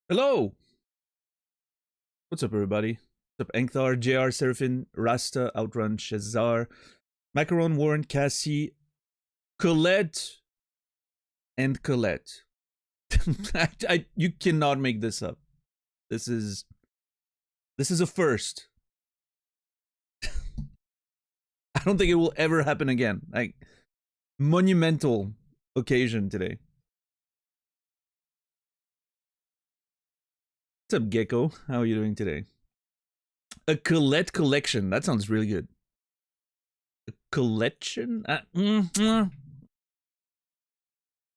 Hello! What's up, everybody? What's up, Engthar, JR, Seraphin, Rasta, Outrun, Shazar, Macaron, Warren, Cassie, Colette, and Colette. You cannot make this up. This is a first. I don't think it will ever happen again. Like, monumental occasion today. What's up, Gecko? How are you doing today? A Colette collection. That sounds really good. A collection?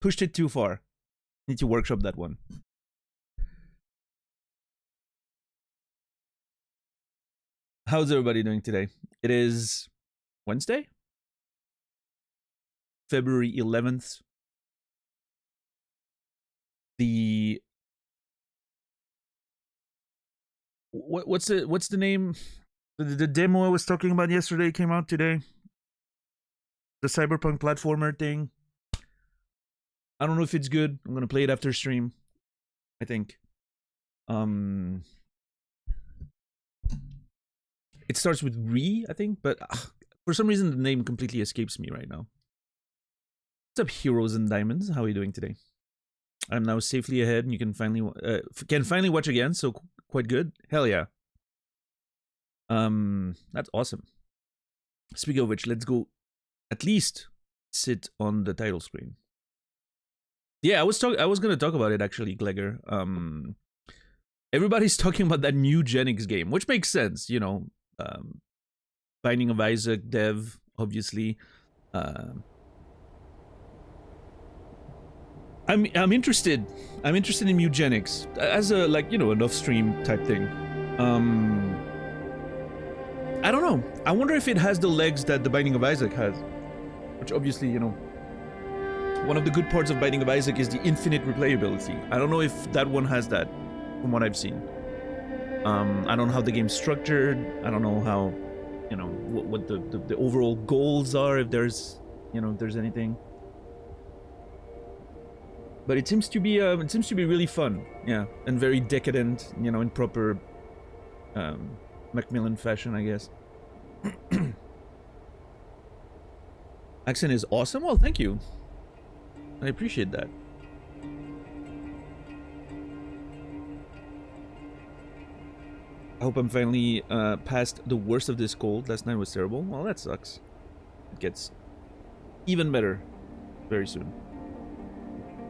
Pushed it too far. Need to workshop that one. How's everybody doing today? It is Wednesday? February 11th. What's the name? The demo I was talking about yesterday came out today. The cyberpunk platformer thing. I don't know if it's good. I'm gonna play it after stream, I think. It starts with Re, I think, but for some reason the name completely escapes me right now. What's up, Heroes and Diamonds? How are you doing today? I'm now safely ahead, and you can finally watch again. So quite good. Hell yeah. That's awesome. Speaking of which, let's go. At least sit on the title screen. Yeah, I was gonna talk about it actually, Glegger. Everybody's talking about that new Genix game, which makes sense, you know. Binding of Isaac dev, obviously. I'm interested. I'm interested in Mugenics as a, like, you know, an off-stream type thing. I don't know. I wonder if it has the legs that the Binding of Isaac has, which obviously, you know, one of the good parts of Binding of Isaac is the infinite replayability. I don't know if that one has that, from what I've seen. I don't know how the game's structured. I don't know how, you know, what the overall goals are, if there's, you know, if there's anything. But it seems to be really fun, yeah, and very decadent, you know, in proper Macmillan fashion, I guess. Accent is awesome. Well, thank you. I appreciate that. I hope I'm finally past the worst of this cold. Last night was terrible. Well, that sucks. It gets even better very soon.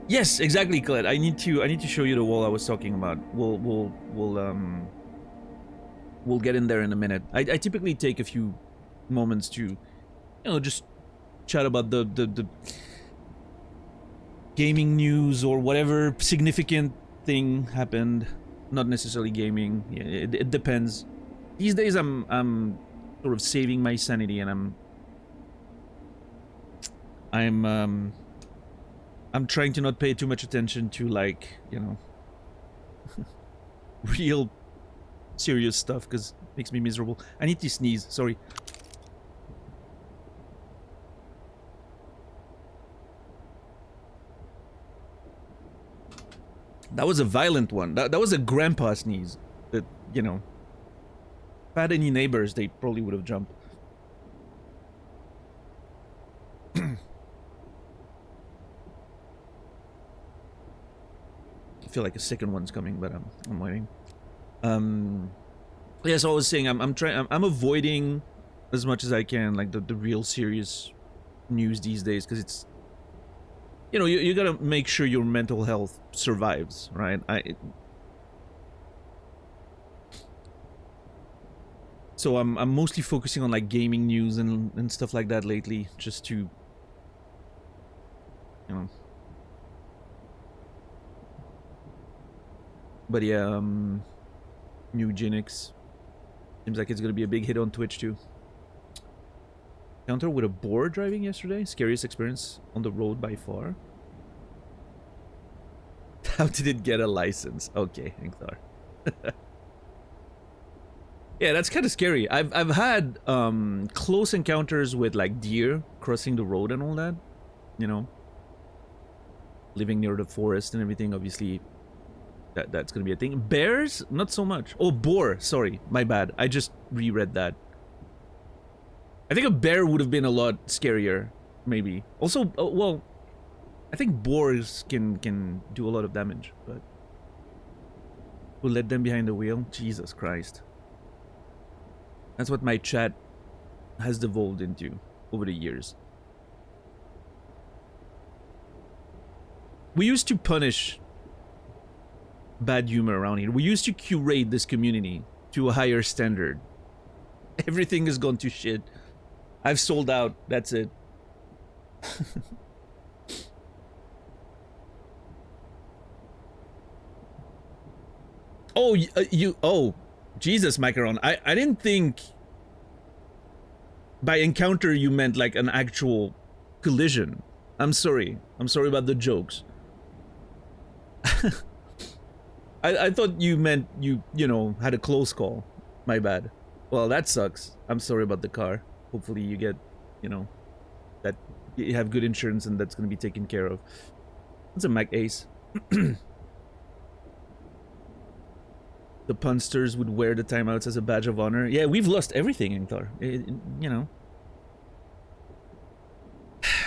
Yes, exactly, Colette. I need to show you the wall I was talking about. We'll get in there in a minute. I typically take a few moments to, you know, just chat about the gaming news or whatever significant thing happened. Not necessarily gaming. Yeah, it depends. These days I'm sort of saving my sanity, and I'm trying to not pay too much attention to, like, you know, real serious stuff, because it makes me miserable. I need to sneeze, sorry. That was a violent one. That was a grandpa sneeze. That, you know, if I had any neighbors, they probably would have jumped. I feel like a second one's coming, but I'm waiting. Yeah, so I was saying I'm avoiding as much as I can, like, the real serious news these days, because it's, you know, you gotta make sure your mental health survives, right? So I'm mostly focusing on, like, gaming news and stuff like that lately, just to, you know. But yeah, new Genix. Seems like it's gonna be a big hit on Twitch too. Counter with a boar driving yesterday. Scariest experience on the road by far. How did it get a license? Okay, Engthar. Yeah, that's kind of scary. I've had close encounters with, like, deer crossing the road and all that. You know, living near the forest and everything. Obviously, that's gonna be a thing. Bears, not so much. Oh, boar. Sorry, my bad. I just reread that. I think a bear would have been a lot scarier, maybe. Also, well, I think boars can do a lot of damage, but who led them behind the wheel? Jesus Christ. That's what my chat has devolved into over the years. We used to punish bad humor around here. We used to curate this community to a higher standard. Everything has gone to shit. I've sold out. That's it. Oh, oh, Jesus, Macaron. I didn't think by encounter you meant like an actual collision. I'm sorry. I'm sorry about the jokes. I thought you meant you know, had a close call. My bad. Well, that sucks. I'm sorry about the car. Hopefully you get, you know, that you have good insurance and that's going to be taken care of. That's a Mac Ace. The punsters would wear the timeouts as a badge of honor. Yeah, we've lost everything, Ingthar. You know.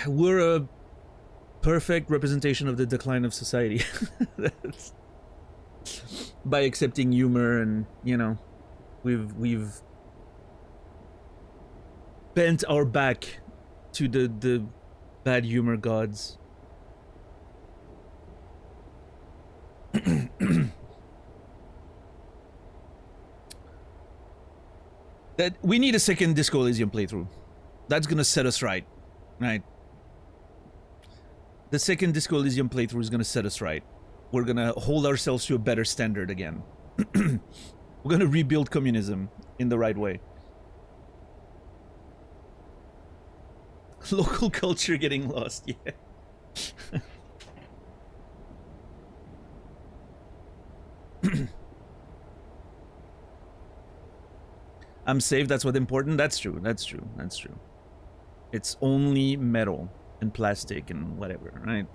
We're a perfect representation of the decline of society. By accepting humor and, you know, we've bent our back to the bad humor gods. That we need a second Disco Elysium playthrough. That's gonna set us right. Right. The second Disco Elysium playthrough is gonna set us right. We're gonna hold ourselves to a better standard again. We're gonna rebuild communism in the right way. Local culture getting lost, yeah. I'm safe, that's what's important. That's true, that's true, that's true. It's only metal and plastic and whatever, right?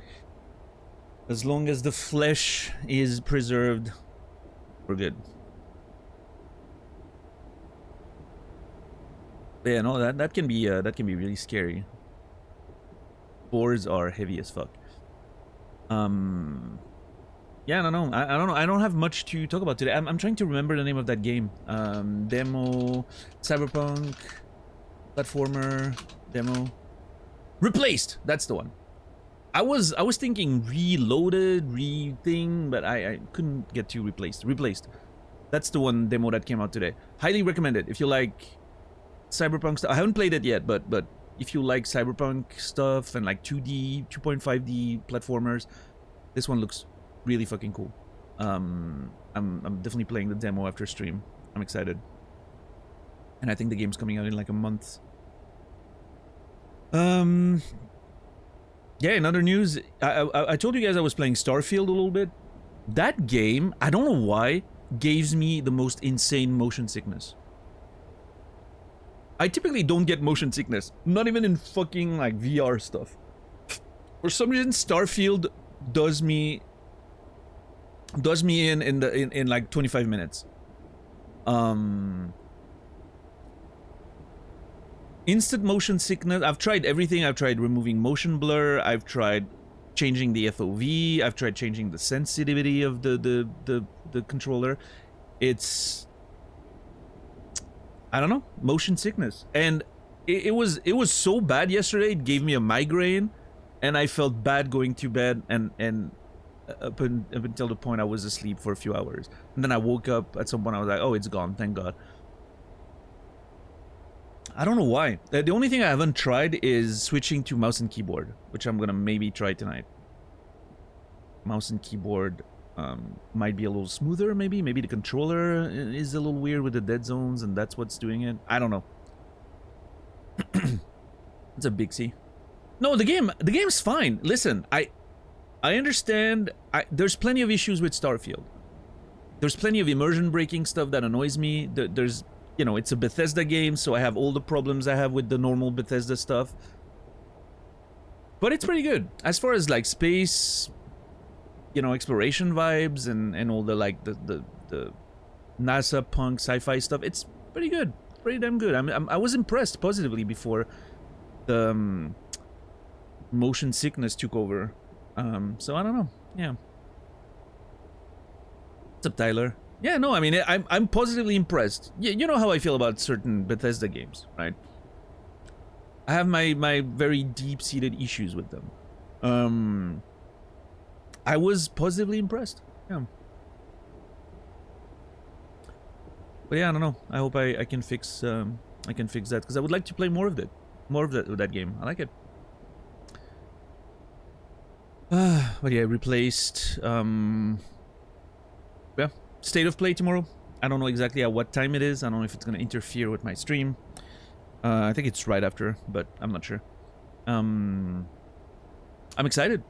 As long as the flesh is preserved, we're good. But yeah, no, that can be really scary. Boards are heavy as fuck. Yeah, I don't know. I don't know. I don't have much to talk about today. I'm trying to remember the name of that game. Demo, Cyberpunk, platformer, demo. Replaced. That's the one. I was thinking Reloaded, re-thing, but I couldn't get to Replaced. Replaced. That's the one demo that came out today. Highly recommend it if you like Cyberpunk stuff. I haven't played it yet, but if you like Cyberpunk stuff and like 2D, 2.5D platformers, this one looks really fucking cool. I'm definitely playing the demo after stream. I'm excited. And I think the game's coming out in like a month. Yeah, in other news, I told you guys I was playing Starfield a little bit. That game, I don't know why, gives me the most insane motion sickness. I typically don't get motion sickness, not even in fucking like VR stuff. For some reason, Starfield does me in like 25 minutes. Instant motion sickness. I've tried everything. I've tried removing motion blur. I've tried changing the FOV. I've tried changing the sensitivity of the controller. It's, I don't know, motion sickness. And it was so bad yesterday. It gave me a migraine, and I felt bad going to bed and up until the point I was asleep for a few hours. And then I woke up at some point. I was like, oh, it's gone. Thank God. I don't know why. The only thing I haven't tried is switching to mouse and keyboard, which I'm gonna maybe try tonight. Mouse and keyboard might be a little smoother, maybe. Maybe the controller is a little weird with the dead zones, and that's what's doing it. I don't know. It's a big C. No, the game's fine. Listen, I understand. There's plenty of issues with Starfield. There's plenty of immersion breaking stuff that annoys me. There's, you know, it's a Bethesda game, so I have all the problems I have with the normal Bethesda stuff. But it's pretty good. As far as like space you know, exploration vibes and all the like the NASA punk sci-fi stuff. It's pretty good, pretty damn good. I was impressed positively before the motion sickness took over. So I don't know. Yeah. What's up, Tyler? Yeah, no, I mean, I'm positively impressed. Yeah, you know how I feel about certain Bethesda games, right? I have my very deep-seated issues with them. I was positively impressed. Yeah. But yeah, I don't know. I hope I can fix that because I would like to play more of that game. I like it. But yeah, replaced. Yeah, state of play tomorrow. I don't know exactly at what time it is. I don't know if it's gonna interfere with my stream. I think it's right after, but I'm not sure. I'm excited.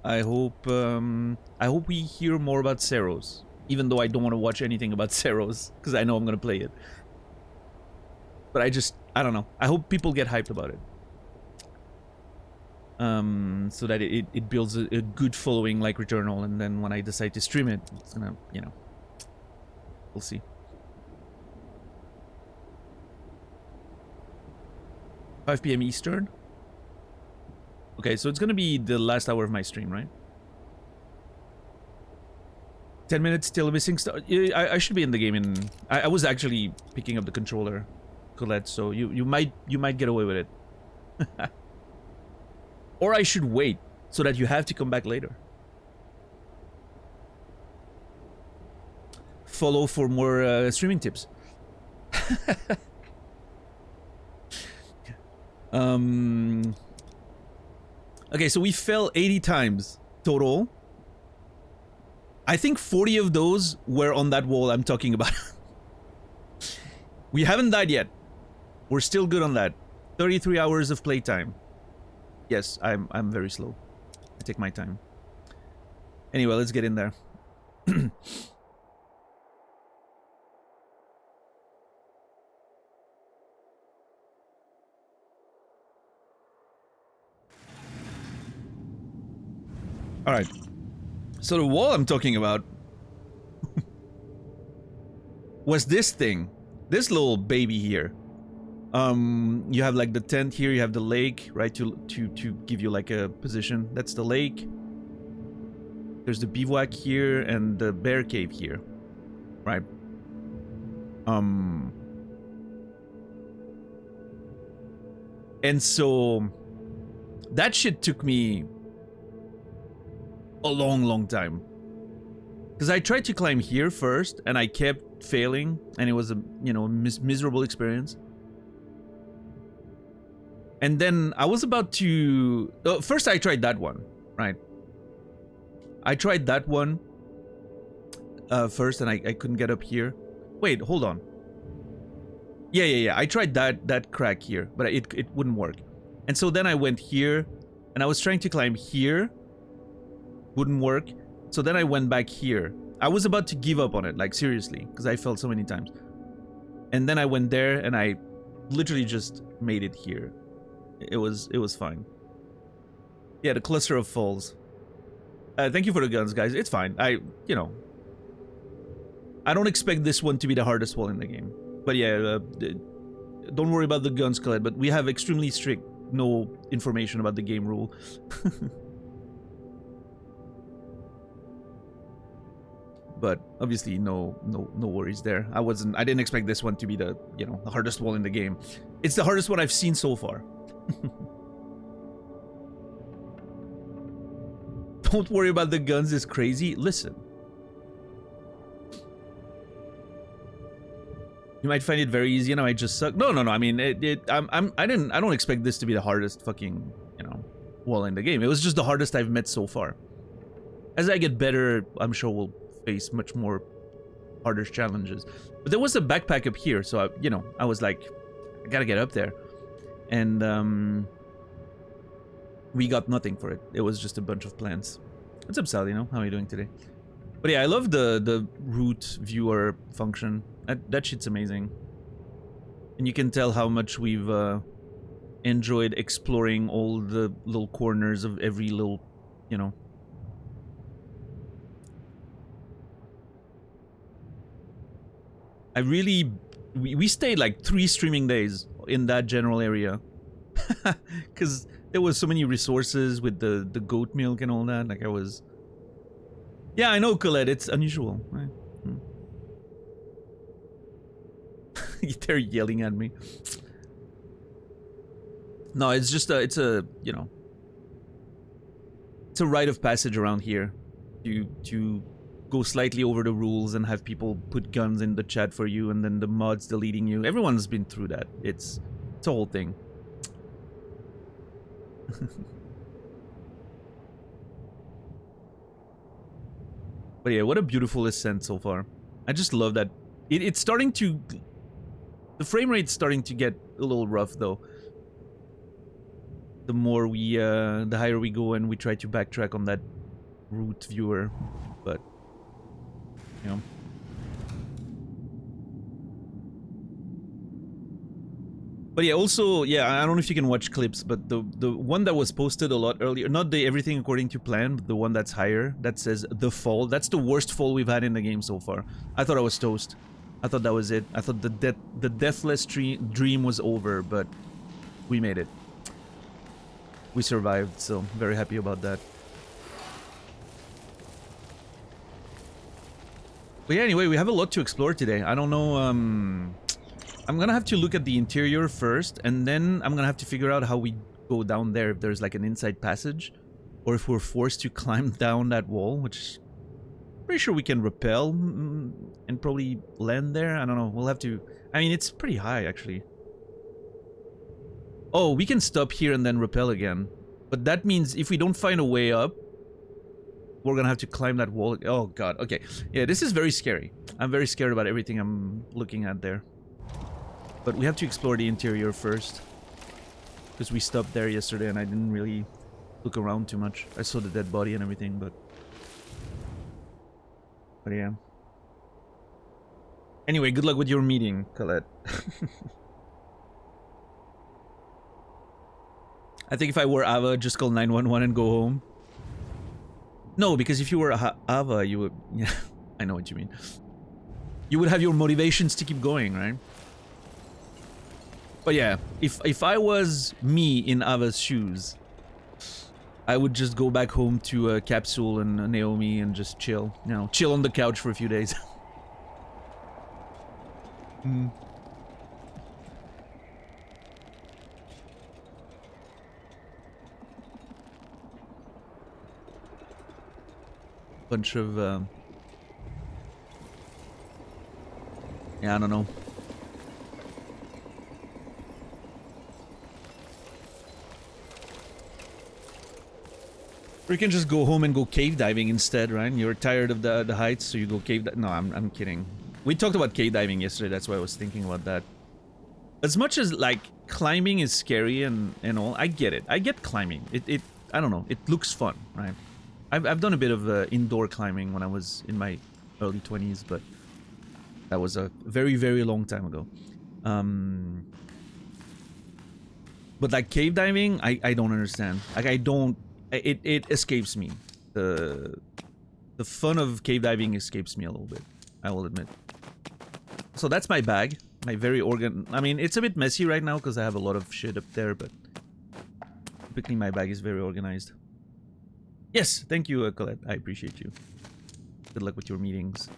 I hope we hear more about Ceros, even though I don't want to watch anything about Ceros because I know I'm gonna play it. But I don't know. I hope people get hyped about it. So that it builds a good following like Returnal, and then when I decide to stream it, it's gonna, you know, we'll see. 5 p.m. Eastern. Okay, so it's gonna be the last hour of my stream, right? 10 minutes still missing stuff. I should be in the game in. I was actually picking up the controller, Colette. So you might get away with it. Or I should wait so that you have to come back later. Follow for more streaming tips. Okay, so we fell 80 times total. I think 40 of those were on that wall I'm talking about. We haven't died yet. We're still good on that. 33 hours of playtime. Yes, I'm very slow. I take my time. Anyway, let's get in there. All right. So the wall I'm talking about was this thing. This little baby here. You have like the tent here, you have the lake, right, to give you like a position. That's the lake. There's the bivouac here and the bear cave here, right? And so that shit took me a long time. Because I tried to climb here first and I kept failing and it was a, you know, miserable experience. And then I was about to... first I tried that one, right? I tried that one first and I couldn't get up here. Wait, hold on. Yeah. I tried that crack here, but it wouldn't work. And so then I went here and I was trying to climb here. Wouldn't work. So then I went back here. I was about to give up on it, like seriously, because I fell so many times. And then I went there and I literally just made it here. It was fine. Yeah, the cluster of falls. Thank you for the guns, guys. It's fine. You know, I don't expect this one to be the hardest wall in the game. But yeah, don't worry about the guns, Colette. But we have extremely strict no information about the game rule. But obviously, no worries there. I didn't expect this one to be the, you know, the hardest wall in the game. It's the hardest one I've seen so far. Don't worry about the guns is crazy. Listen. You might find it very easy and I might just suck. No. I mean, I don't expect this to be the hardest fucking, you know, wall in the game. It was just the hardest I've met so far. As I get better, I'm sure we'll face much more harder challenges. But there was a backpack up here, so I was like, I gotta get up there. And we got nothing for it. It was just a bunch of plants. What's up, Salino? How are you doing today? But yeah, I love the route viewer function. That shit's amazing. And you can tell how much we've enjoyed exploring all the little corners of every little, you know, I really... We stayed like 3 streaming days in that general area. Because there was so many resources with the goat milk and all that. Like I was... Yeah, I know, Colette, it's unusual, right? They're yelling at me. No, it's just it's a, you know, it's a rite of passage around here to go slightly over the rules and have people put guns in the chat for you and then the mods deleting you. Everyone's been through that. It's a whole thing. But yeah, what a beautiful ascent so far. I just love that. It's starting to... The frame rate's starting to get a little rough though. The more we, the higher we go and we try to backtrack on that root viewer. But, you know. But yeah, also, yeah, I don't know if you can watch clips, but the one that was posted a lot earlier, not the everything according to plan, but the one that's higher, that says the fall, that's the worst fall we've had in the game so far. I thought I was toast. I thought that was it. I thought the deathless dream was over, but we made it. We survived, so very happy about that. But yeah, anyway, we have a lot to explore today. I don't know, I'm gonna have to look at the interior first, and then I'm gonna have to figure out how we go down there, if there's like an inside passage, or if we're forced to climb down that wall, which pretty sure we can rappel and probably land there. I don't know, we'll have to... I mean, it's pretty high, actually. Oh, we can stop here and then rappel again. But that means if we don't find a way up, we're gonna have to climb that wall. Oh god, okay. Yeah, this is very scary. I'm very scared about everything I'm looking at there. But we have to explore the interior first. Because we stopped there yesterday and I didn't really look around too much. I saw the dead body and everything, but yeah. Anyway, good luck with your meeting, Colette. I think if I were Ava, just call 911 and go home. No, because if you were Ava, you would... Yeah, I know what you mean. You would have your motivations to keep going, right? But yeah, if I was me in Ava's shoes, I would just go back home to Capsule and Naomi and just chill. You know, chill on the couch for a few days. Bunch of yeah, I don't know. Or you can just go home and go cave diving instead, right? You're tired of the heights, so you go cave No, I'm kidding. We talked about cave diving yesterday, that's why I was thinking about that. As much as, like, climbing is scary and all, I get it. I get climbing. I don't know, it looks fun, right? I've done a bit of indoor climbing when I was in my early 20s, but that was a very, very long time ago. But like cave diving, I don't understand. Like I don't... It escapes me. The fun of cave diving escapes me a little bit, I will admit. So that's my bag. My very I mean, it's a bit messy right now because I have a lot of shit up there, but typically my bag is very organized. Yes, thank you, Colette. I appreciate you. Good luck with your meetings.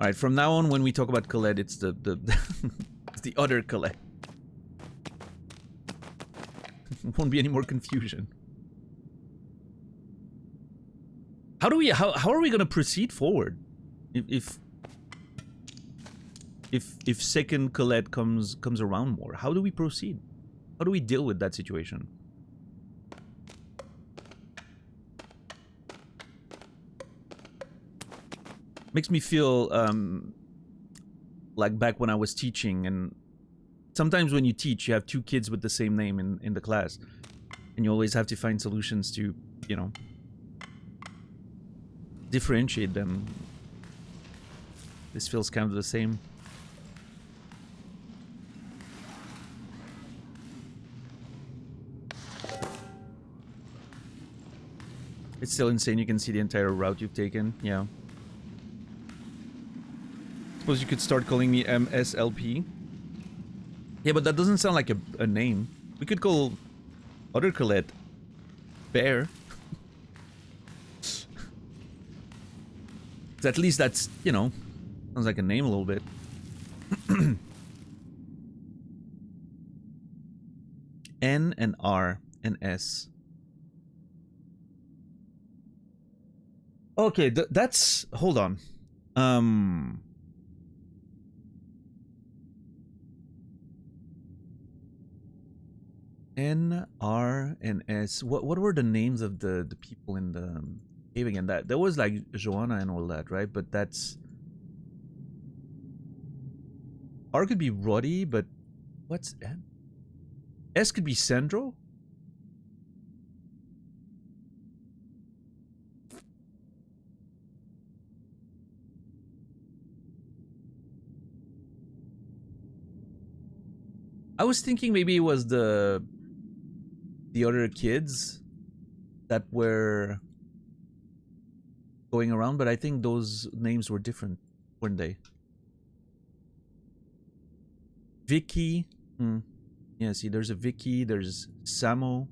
Alright, from now on, when we talk about Colette, it's the it's the other Colette. Won't be any more confusion. How are we gonna proceed forward? If second Colette comes around more, how do we proceed? How do we deal with that situation? Makes me feel like back when I was teaching, and sometimes when you teach, you have 2 kids with the same name in the class, and you always have to find solutions to, you know, differentiate them. This feels kind of the same. It's still insane. You can see the entire route you've taken. Yeah. Suppose you could start calling me MSLP. Yeah, but that doesn't sound like a name. We could call other Colette Bear. At least that's, you know, sounds like a name a little bit. N and R and S. Okay, that's... Hold on. N, R, and S. What were the names of the people in the cave again? That was like Joanna and all that, right? But that's... R could be Roddy, but what's N? S could be Sandro? I was thinking maybe it was the other kids that were going around, but I think those names were different, weren't they? Vicky. Yeah, see, there's a Vicky, there's Samo.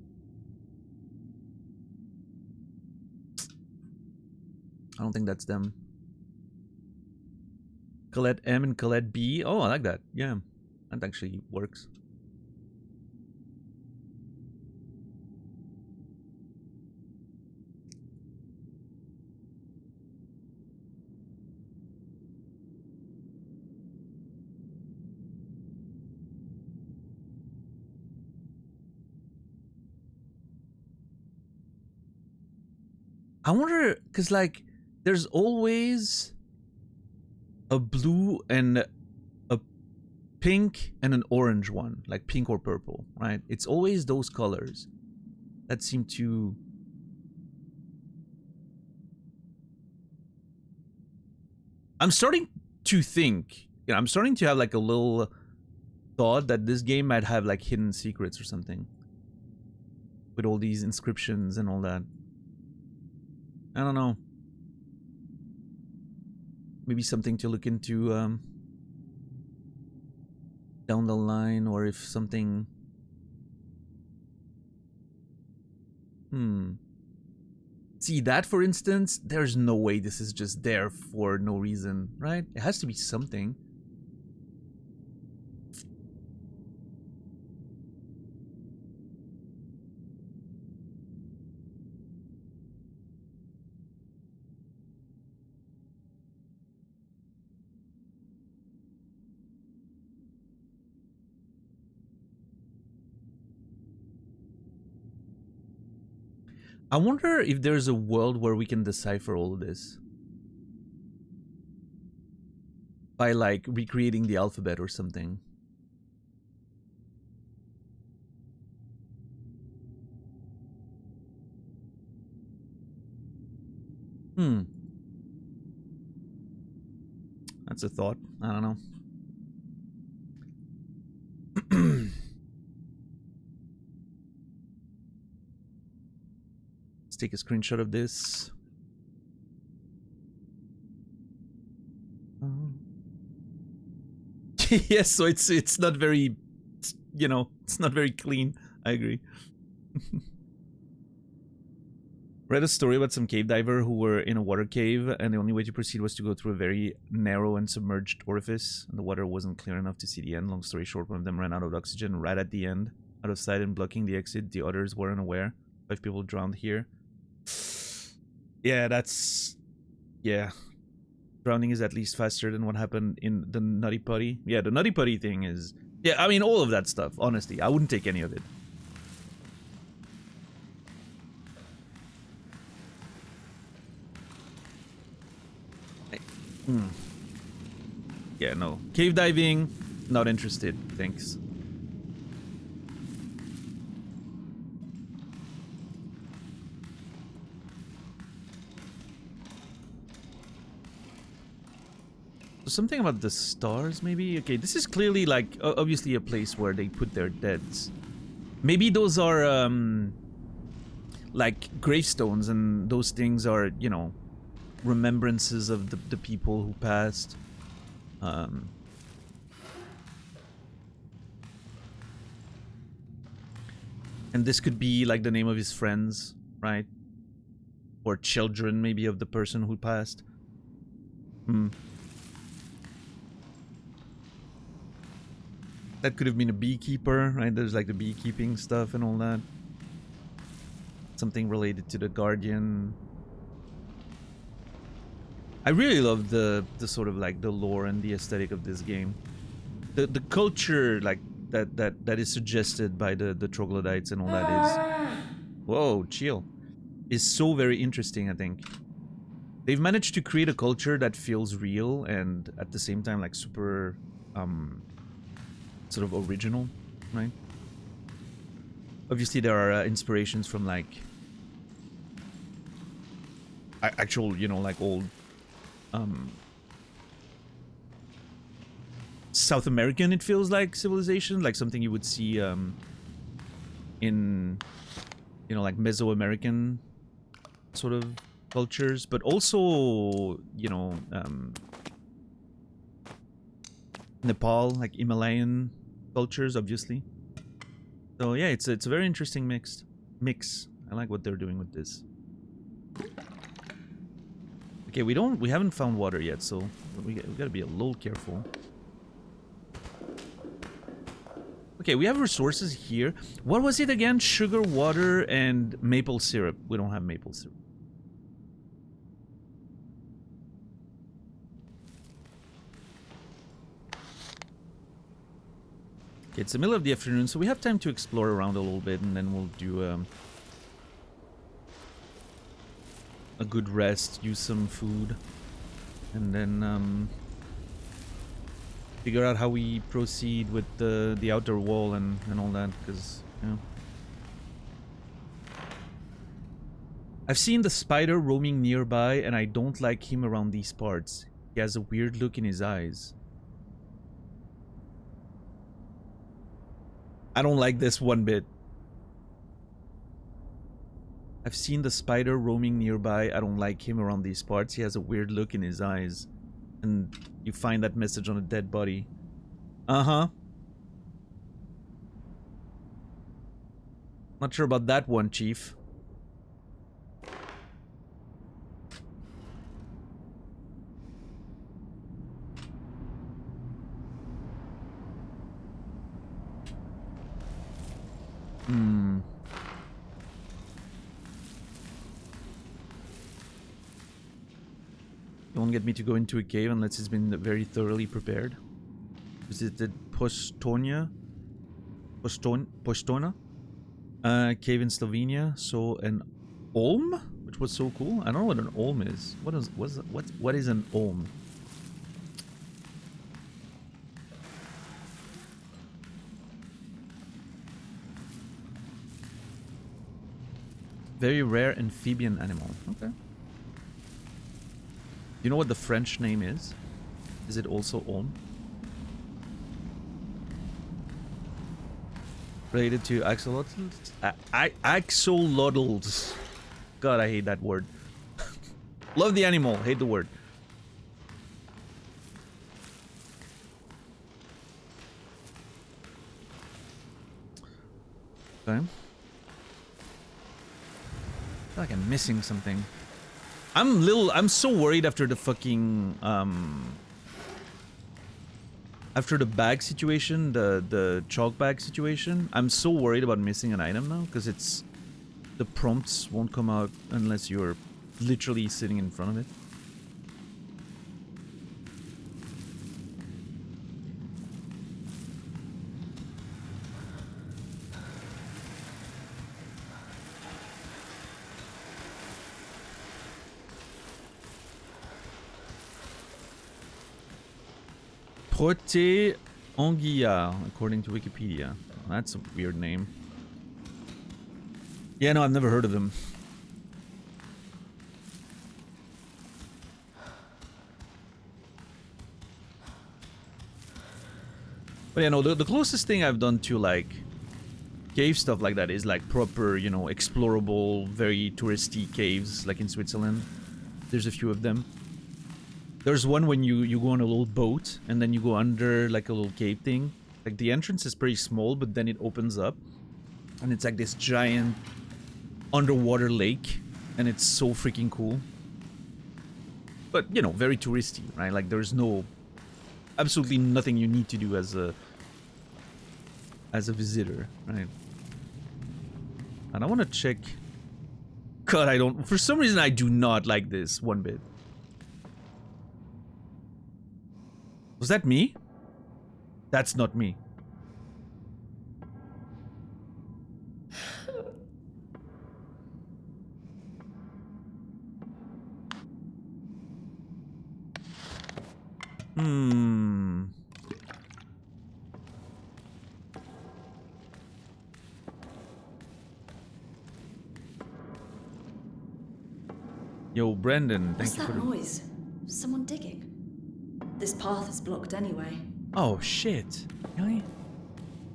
I don't think that's them. Colette M and Colette B. Oh, I like that. Yeah, that actually works. I wonder, because, like, there's always a blue and a pink and an orange one, like pink or purple, right? It's always those colors that seem to... I'm starting to think, you know, I'm starting to have, like, a little thought that this game might have, like, hidden secrets or something. With all these inscriptions and all that. I don't know. Maybe something to look into down the line, or if something... See, that, for instance, there's no way this is just there for no reason, right? It has to be something. I wonder if there's a world where we can decipher all of this. By, like, recreating the alphabet or something. That's a thought. I don't know. Let's take a screenshot of this. Yes, so it's not very, you know, it's not very clean. I agree. Read a story about some cave diver who were in a water cave, and the only way to proceed was to go through a very narrow and submerged orifice, and the water wasn't clear enough to see the end. Long story short, one of them ran out of oxygen right at the end, out of sight and blocking the exit. The others were unaware. 5 people drowned here. Yeah, that's... yeah. Drowning is at least faster than what happened in the Nutty Putty. Yeah, the Nutty Putty thing is... yeah, I mean, all of that stuff, honestly. I wouldn't take any of it. Yeah, no. Cave diving, not interested. Thanks. Something about the stars, maybe? Okay, this is clearly, like, obviously a place where they put their deads. Maybe those are, like gravestones, and those things are, you know, remembrances of the people who passed. And this could be like the name of his friends, right? Or children, maybe, of the person who passed. That could have been a beekeeper, right? There's like the beekeeping stuff and all that. Something related to the Guardian. I really love the sort of like the lore and the aesthetic of this game. The culture like that is suggested by the troglodytes and all that is, whoa, chill, is so very interesting. I think they've managed to create a culture that feels real and at the same time like super sort of original, right? Obviously there are inspirations from like actual, you know, like old South American, it feels like, civilization, like something you would see in, you know, like Mesoamerican sort of cultures, but also, you know, Nepal, like Himalayan cultures, obviously. So yeah, it's a very interesting mix. I like what they're doing with this. Okay, we haven't found water yet, so we gotta be a little careful. Okay, we have resources here. What was it again? Sugar, water, and maple syrup. We don't have maple syrup. Okay, it's the middle of the afternoon, so we have time to explore around a little bit, and then we'll do a good rest, use some food, and then figure out how we proceed with the outer wall and all that, because, you know. I've seen the spider roaming nearby, and I don't like him around these parts. He has a weird look in his eyes. I don't like this one bit. I've seen the spider roaming nearby. I don't like him around these parts. He has a weird look in his eyes. And you find that message on a dead body. Uh-huh. Not sure about that one, Chief. You won't get me to go into a cave unless it's been very thoroughly prepared. Visited Postona? Cave in Slovenia. So an Olm, which was so cool. I don't know what an Olm is. What is an Olm? Very rare amphibian animal. Okay. You know what the French name is? Is it also Olm? Related to axolotls? Axolotls. God, I hate that word. Love the animal, hate the word. Okay. I feel like I'm missing something. I'm so worried after the fucking after the bag situation, the chalk bag situation. I'm so worried about missing an item now, because it's the prompts won't come out unless you're literally sitting in front of it. Prote Anguilla, according to Wikipedia. That's a weird name. Yeah, no, I've never heard of them. But yeah, no, the closest thing I've done to, like, cave stuff like that is like proper, you know, explorable, very touristy caves, like in Switzerland. There's a few of them. There's one when you go on a little boat and then you go under like a little cave thing. Like the entrance is pretty small, but then it opens up and it's like this giant underwater lake, and it's so freaking cool. But you know, very touristy, right? Like there's absolutely nothing you need to do as a visitor, right? And I want to check. God, for some reason I do not like this one bit. Was that me? That's not me. Yo, Brendan, thank you for the... What's that noise? Someone digging? This path is blocked anyway. Oh, shit. Really?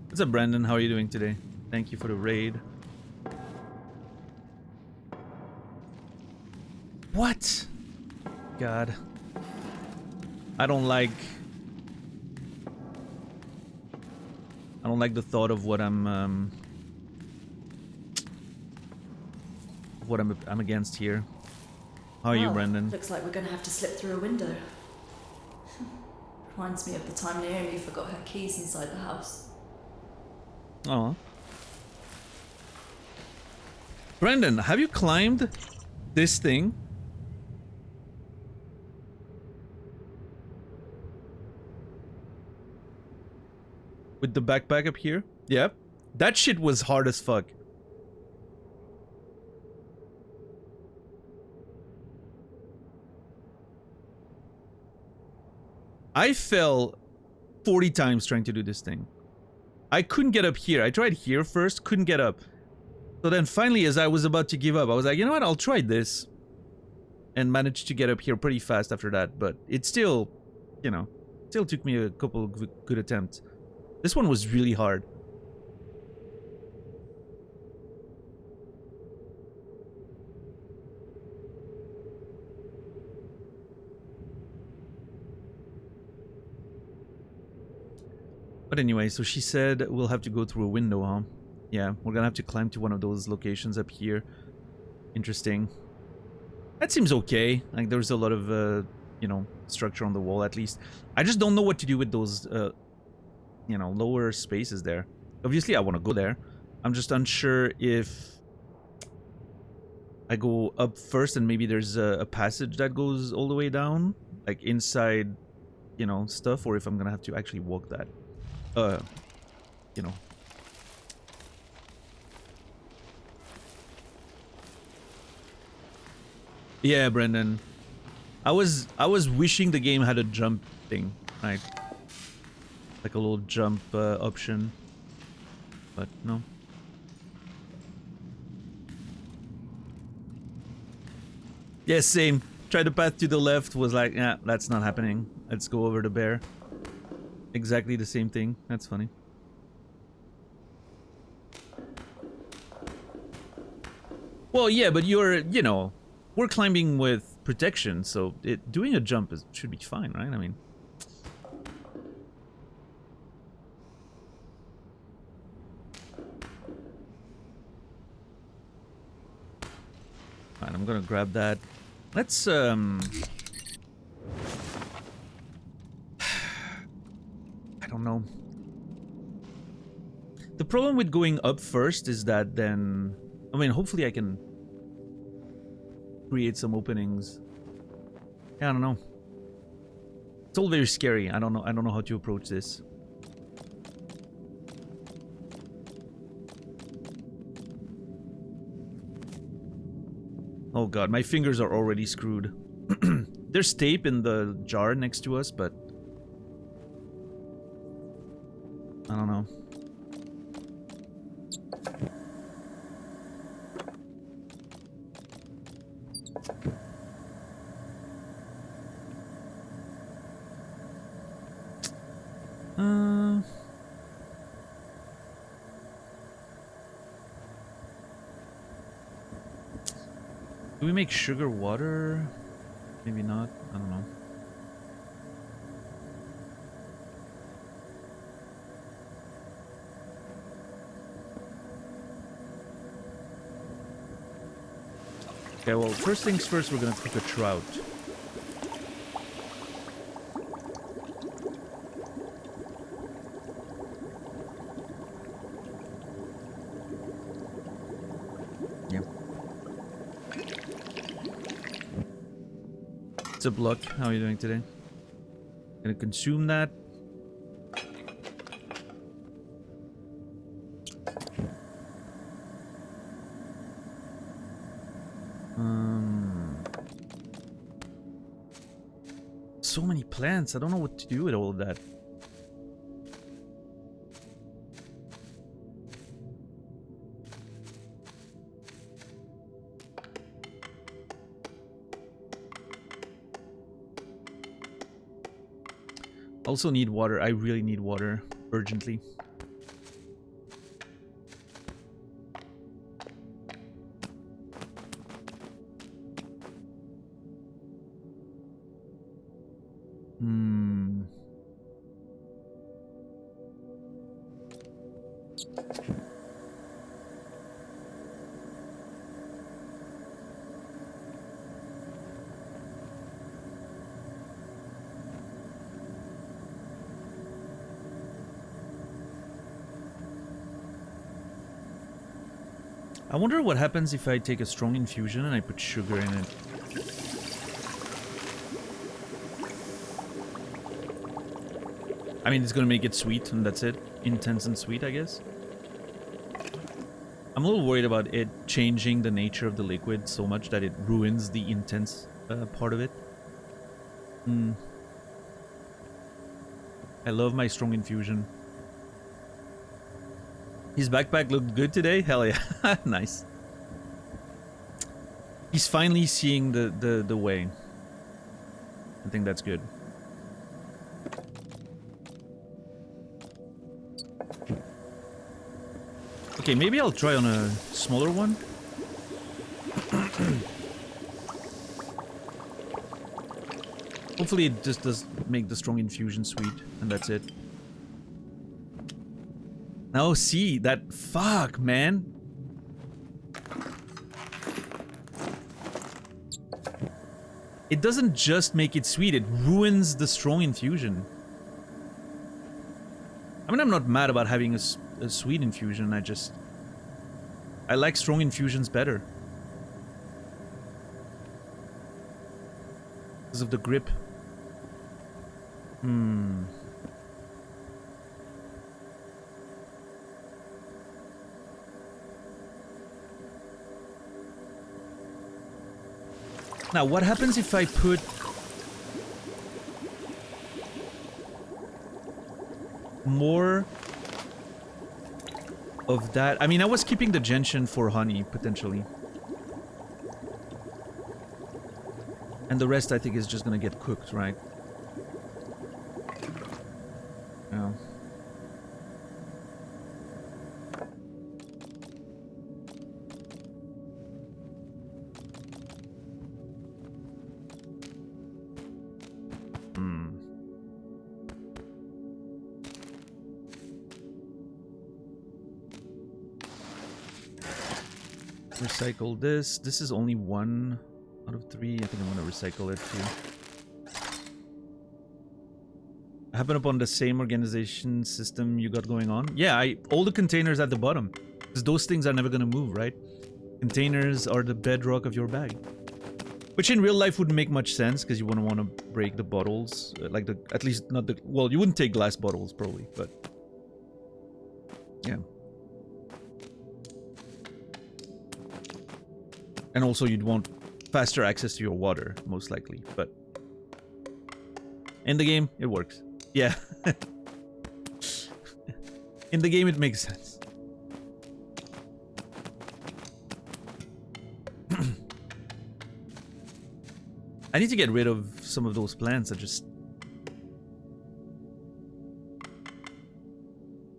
What's up, Brendan? How are you doing today? Thank you for the raid. What? God. I don't like the thought of what I'm against here. How are you, Brendan? Looks like we're gonna have to slip through a window. Reminds me of the time Naomi forgot her keys inside the house. Oh. Brendan, have you climbed this thing? With the backpack up here? Yep. That shit was hard as fuck. I fell 40 times trying to do this thing. I couldn't get up here. I tried here first, couldn't get up. So then finally, as I was about to give up, I was like, you know what, I'll try this. And managed to get up here pretty fast after that. But it still, you know, still took me a couple of good attempts. This one was really hard. But anyway, so she said we'll have to go through a window, huh? Yeah, we're gonna have to climb to one of those locations up here. Interesting. That seems okay. Like, there's a lot of, you know, structure on the wall, at least. I just don't know what to do with those, you know, lower spaces there. Obviously, I want to go there. I'm just unsure if I go up first and maybe there's a passage that goes all the way down, like inside, you know, stuff, or if I'm gonna have to actually walk that. You know. Yeah, Brendan. I was wishing the game had a jump thing, right? Like a little jump option. But no. Yeah, same. Try the path to the left, was like, yeah, that's not happening. Let's go over the bear. Exactly the same thing. That's funny. Well, yeah, but you're, you know, we're climbing with protection, so doing a jump should be fine, right? I mean... Fine, I'm gonna grab that. Let's, I don't know. The problem with going up first is that then... I mean, hopefully I can create some openings. Yeah, I don't know. It's all very scary. I don't know how to approach this. Oh god, my fingers are already screwed. There's tape in the jar next to us, but I don't know. Do we make sugar water? Maybe not. I don't know. Okay, well, first things first, we're gonna cook a trout. Yeah. What's up, Luck? How are you doing today? Gonna consume that. So many plants. I don't know what to do with all of that. Also need water. I really need water urgently. I wonder what happens if I take a strong infusion and I put sugar in it. I mean, it's gonna make it sweet, and that's it. Intense and sweet, I guess. I'm a little worried about it changing the nature of the liquid so much that it ruins the intense part of it. I love my strong infusion. His backpack looked good today? Hell yeah. Nice. He's finally seeing the way. I think that's good. Okay, maybe I'll try on a smaller one. Hopefully it just does make the strong infusion sweet, and that's it. Now see, that... Fuck, man. It doesn't just make it sweet, it ruins the strong infusion. I mean, I'm not mad about having a sweet infusion, I like strong infusions better. Because of the grip. Now, what happens if I put... more of that? I mean, I was keeping the gentian for honey, potentially. And the rest, I think, is just gonna get cooked, right? Yeah. Recycle this. This is only 1 out of 3. I think I'm gonna recycle it too. I happen upon the same organization system you got going on. Yeah, all the containers at the bottom. Because those things are never gonna move, right? Containers are the bedrock of your bag. Which in real life wouldn't make much sense, because you wouldn't want to break the bottles. Like at least not the... Well, you wouldn't take glass bottles, probably, but... Yeah. And also you'd want faster access to your water, most likely, but... In the game, it works. Yeah. In the game, it makes sense. I need to get rid of some of those plants that just...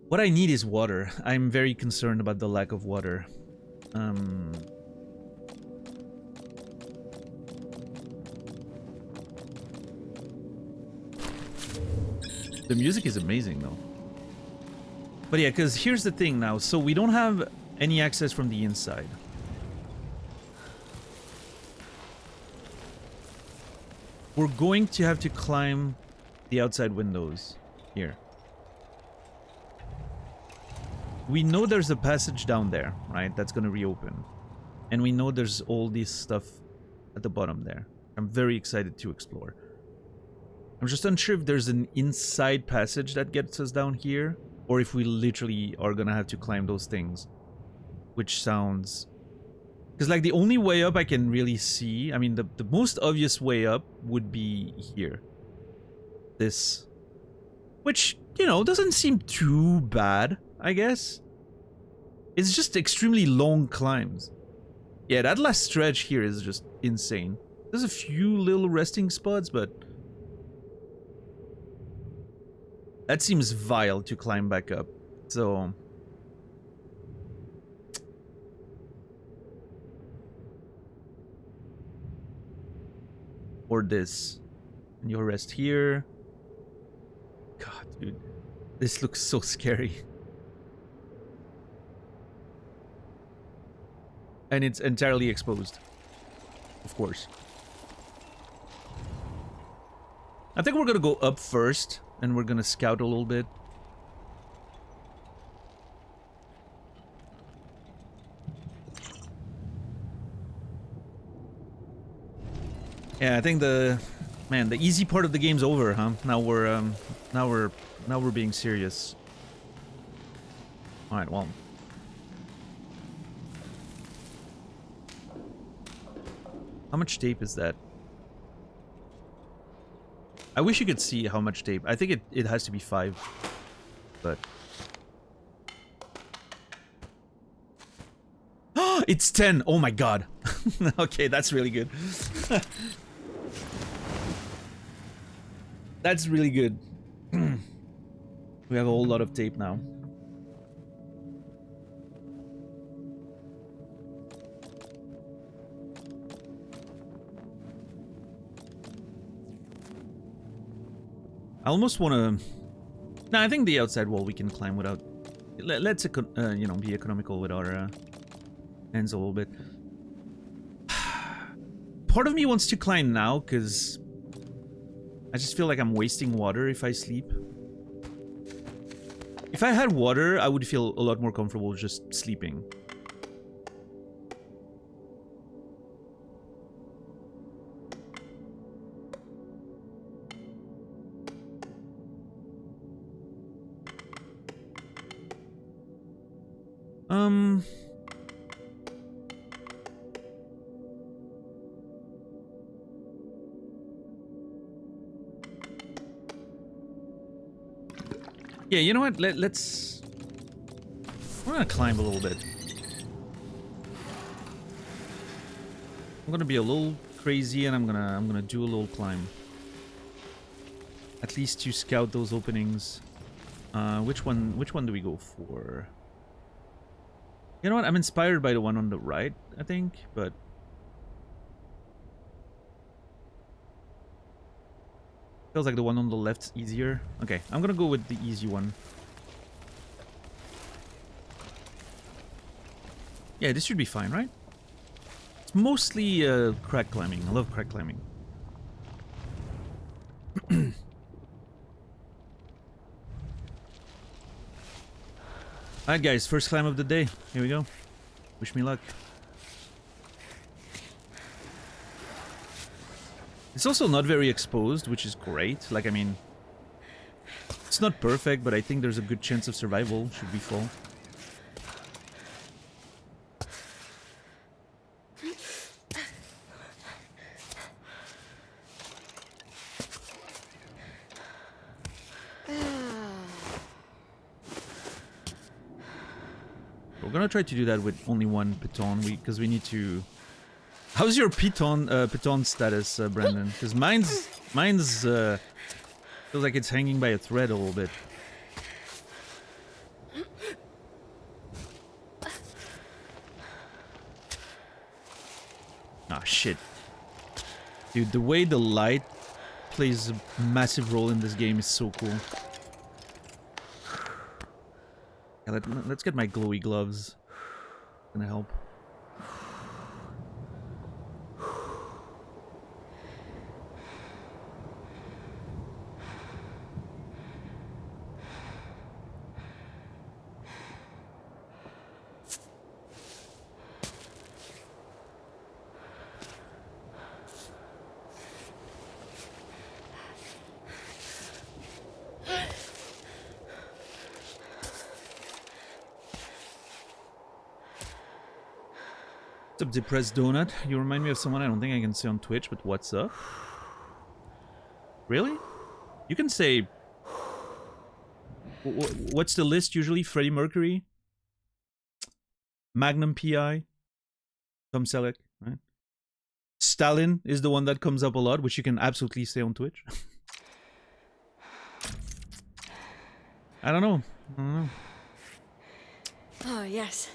What I need is water. I'm very concerned about the lack of water. The music is amazing though. But yeah, because here's the thing now. So we don't have any access from the inside. We're going to have to climb the outside windows here. We know there's a passage down there, right? That's going to reopen. And we know there's all this stuff at the bottom there. I'm very excited to explore. I'm just unsure if there's an inside passage that gets us down here, or if we literally are going to have to climb those things. Which sounds... Because, like, the only way up I can really see... I mean, the most obvious way up would be here. This. Which, you know, doesn't seem too bad, I guess. It's just extremely long climbs. Yeah, that last stretch here is just insane. There's a few little resting spots, but... that seems vile to climb back up. So... or this. And you'll rest here. God, dude. This looks so scary. And it's entirely exposed. Of course. I think we're gonna go up first. And we're gonna scout a little bit. Yeah, I think the easy part of the game's over, huh? Now we're being serious. All right, well. How much tape is that? I wish you could see how much tape. I think it has to be 5. But it's 10. Oh my god. Okay, that's really good. That's really good. We have a whole lot of tape now. I almost want to... Nah, I think the outside wall we can climb without... Let's, you know, be economical with our hands a little bit. Part of me wants to climb now, because... I just feel like I'm wasting water if I sleep. If I had water, I would feel a lot more comfortable just sleeping. Yeah, you know what? Let's... I'm gonna climb a little bit. I'm gonna be a little crazy, and I'm gonna do a little climb. At least to scout those openings. Which one do we go for? You know what? I'm inspired by the one on the right, I think, but... feels like the one on the left's easier. Okay, I'm gonna go with the easy one. Yeah, this should be fine, right? It's mostly crack climbing. I love crack climbing. Alright guys, first climb of the day. Here we go. Wish me luck. It's also not very exposed, which is great. Like, I mean... it's not perfect, but I think there's a good chance of survival should we fall. We're gonna try to do that with only one piton, because we need to... How's your piton status, Brandon? Because mine's feels like it's hanging by a thread a little bit. Ah, shit. Dude, the way the light plays a massive role in this game is so cool. Let's get my glowy gloves. Gonna help. What's up, Depressed Donut? You remind me of someone I don't think I can say on Twitch, but what's up? Really? You can say... What's the list usually? Freddie Mercury? Magnum P.I.? Tom Selleck, right? Stalin is the one that comes up a lot, which you can absolutely say on Twitch. I don't know. Oh, yes.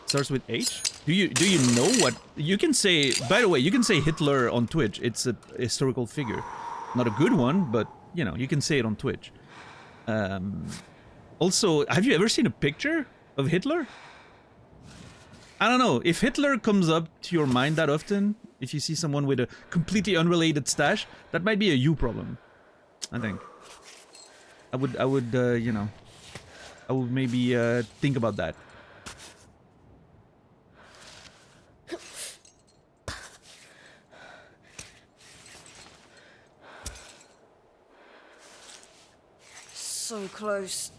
Starts with H? Do you know what you can say? By the way, you can say Hitler on Twitch. It's a historical figure, not a good one, but you know you can say it on Twitch. Also, have you ever seen a picture of Hitler? I don't know if Hitler comes up to your mind that often. If you see someone with a completely unrelated stash, that might be a you problem. I think. I would you know, I would maybe think about that. So close.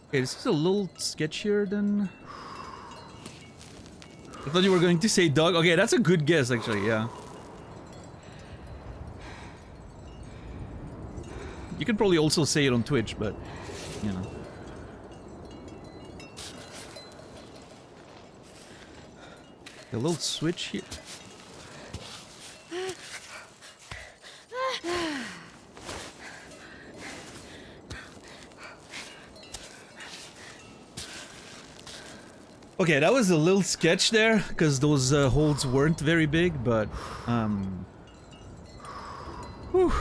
Okay, this is a little sketchier than... I thought you were going to say dog. Okay, that's a good guess, actually, yeah. You could probably also say it on Twitch, but, you know. A little switch here. Okay, that was a little sketch there, because those holes weren't very big, but, whew.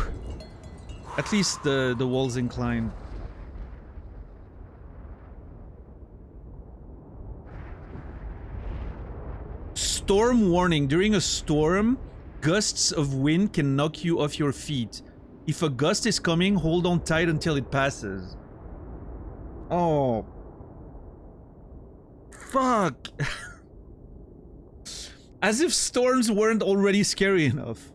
At least the wall's inclined. Storm warning. During a storm, gusts of wind can knock you off your feet. If a gust is coming, hold on tight until it passes. Oh. Fuck. As if storms weren't already scary enough.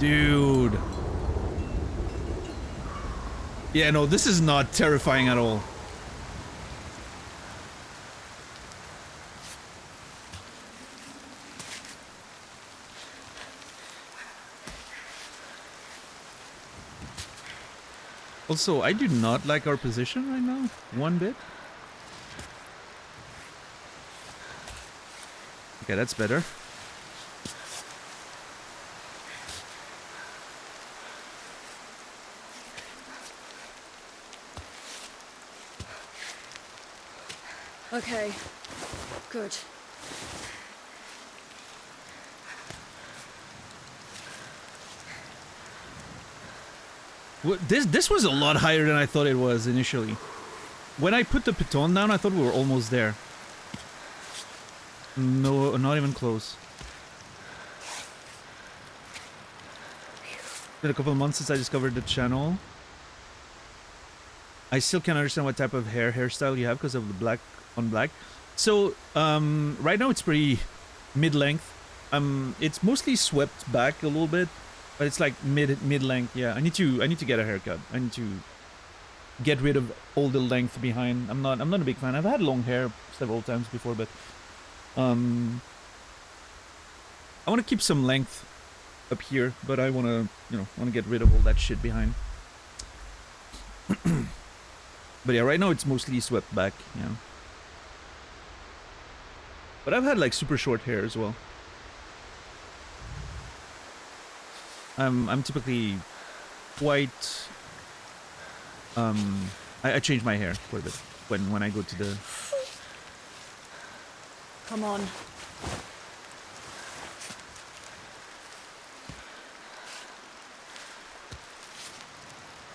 Dude. Yeah, no, this is not terrifying at all. Also, I do not like our position right now, one bit. Okay, that's better. Okay. Good. This was a lot higher than I thought it was initially. When I put the piton down, I thought we were almost there. No, not even close. It's been a couple of months since I discovered the channel. I still can't understand what type of hairstyle you have because of the black on black. So, right now it's pretty mid-length. It's mostly swept back a little bit. But it's like mid-length, yeah. I need to get a haircut. I need to get rid of all the length behind. I'm not a big fan. I've had long hair several times before, but I want to keep some length up here, but I want to get rid of all that shit behind. But yeah, right now it's mostly swept back, yeah. But I've had like super short hair as well. I'm typically quite I change my hair quite a bit when I go to the. Come on.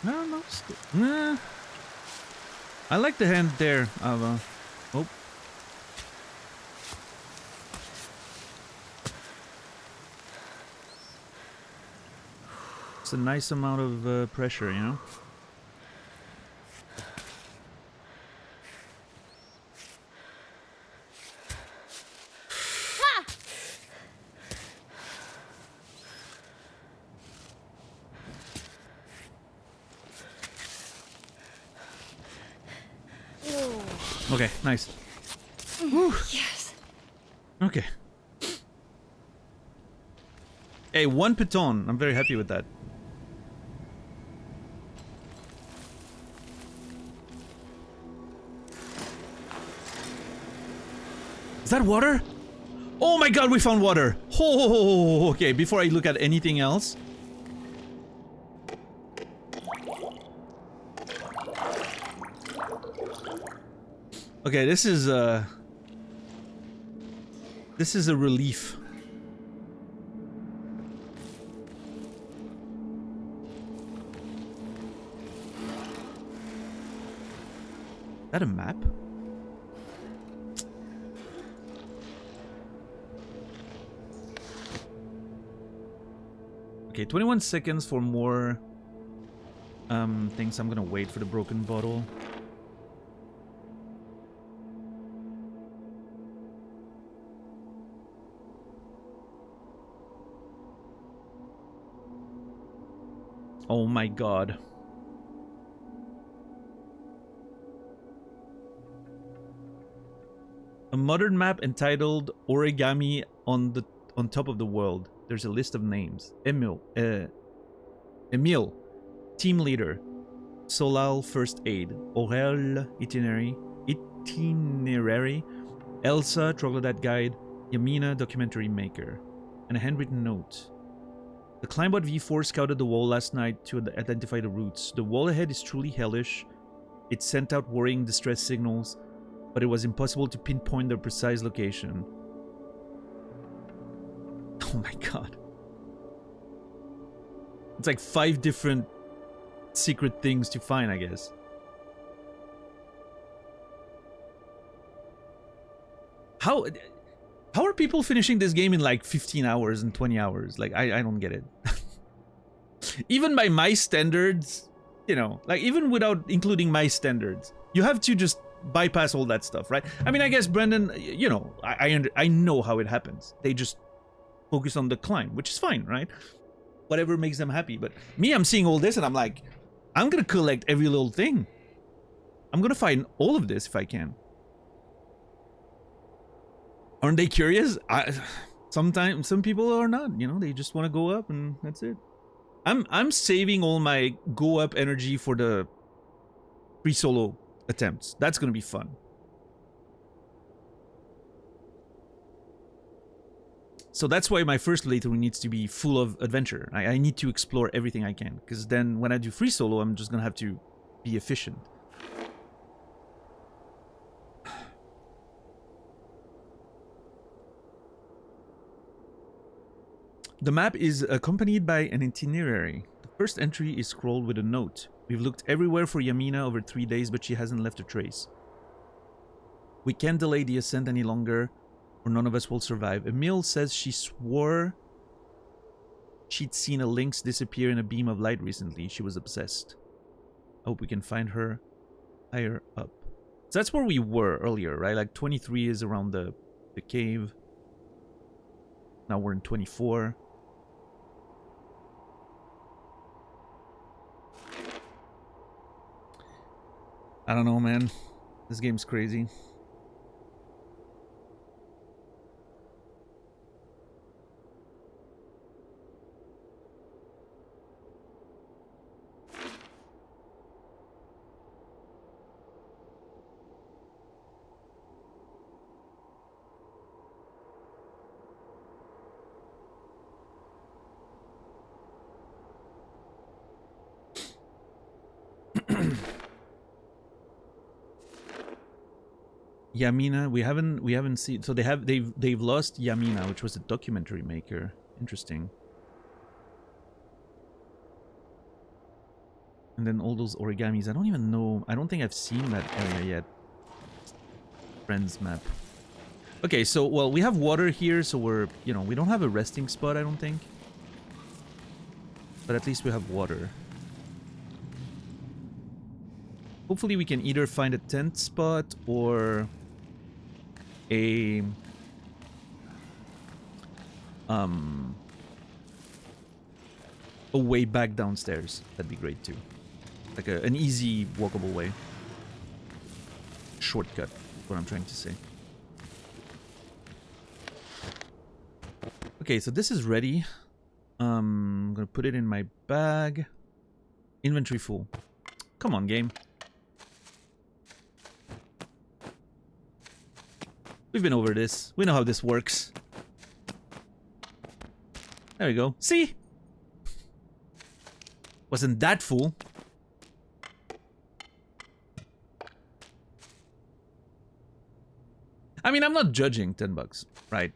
No, nah. I like the hand there, Ava. Oh. It's a nice amount of pressure, you know? Okay, nice. Yes. Okay. Hey, 1 piton. I'm very happy with that. Is that water? Oh my god, we found water! Oh, okay, before I look at anything else. Okay, this is a relief. Is that a map? Okay, 21 seconds for more things. I'm gonna wait for the broken bottle. Oh my god. A modern map entitled Origami on top of the world. There's a list of names. Emil, team leader. Solal, first aid. Aurel, itinerary. Elsa, troglodyte guide. Yamina, documentary maker. And a handwritten note. The Climbot V4 scouted the wall last night to identify the routes. The wall ahead is truly hellish. It sent out worrying distress signals, but it was impossible to pinpoint their precise location. Oh my god. It's like 5 different secret things to find, I guess. How are people finishing this game in like 15 hours and 20 hours? Like, I don't get it. Even by my standards, you know, like even without including my standards, you have to just bypass all that stuff, right? I mean, I guess Brendan, you know, I know how it happens. They just focus on the climb, which is fine, right? Whatever makes them happy. But me, I'm seeing all this and I'm like, I'm gonna collect every little thing. I'm gonna find all of this if I can. Aren't they curious? Sometimes some people are not, you know, they just want to go up and that's it. I'm saving all my go up energy for the free solo attempts. That's gonna be fun. So that's why my first playthrough needs to be full of adventure. I need to explore everything I can, because then when I do free solo, I'm just gonna have to be efficient. The map is accompanied by an itinerary. The first entry is scrolled with a note. We've looked everywhere for Yamina over 3 days, but she hasn't left a trace. We can't delay the ascent any longer, or none of us will survive. Emil says she swore she'd seen a lynx disappear in a beam of light recently. She was obsessed. I hope we can find her higher up. So that's where we were earlier, right? Like 23 is around the cave. Now we're in 24. I don't know, man. This game's crazy. Yamina, we haven't seen. So they've lost Yamina, which was a documentary maker. Interesting. And then all those origamis. I don't even know. I don't think I've seen that area yet. Friends map. Okay, so, well, we have water here, so we're, you know, we don't have a resting spot, I don't think. But at least we have water. Hopefully we can either find a tent spot or a way back downstairs. That'd be great too. Like an easy walkable way. Shortcut, is what I'm trying to say. Okay, so this is ready. I'm gonna put it in my bag. Inventory full. Come on, game. We've been over this. We know how this works. There we go. See? Wasn't that full? I mean, I'm not judging $10, right?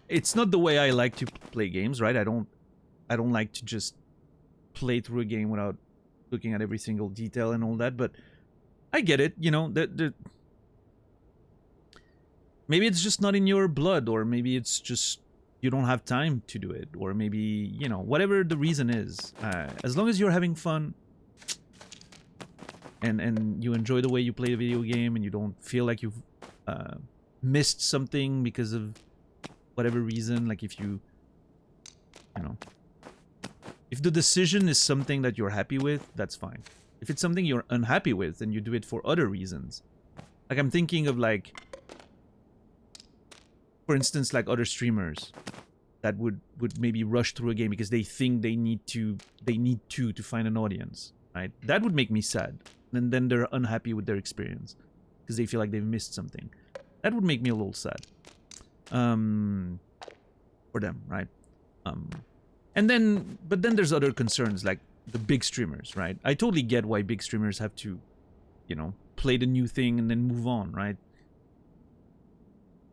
It's not the way I like to play games, right? I don't like to just play through a game without looking at every single detail and all that, but I get it, you know, maybe it's just not in your blood, or maybe it's just you don't have time to do it, or maybe, you know, whatever the reason is. As long as you're having fun and you enjoy the way you play a video game and you don't feel like you've missed something because of whatever reason, like if you know, if the decision is something that you're happy with, that's fine. If it's something you're unhappy with and you do it for other reasons, like I'm thinking of, like, for instance, like other streamers that would maybe rush through a game because they think they need to find an audience, right? That would make me sad. And then they're unhappy with their experience because they feel like they've missed something. That would make me a little sad. For them, right? And then, but then there's other concerns, like the big streamers, right? I totally get why big streamers have to, you know, play the new thing and then move on, right?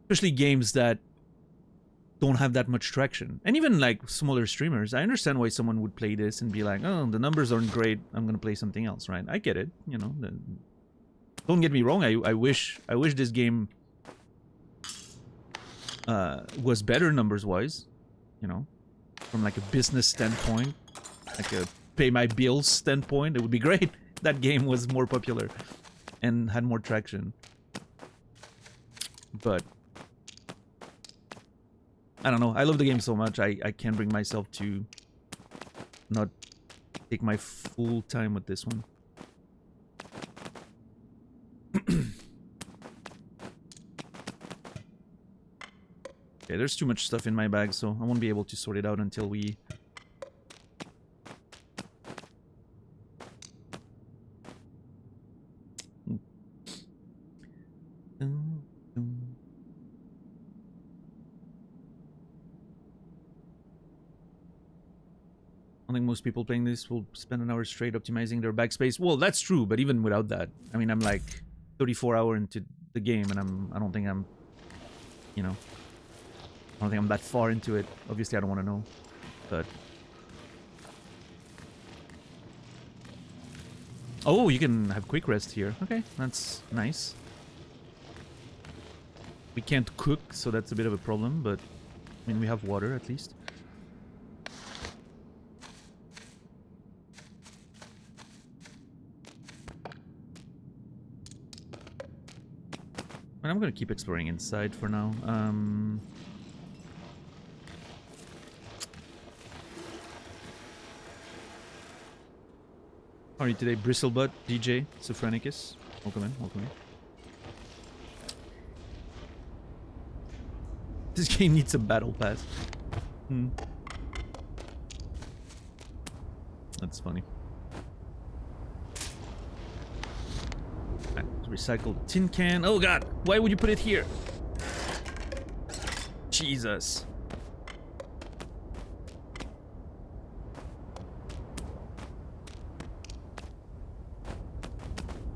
Especially games that don't have that much traction. And even like smaller streamers, I understand why someone would play this and be like, oh, the numbers aren't great, I'm gonna play something else, right? I get it, you know. Don't get me wrong, I wish this game was better numbers-wise, you know, from like a business standpoint, like a pay my bills standpoint. It would be great if that game was more popular and had more traction. But I don't know. I love the game so much. I can't bring myself to not take my full time with this one. Okay, there's too much stuff in my bag, so I won't be able to sort it out until we... I think most people playing this will spend an hour straight optimizing their backspace. Well, that's true, but even without that, I mean, I'm like 34 hours into the game, and I don't think I'm, you know, I don't think I'm that far into it. Obviously, I don't want to know, but... Oh, you can have quick rest here. Okay, that's nice. We can't cook, so that's a bit of a problem, but I mean, we have water at least. I'm gonna keep exploring inside for now. How are you today, Bristlebutt, DJ, Sophronicus? Welcome in, welcome in. This game needs a battle pass. That's funny. Recycled tin can. Oh god, why would you put it here? Jesus.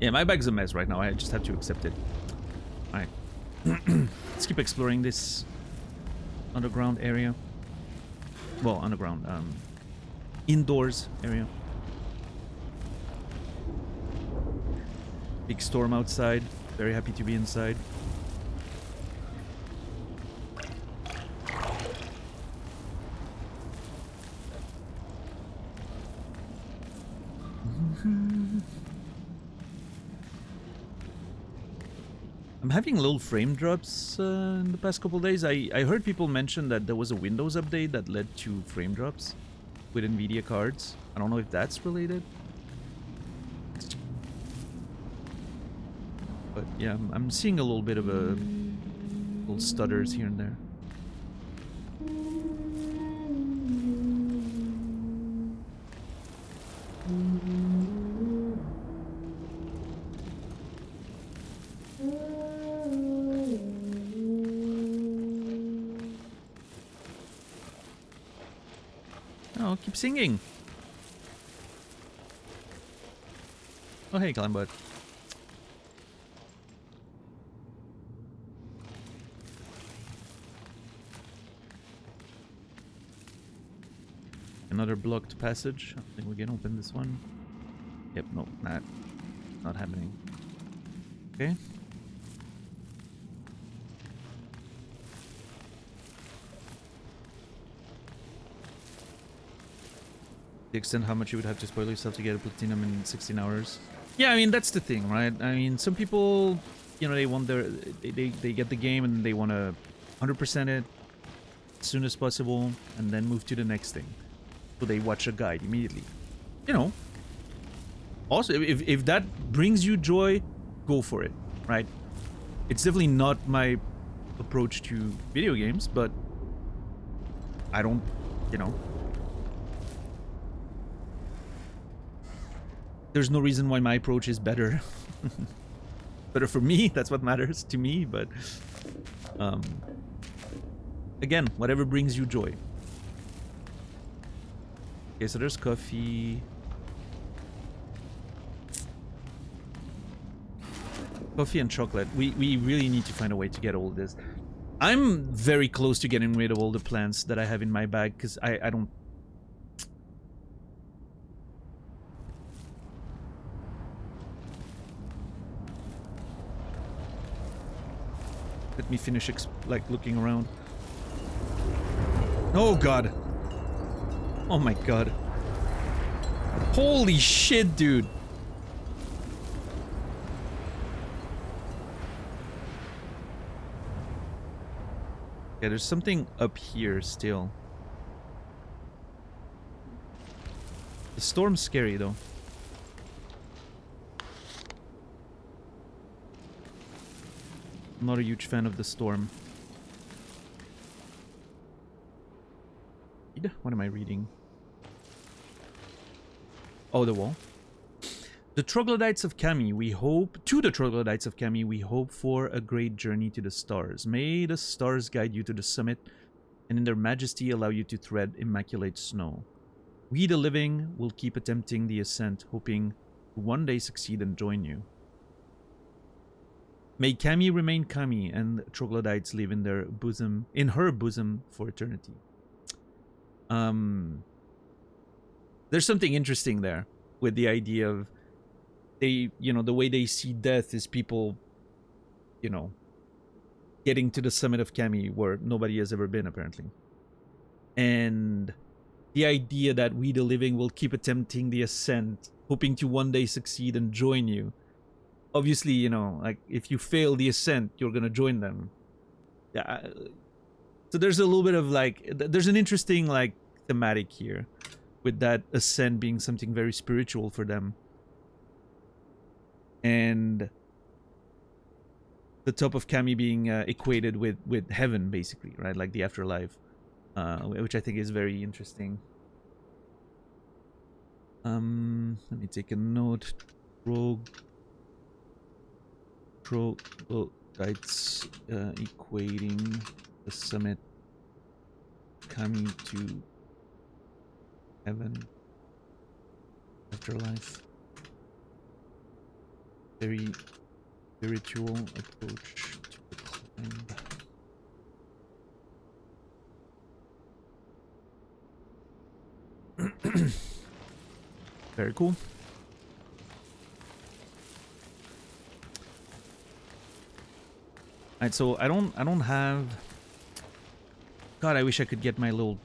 Yeah, my bag's a mess right now. I just have to accept it. Alright. Let's keep exploring this underground area. Well, underground, indoors area. Big storm outside. Very happy to be inside. I'm having little frame drops in the past couple days. I heard people mention that there was a Windows update that led to frame drops with NVIDIA cards. I don't know if that's related. But yeah, I'm seeing a little bit of a little stutters here and there. Oh, keep singing. Oh, hey, Climbot. Another blocked passage. I think we can open this one. Yep, no, not happening. Okay. The extent how much you would have to spoil yourself to get a platinum in 16 hours. Yeah, I mean, that's the thing, right? I mean, some people, you know, they want their... They get the game and they want to 100% it as soon as possible and then move to the next thing. So they watch a guide immediately. You know. Also, if that brings you joy, go for it, right? It's definitely not my approach to video games, but I don't, you know... There's no reason why my approach is better. Better for me, that's what matters to me, but... again, whatever brings you joy. Okay, so there's coffee. Coffee and chocolate. We really need to find a way to get all of this. I'm very close to getting rid of all the plants that I have in my bag, because I don't... Let me finish like looking around. Oh god. Oh my god. Holy shit, dude. Yeah, there's something up here still. The storm's scary though. I'm not a huge fan of the storm. What am I reading? Oh, the wall. The Troglodytes of Kami, we hope... To the Troglodytes of Kami, we hope for a great journey to the stars. May the stars guide you to the summit, and in their majesty allow you to tread immaculate snow. We, the living, will keep attempting the ascent, hoping to one day succeed and join you. May Kami remain Kami, and Troglodytes live in their bosom, in her bosom for eternity. There's something interesting there with the idea of they, you know, the way they see death is people, you know, getting to the summit of Kami where nobody has ever been apparently. And the idea that we the living will keep attempting the ascent, hoping to one day succeed and join you. Obviously, you know, like if you fail the ascent, you're gonna join them. Yeah. So there's a little bit of like, there's an interesting like thematic here with that ascent being something very spiritual for them. And the top of Kami being equated with heaven, basically, right? Like the afterlife, which I think is very interesting. Let me take a note. Troglodytes equating the summit Kami to heaven, afterlife. Very spiritual approach Very cool. Alright, so I don't have. God, I wish I could get my little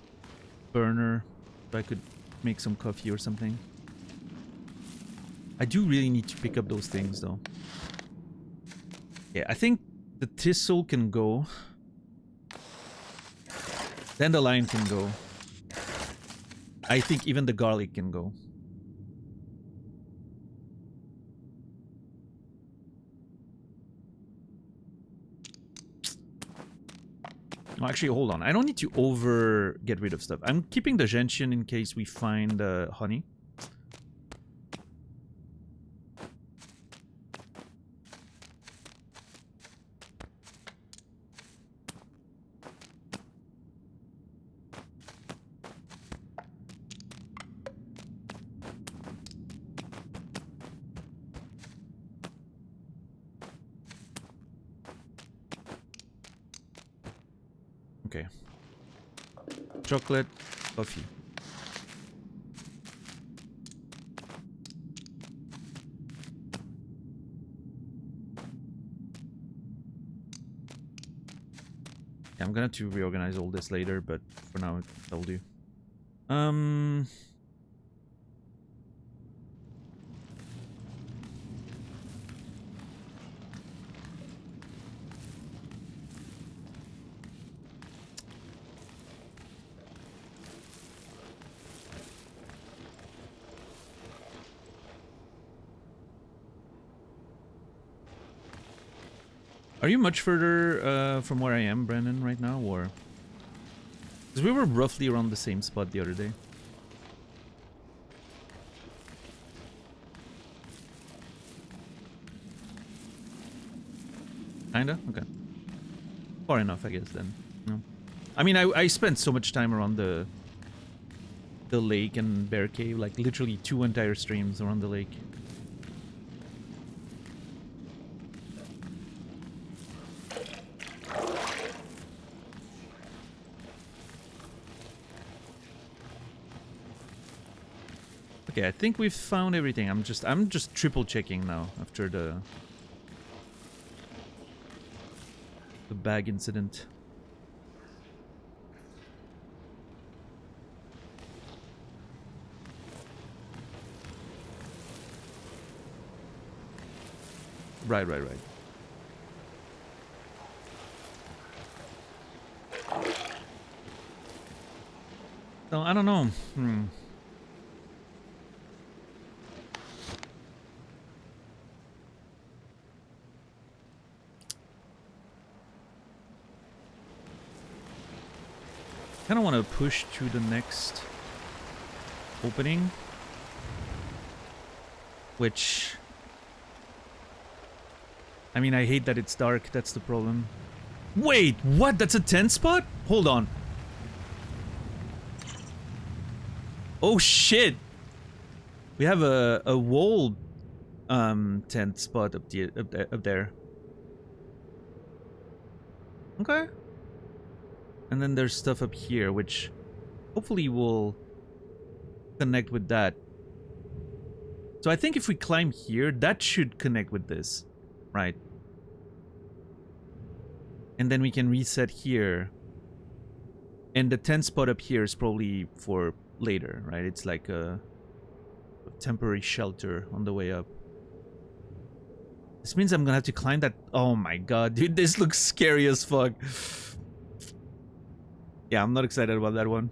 burner so I could make some coffee or something. I do really need to pick up those things though. Yeah, I think the thistle can go. Dandelion can go. I think even the garlic can go. No, actually, hold on. I don't need to get rid of stuff. I'm keeping the gentian in case we find honey. Okay. Chocolate, coffee. Yeah, I'm gonna have to reorganize all this later, but for now that'll do. Are you much further from where I am, Brandon, right now, or? Because we were roughly around the same spot the other day. Kinda? Okay. Far enough, I guess, then. No. I mean, I spent so much time around the lake and bear cave, like literally 2 entire streams around the lake. Okay, I think we've found everything. I'm just triple checking now after the bag incident. Right. So I don't know. Kind of want to push to the next opening, which, I mean, I hate that it's dark. That's the problem. Wait, what? That's a tent spot? Hold on. Oh shit! We have a wall tent spot up there. Okay. And then there's stuff up here, which hopefully will connect with that. So I think if we climb here, that should connect with this, right? And then we can reset here. And the tent spot up here is probably for later, right? It's like a temporary shelter on the way up. This means I'm gonna have to climb that. Oh my god, dude, this looks scary as fuck. Yeah, I'm not excited about that one.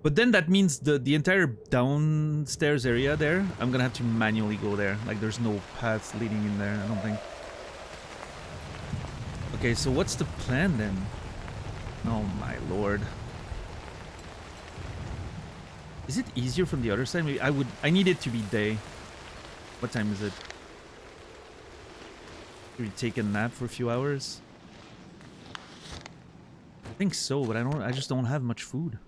But then that means the entire downstairs area there, I'm gonna have to manually go there. Like, there's no paths leading in there, I don't think. Okay, so what's the plan then? Oh my lord. Is it easier from the other side? Maybe I need it to be day. What time is it? Should we take a nap for a few hours? I think so, but I just don't have much food.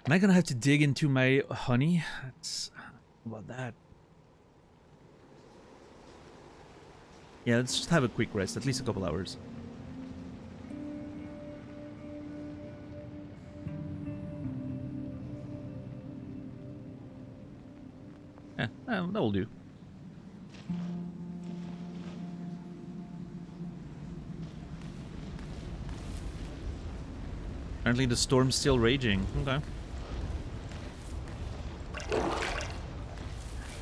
Am I gonna have to dig into my honey? That's about that. Yeah, let's just have a quick rest, at least a couple hours. Yeah, that'll do. Apparently the storm's still raging. Okay.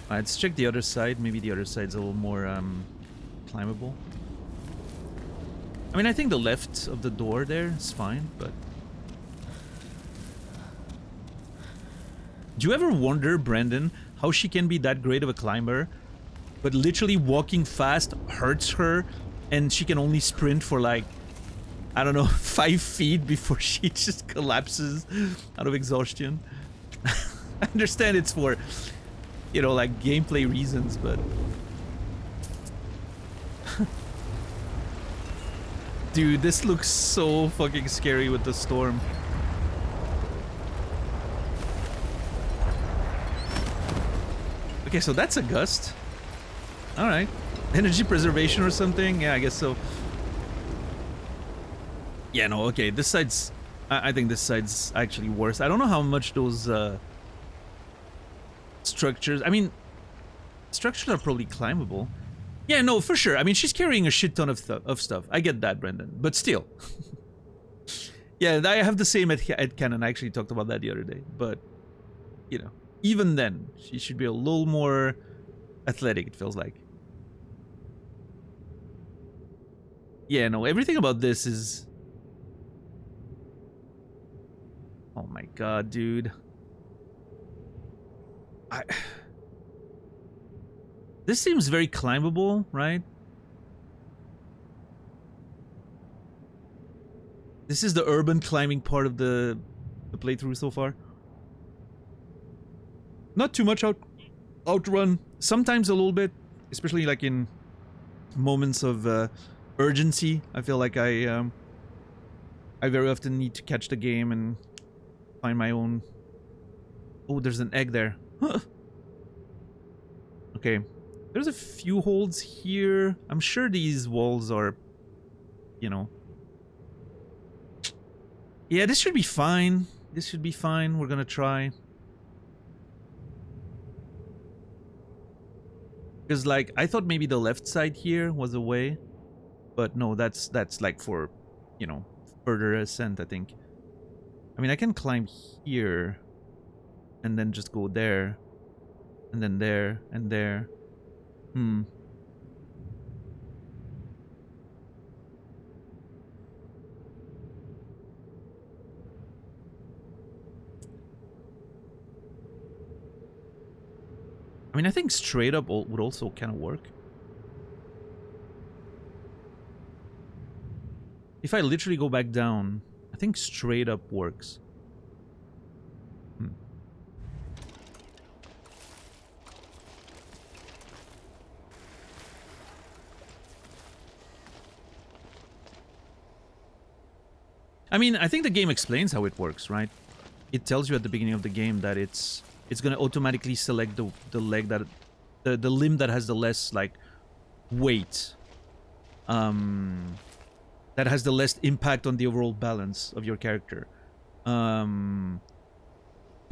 Let's check the other side. Maybe the other side's a little more climbable. I mean, I think the left of the door there is fine, but... Do you ever wonder, Brandon, how she can be that great of a climber, but literally walking fast hurts her, and she can only sprint for like, I don't know, 5 feet before she just collapses out of exhaustion? I understand it's for, you know, like gameplay reasons, but... Dude, this looks so fucking scary with the storm. Okay, so that's a gust. Alright. Energy preservation or something? Yeah, I guess so. Yeah, no, okay, this side's... I think this side's actually worse. I don't know how much those structures... I mean, structures are probably climbable. Yeah, no, for sure. I mean, she's carrying a shit ton of stuff. I get that, Brendan. But still. Yeah, I have the same at CAIRN. I actually talked about that the other day. But, you know, even then, she should be a little more athletic, it feels like. Yeah, no, everything about this is... Oh my god, dude. This seems very climbable, right? This is the urban climbing part of the playthrough so far. Not too much outrun. Sometimes a little bit, especially like in moments of urgency. I feel like I very often need to catch the game and find my own... Oh, there's an egg there. Okay. There's a few holds here. I'm sure these walls are, you know... Yeah, this should be fine. This should be fine. We're gonna try. Because, like, I thought maybe the left side here was a way. But no, that's like for, you know, further ascent, I think. I mean, I can climb here. And then just go there. And then there. And there. Hmm. I mean, I think straight up would also kind of work. If I literally go back down, I think straight up works. Hmm. I mean, I think the game explains how it works, right? It tells you at the beginning of the game that it's going to automatically select the leg that... The limb that has the less, like, weight. That has the less impact on the overall balance of your character. But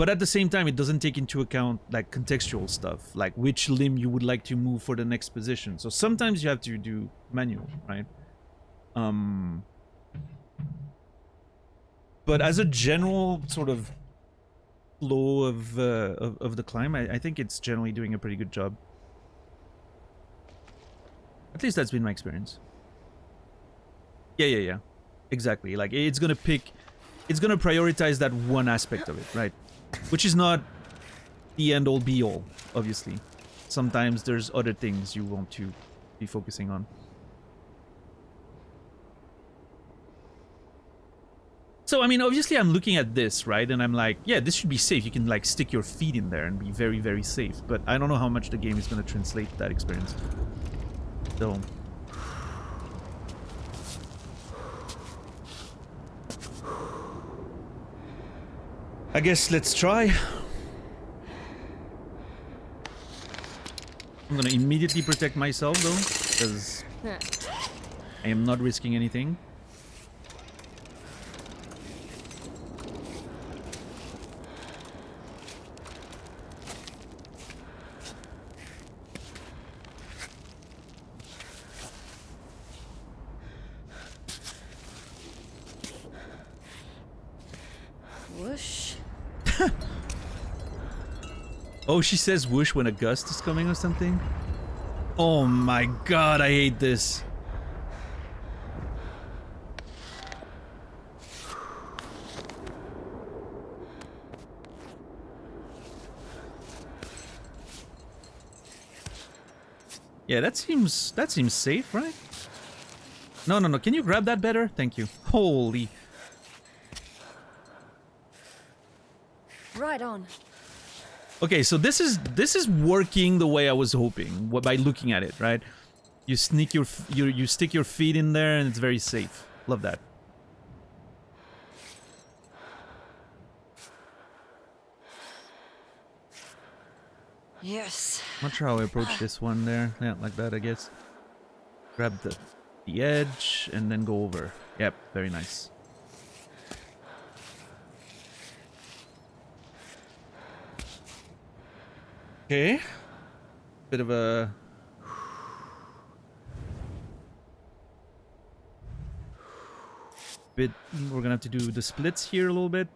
at the same time, it doesn't take into account, like, contextual stuff. Like, which limb you would like to move for the next position. So sometimes you have to do manual, right? But as a general sort of flow of the climb, I think it's generally doing a pretty good job. At least that's been my experience. Yeah. Exactly. Like, it's gonna prioritize that one aspect of it, right? Which is not the end-all be-all, obviously. Sometimes there's other things you want to be focusing on. So, I mean, obviously I'm looking at this, right? And I'm like, yeah, this should be safe. You can, like, stick your feet in there and be very, very safe. But I don't know how much the game is going to translate that experience. So... I guess let's try. I'm gonna immediately protect myself though, because I am not risking anything. Whoosh. Oh, she says whoosh when a gust is coming or something? Oh my god, I hate this. Yeah, that seems safe, right? No, no, no. Can you grab that better? Thank you. Holy. Right on. Okay, so this is working the way I was hoping by looking at it, right? You sneak you stick your feet in there and it's very safe. Love that. Yes. Not sure how I approach this one there. Yeah, like that, I guess. Grab the edge and then go over. Yep, very nice. Okay. Bit of a... We're gonna have to do the splits here a little bit.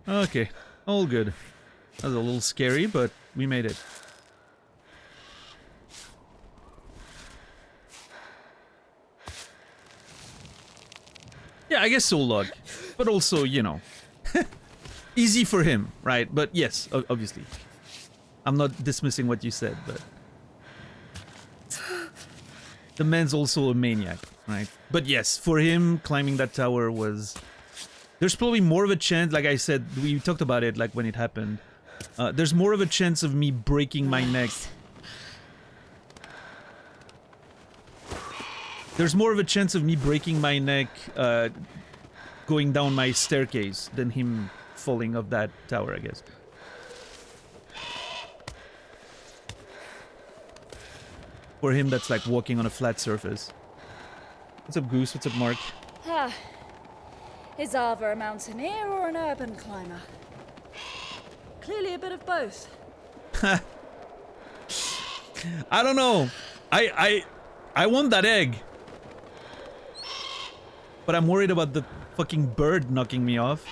Okay, all good. That was a little scary, but we made it. Yeah, I guess so, luck. But also, you know, easy for him, right? But yes, obviously. I'm not dismissing what you said, but... The man's also a maniac, right? But yes, for him, climbing that tower was... There's probably more of a chance, like I said, we talked about it like when it happened. There's more of a chance of me breaking my neck. There's more of a chance of me breaking my neck going down my staircase than him falling off that tower, I guess. For him, that's like walking on a flat surface. What's up, Goose? What's up, Mark? Is Ava a mountaineer or an urban climber? Clearly a bit of both. I don't know. I want that egg. But I'm worried about the fucking bird knocking me off.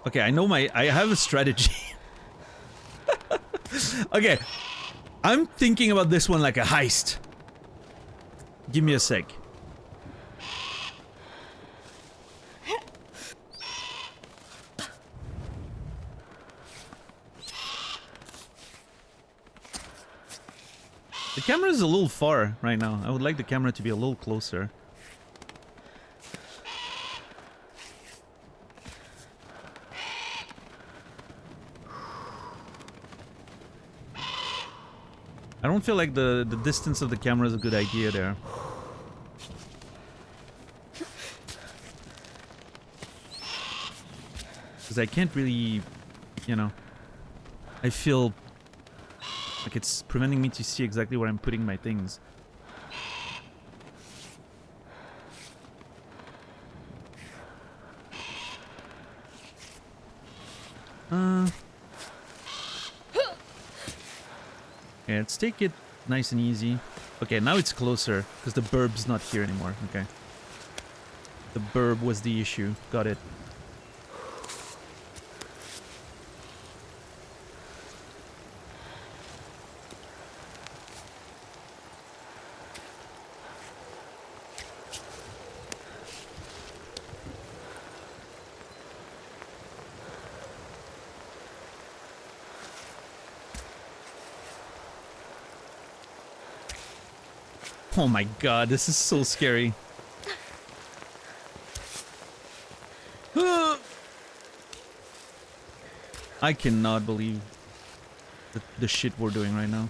Okay, I know I have a strategy. Okay, I'm thinking about this one like a heist. Give me a sec. The camera is a little far right now. I would like the camera to be a little closer. I don't feel like the distance of the camera is a good idea there. Because I can't really, you know, I feel like it's preventing me to see exactly where I'm putting my things. Okay, let's take it nice and easy. Okay, now it's closer, because the burb's not here anymore. Okay. The burb was the issue. Got it. Oh my god, this is so scary. I cannot believe the shit we're doing right now.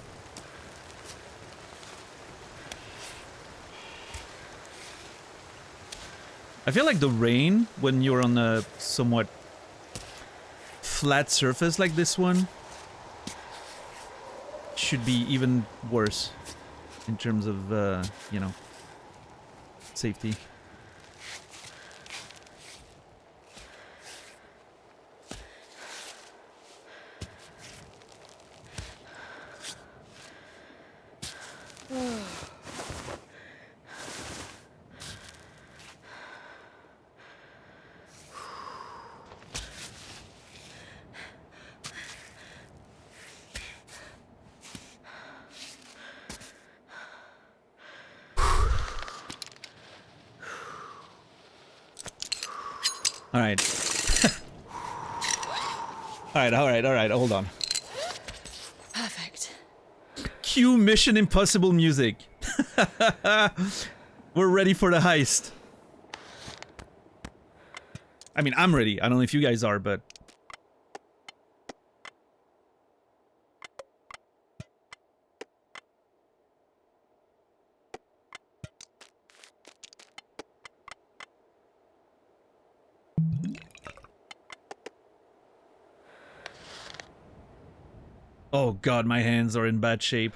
I feel like the rain, when you're on a somewhat flat surface like this one, should be even worse in terms of, you know, safety. Alright. Alright, hold on. Perfect. Cue Mission Impossible music. We're ready for the heist. I mean, I'm ready. I don't know if you guys are, but... Oh god, my hands are in bad shape.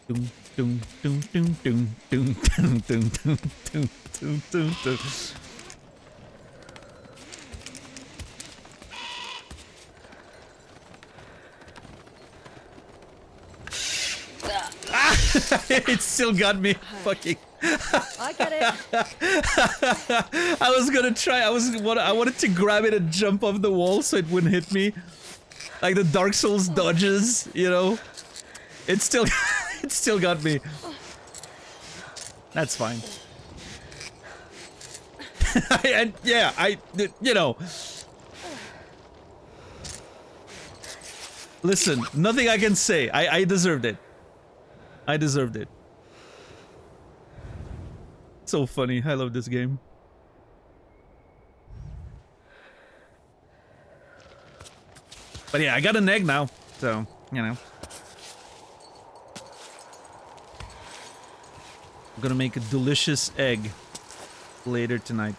Doom, doom, doom, doom, doom, doom, doom, doom, doom, doom, doom, doom, doom. It still got me. Fucking. I get it. I was gonna try. I wanted to grab it and jump off the wall so it wouldn't hit me, like the Dark Souls dodges. You know, it still, it still got me. That's fine. And yeah, you know. Listen, nothing I can say. I deserved it. I deserved it. So funny. I love this game. But yeah, I got an egg now. So, you know. I'm gonna make a delicious egg later tonight.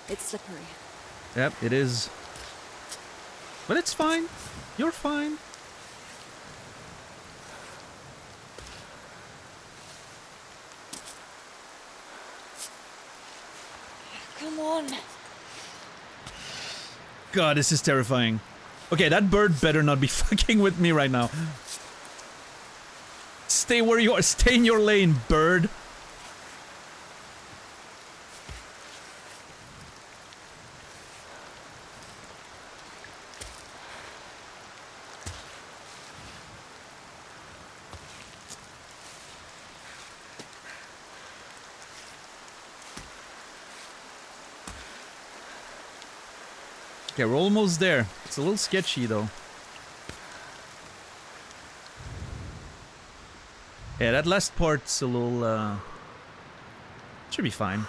It's slippery. Yep, it is. But it's fine. You're fine. Come on. God, this is terrifying. Okay, that bird better not be fucking with me right now. Stay where you are. Stay in your lane, bird. Okay, we're almost there. It's a little sketchy, though. Yeah, that last part's a little, should be fine.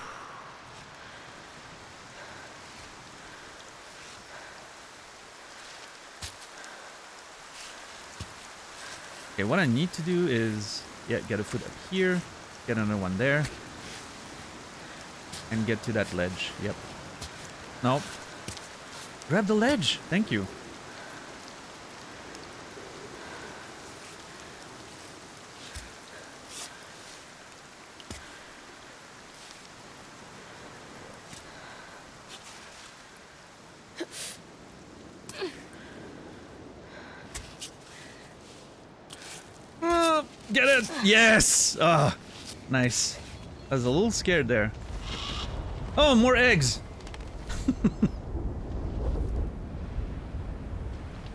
Okay, what I need to do is, yeah, get a foot up here, get another one there, and get to that ledge. Yep. Nope. Grab the ledge. Thank you. Get it! Yes! Ah, nice. I was a little scared there. Oh, more eggs!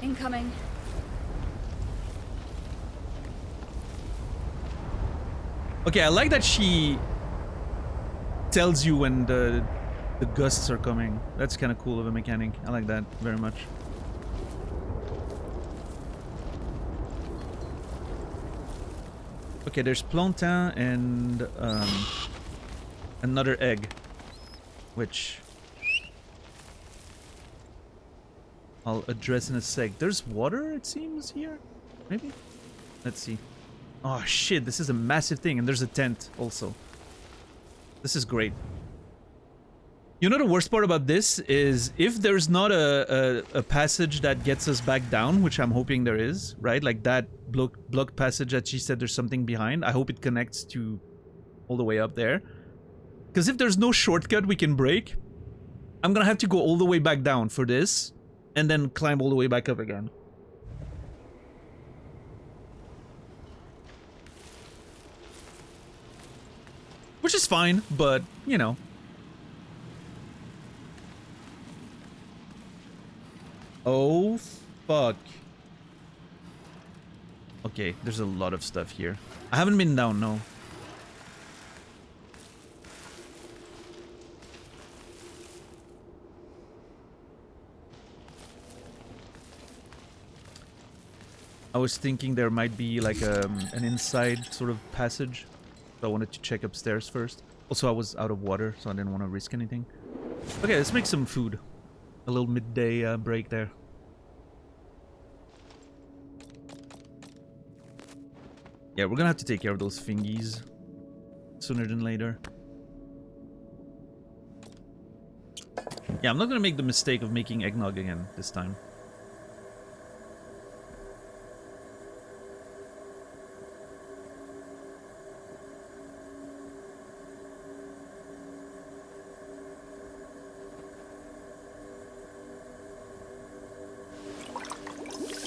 Incoming. Okay, I like that she tells you when the gusts are coming. That's kind of cool of a mechanic. I like that very much. Okay, there's plantain and another egg, which I'll address in a sec. There's water, it seems, here? Maybe? Let's see. Oh shit, this is a massive thing, and there's a tent also. This is great. You know the worst part about this is if there's not a passage that gets us back down, which I'm hoping there is, right? Like that blocked passage that she said there's something behind. I hope it connects to all the way up there. Because if there's no shortcut we can break, I'm gonna have to go all the way back down for this and then climb all the way back up again. Which is fine, but, you know. Oh, fuck. Okay, there's a lot of stuff here. I haven't been down, no. I was thinking there might be like an inside sort of passage. So I wanted to check upstairs first. Also, I was out of water, so I didn't want to risk anything. Okay, let's make some food. A little midday break there. Yeah, we're gonna have to take care of those fingies sooner than later. Yeah, I'm not gonna make the mistake of making eggnog again this time.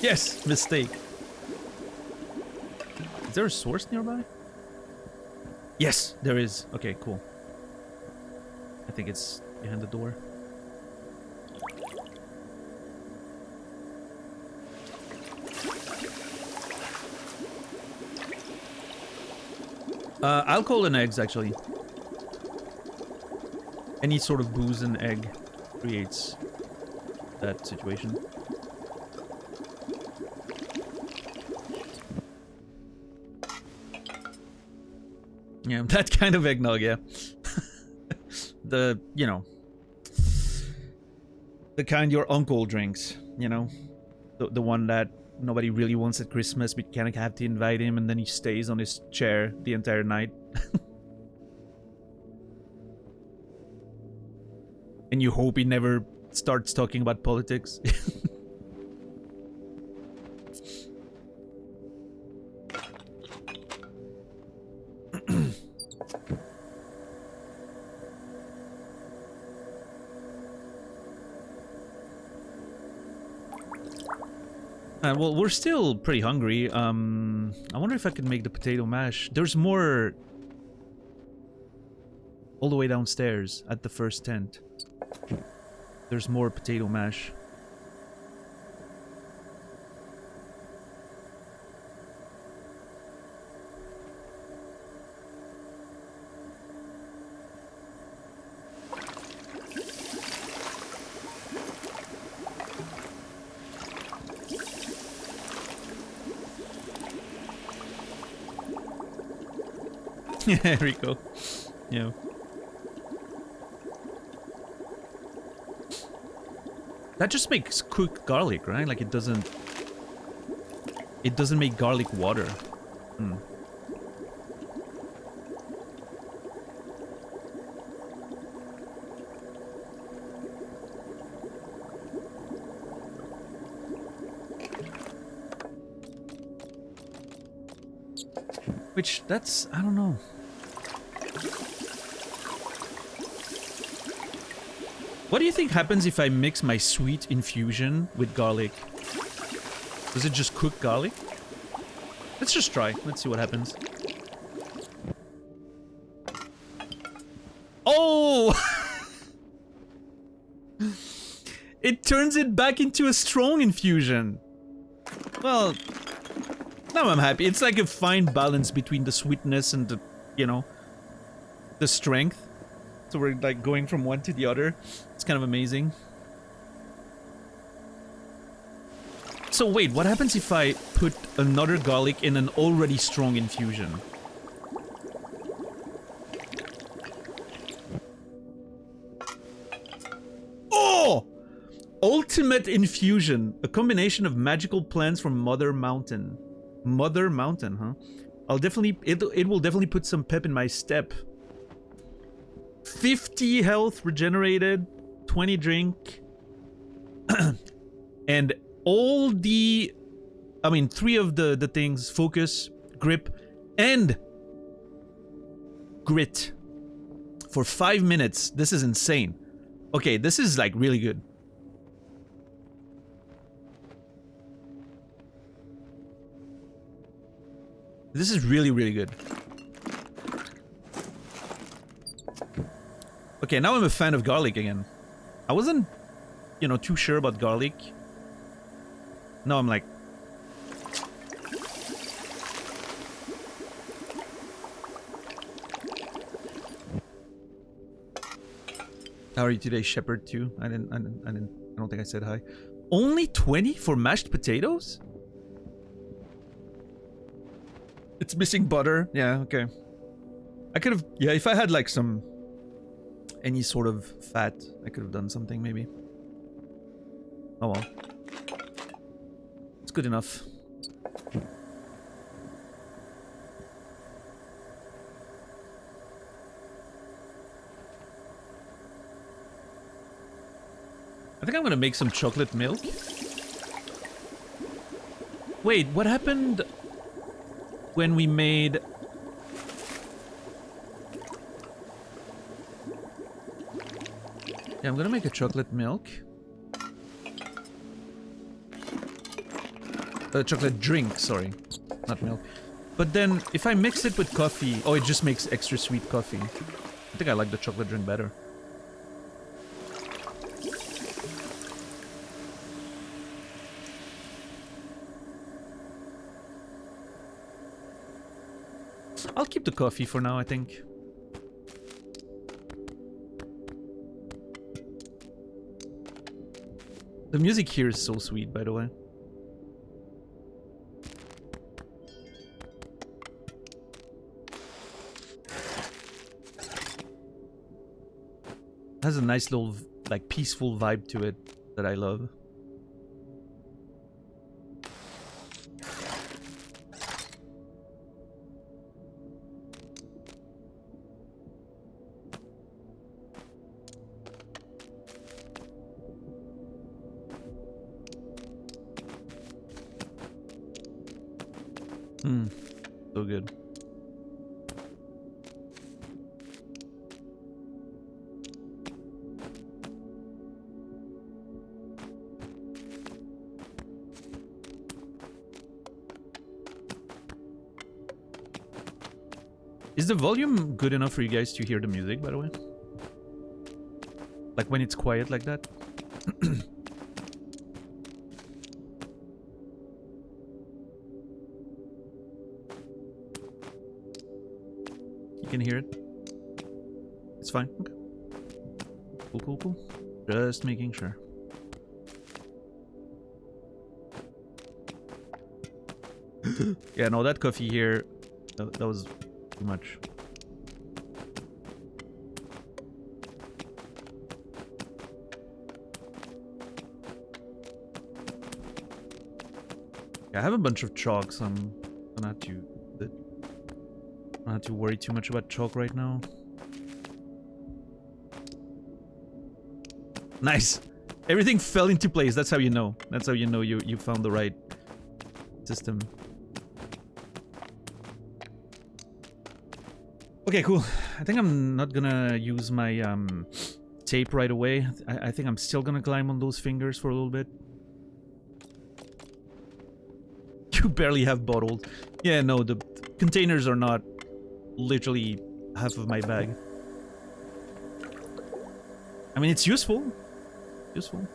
Yes, mistake. Is there a source nearby? Yes, there is. Okay, cool. I think it's behind the door. Alcohol and eggs, actually. Any sort of booze and egg creates that situation. Yeah, that kind of eggnog, yeah. The, you know, the kind your uncle drinks, you know? The one that nobody really wants at Christmas, but you kind of have to invite him, and then he stays on his chair the entire night. And you hope he never starts talking about politics. Well, we're still pretty hungry. I wonder if I could make the potato mash. There's more all the way downstairs at the first tent. There's more potato mash. Yeah, Rico. Yeah. That just makes cooked garlic, right? Like it doesn't make garlic water. Hmm. Which, that's, I don't know. What do you think happens if I mix my sweet infusion with garlic? Does it just cook garlic? Let's just try. Let's see what happens. Oh! It turns it back into a strong infusion. Well, now I'm happy. It's like a fine balance between the sweetness and the, you know, the strength. So we're like going from one to the other. It's kind of amazing. So wait, what happens if I put another garlic in an already strong infusion? Oh! Ultimate infusion. A combination of magical plants from Mother Mountain. Mother Mountain, huh? It will definitely put some pep in my step. 50 health regenerated, 20 drink. And all the... I mean, 3 of the things. Focus, grip, and grit. For 5 minutes. This is insane. Okay, this is like really good. This is really, really good. Okay, now I'm a fan of garlic again. I wasn't, you know, too sure about garlic. Now I'm like... How are you today, Shepherd 2? I don't think I said hi. Only 20 for mashed potatoes? It's missing butter. Yeah, okay. I could have... Yeah, if I had like some... any sort of fat, I could have done something maybe. Oh well. It's good enough. I think I'm gonna make some chocolate milk. Wait, what happened when we made... Yeah, I'm gonna make a chocolate milk. A chocolate drink, sorry. Not milk. But then, if I mix it with coffee... Oh, it just makes extra sweet coffee. I think I like the chocolate drink better. I'll keep the coffee for now, I think. The music here is so sweet, by the way. It has a nice little, like, peaceful vibe to it that I love. So good. Is the volume good enough for you guys to hear the music, by the way? Like when it's quiet like that? You can hear it? It's fine? Okay. Cool, cool, cool. Just making sure. Yeah, no, that coffee here, that was too much. Yeah, I have a bunch of chalk, so I'm gonna have to... I don't have to worry too much about chalk right now. Nice! Everything fell into place, that's how you know. That's how you know you found the right system. Okay, cool. I think I'm not gonna use my tape right away. I think I'm still gonna climb on those fingers for a little bit. You barely have bottled. Yeah, no, the containers are not literally half of my bag. I mean, it's useful. Useful.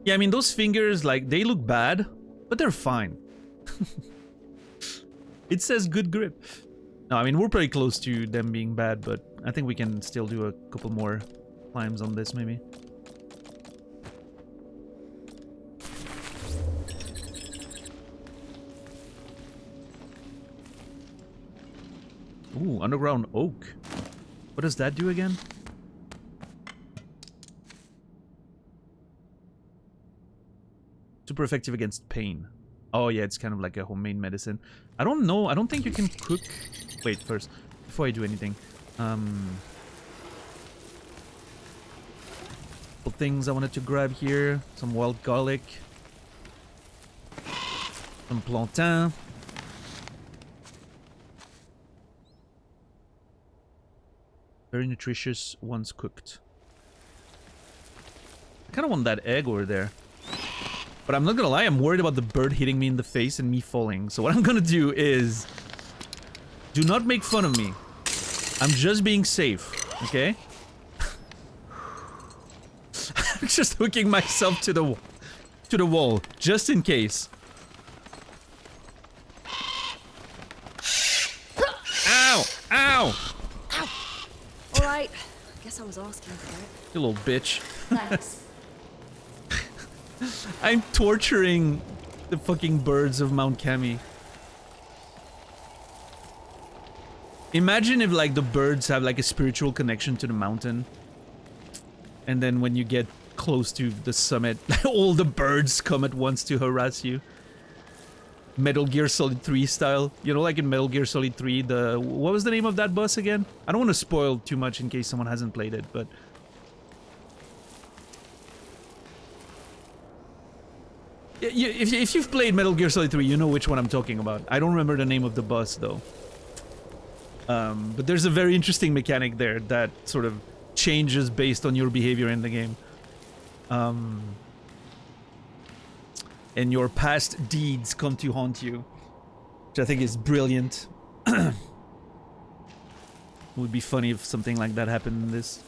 Yeah, I mean, those fingers, like, they look bad, but they're fine. It says good grip. No, I mean, we're pretty close to them being bad, but I think we can still do a couple more climbs on this, maybe. Ooh, underground oak. What does that do again? Super effective against pain. Oh yeah, it's kind of like a homemade medicine. I don't know. I don't think you can cook. Wait, first, before I do anything. Couple things I wanted to grab here. Some wild garlic. Some plantain. Very nutritious once cooked. I kind of want that egg over there. But I'm not gonna lie, I'm worried about the bird hitting me in the face and me falling. So what I'm gonna do is... do not make fun of me. I'm just being safe, okay? I'm just hooking myself to the wall, just in case. Ow! Ow! Alright, guess I was asking for it. You little bitch. Thanks. I'm torturing the fucking birds of Mount Kami. Imagine if, like, the birds have, like, a spiritual connection to the mountain. And then when you get close to the summit, all the birds come at once to harass you. Metal Gear Solid 3 style. You know, like in Metal Gear Solid 3, the... what was the name of that boss again? I don't want to spoil too much in case someone hasn't played it, but... If you've played Metal Gear Solid 3, you know which one I'm talking about. I don't remember the name of the boss, though. But there's a very interesting mechanic there that sort of changes based on your behavior in the game. And your past deeds come to haunt you, which I think is brilliant. It would be funny if something like that happened in this.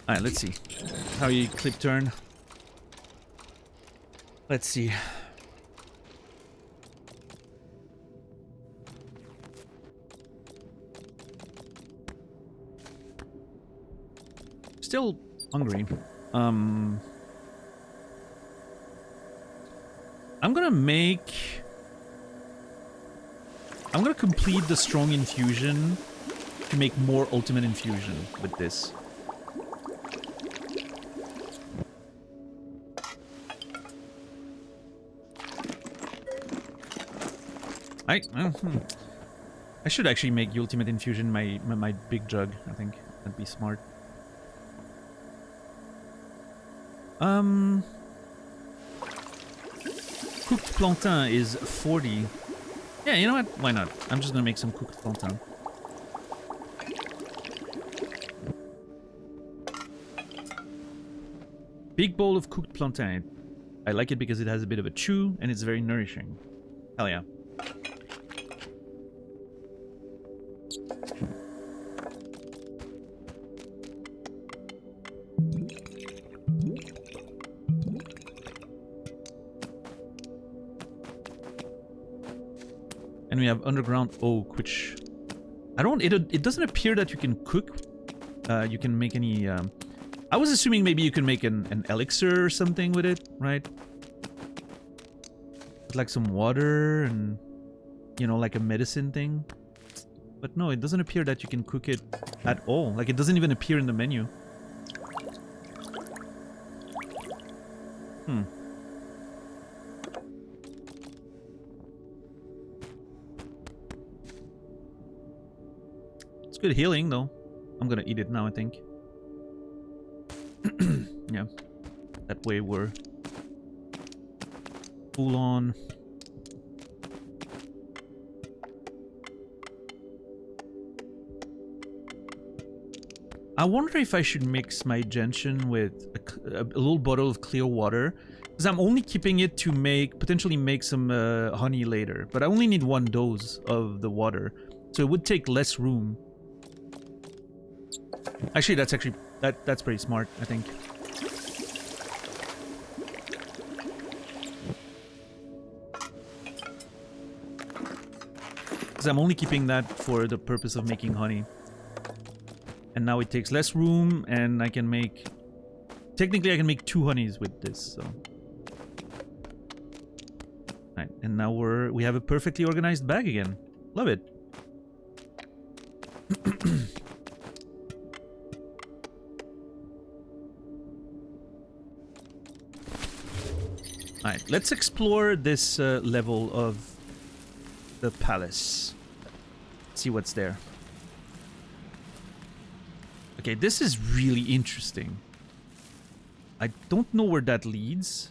Alright, let's see. How you clip turn. Let's see. Still hungry. I'm gonna complete the strong infusion to make more ultimate infusion with this. I should actually make the ultimate infusion my big jug. I think that'd be smart. Cooked plantain is 40. Yeah, you know what? Why not? I'm just gonna make some cooked plantain. Big bowl of cooked plantain. I like it because it has a bit of a chew and it's very nourishing. Hell yeah. And we have underground oak, which it doesn't appear that you can cook. You can make any. I was assuming maybe you can make an elixir or something with it, right? With like some water and, you know, like a medicine thing. But no, it doesn't appear that you can cook it at all. Like, it doesn't even appear in the menu. It's good healing, though. I'm gonna eat it now, I think. Yeah. That way we're full on. I wonder if I should mix my gentian with a little bottle of clear water, because I'm only keeping it to potentially make some honey later, but I only need 1 dose of the water, so it would take less room. Actually, that's pretty smart, I think. Because I'm only keeping that for the purpose of making honey. And now it takes less room, and I can make technically I can make 2 honeys with this, so. Alright, and now we have a perfectly organized bag again. Love it. Alright, let's explore this level of the palace. See what's there. Okay, this is really interesting. I don't know where that leads,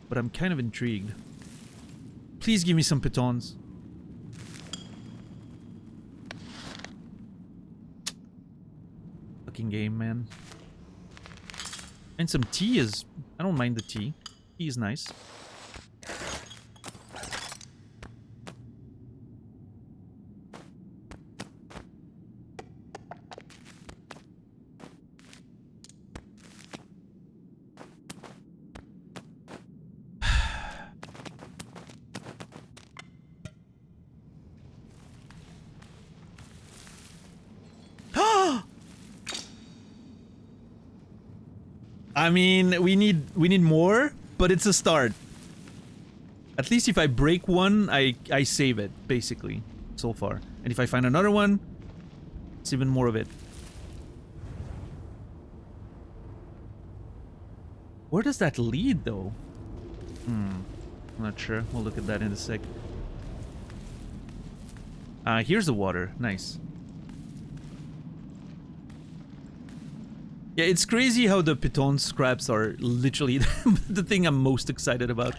but I'm kind of intrigued. Please give me some pitons. Fucking game, man. And some tea is... I don't mind the tea. Tea is nice. I mean, we need more, but it's a start. At least if I break one, I save it, basically, so far. And if I find another one, it's even more of it. Where does that lead, though? I'm not sure. We'll look at that in a sec. Here's the water. Nice. Yeah, it's crazy how the piton scraps are literally the thing I'm most excited about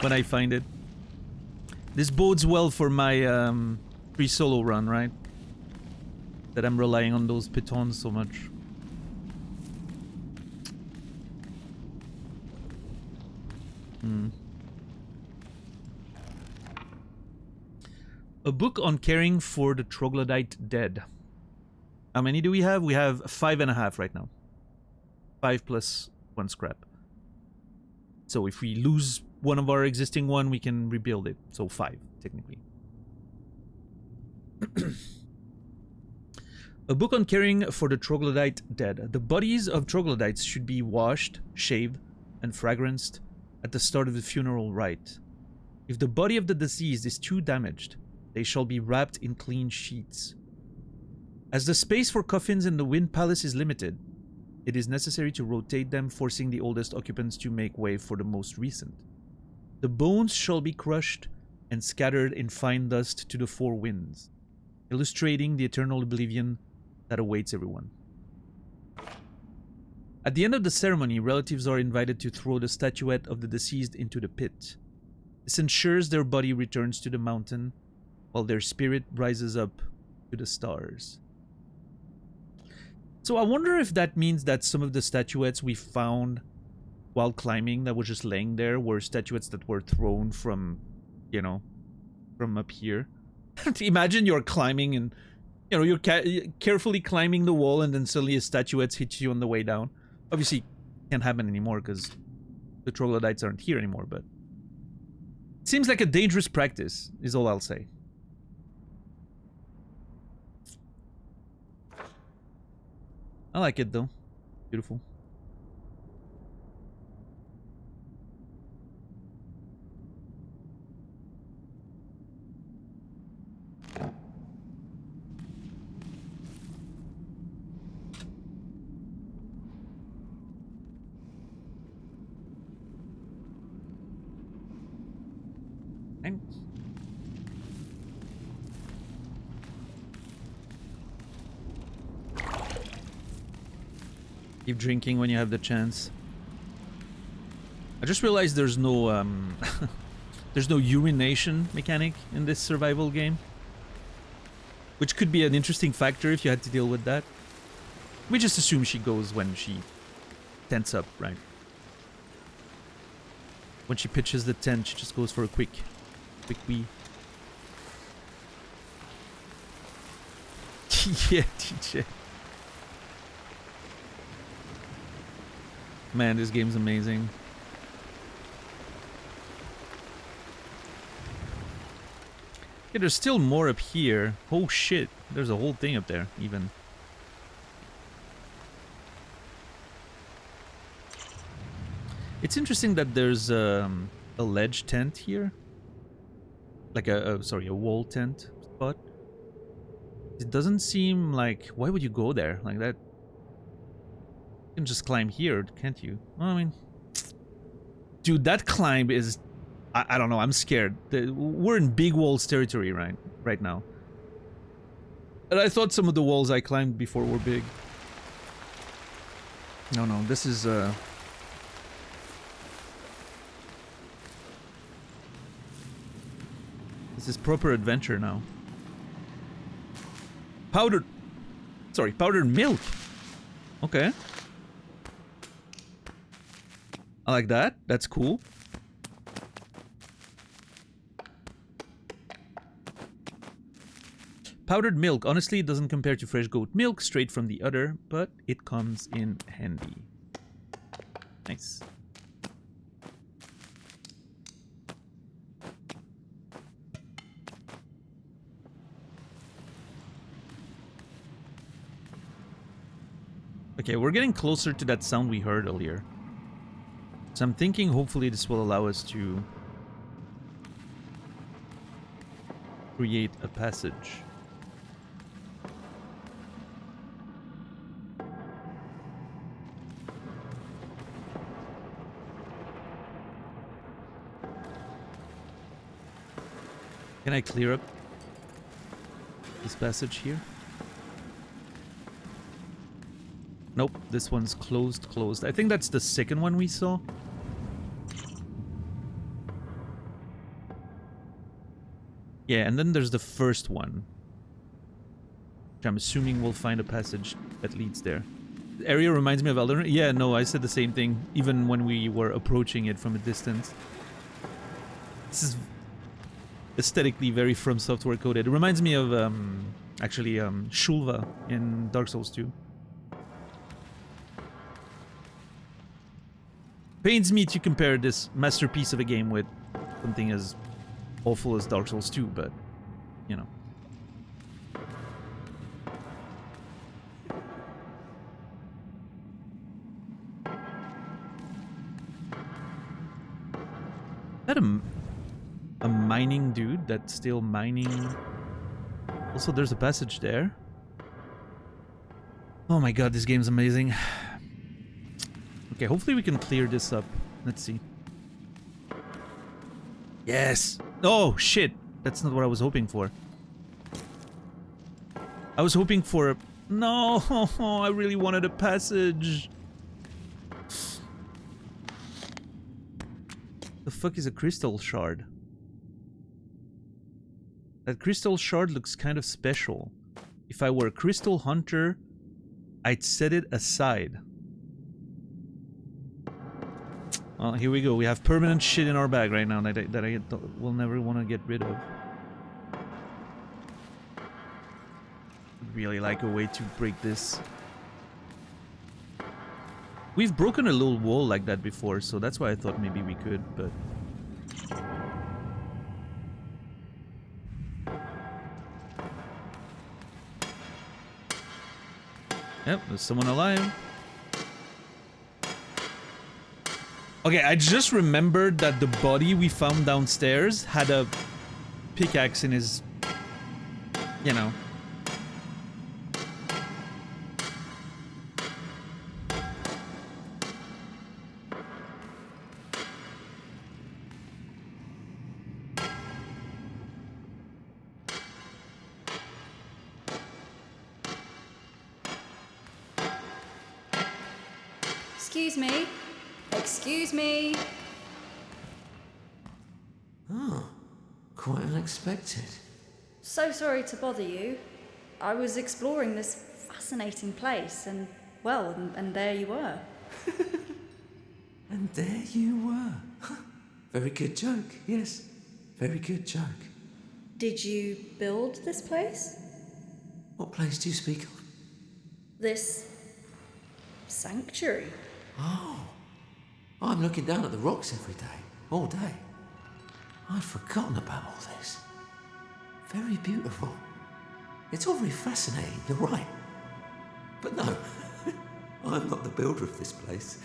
when I find it. This bodes well for my free solo run, right? That I'm relying on those pitons so much. A book on caring for the troglodyte dead. How many do we have? We have 5.5 right now. 5 plus 1 scrap. So if we lose one of our existing one, we can rebuild it. So 5, technically. A book on caring for the troglodyte dead. The bodies of troglodytes should be washed, shaved, and fragranced at the start of the funeral rite. If the body of the deceased is too damaged, they shall be wrapped in clean sheets. As the space for coffins in the Wind Palace is limited, it is necessary to rotate them, forcing the oldest occupants to make way for the most recent. The bones shall be crushed and scattered in fine dust to the 4 winds, illustrating the eternal oblivion that awaits everyone. At the end of the ceremony, relatives are invited to throw the statuette of the deceased into the pit. This ensures their body returns to the mountain, while their spirit rises up to the stars. So I wonder if that means that some of the statuettes we found while climbing that were just laying there were statuettes that were thrown from, you know, from up here. Imagine you're climbing and, you know, you're carefully climbing the wall and then suddenly a statuette hits you on the way down. Obviously, can't happen anymore because the troglodytes aren't here anymore, but it seems like a dangerous practice, is all I'll say. I like it though. Beautiful. Keep drinking when you have the chance. I just realized there's no there's no urination mechanic in this survival game, which could be an interesting factor if you had to deal with that. We just assume she goes when she tents up, right? When she pitches the tent, she just goes for a quick wee. Yeah, DJ. Man, this game's amazing. Yeah, there's still more up here. Oh shit, there's a whole thing up there, even. It's interesting that there's a ledge tent here. Like sorry, a wall tent spot. It doesn't seem like... Why would you go there like that? You can just climb here, can't you? Well, I mean... Dude, that climb is... I don't know, I'm scared. We're in big walls territory right now. But I thought some of the walls I climbed before were big. No, this is... This is proper adventure now. Powdered milk. Okay. I like that. That's cool. Powdered milk. Honestly, it doesn't compare to fresh goat milk straight from the udder, but it comes in handy. Nice. Okay, we're getting closer to that sound we heard earlier. So I'm thinking hopefully this will allow us to create a passage. Can I clear up this passage here? Nope, this one's closed. I think that's the second one we saw. Yeah, and then there's the first one, which I'm assuming we'll find a passage that leads there. The area reminds me of Elden Ring. Yeah, no, I said the same thing, even when we were approaching it from a distance. This is aesthetically very From Software coded. It reminds me of, actually, Shulva in Dark Souls 2. Pains me to compare this masterpiece of a game with something as awful as Dark Souls 2, but, you know. Is that a mining dude that's still mining? Also, there's a passage there. Oh my god, this game's amazing. Okay, hopefully we can clear this up. Let's see. Yes! Oh, shit! That's not what I was hoping for. I was hoping for a... No! I really wanted a passage! The fuck is a crystal shard? That crystal shard looks kind of special. If I were a crystal hunter, I'd set it aside. Well, here we go. We have permanent shit in our bag right now that I will never want to get rid of. Really like a way to break this. We've broken a little wall like that before, so that's why I thought maybe we could, but... Yep, there's someone alive. Okay, I just remembered that the body we found downstairs had a pickaxe in his... You know. Excuse me. Excuse me. Oh, quite unexpected. So sorry to bother you. I was exploring this fascinating place and, well, and there you were. And there you were. Very good joke, yes. Very good joke. Did you build this place? What place do you speak of? This sanctuary? Oh, I'm looking down at the rocks every day, all day. I'd forgotten about all this. Very beautiful. It's all very fascinating, you're right. But no, I'm not the builder of this place.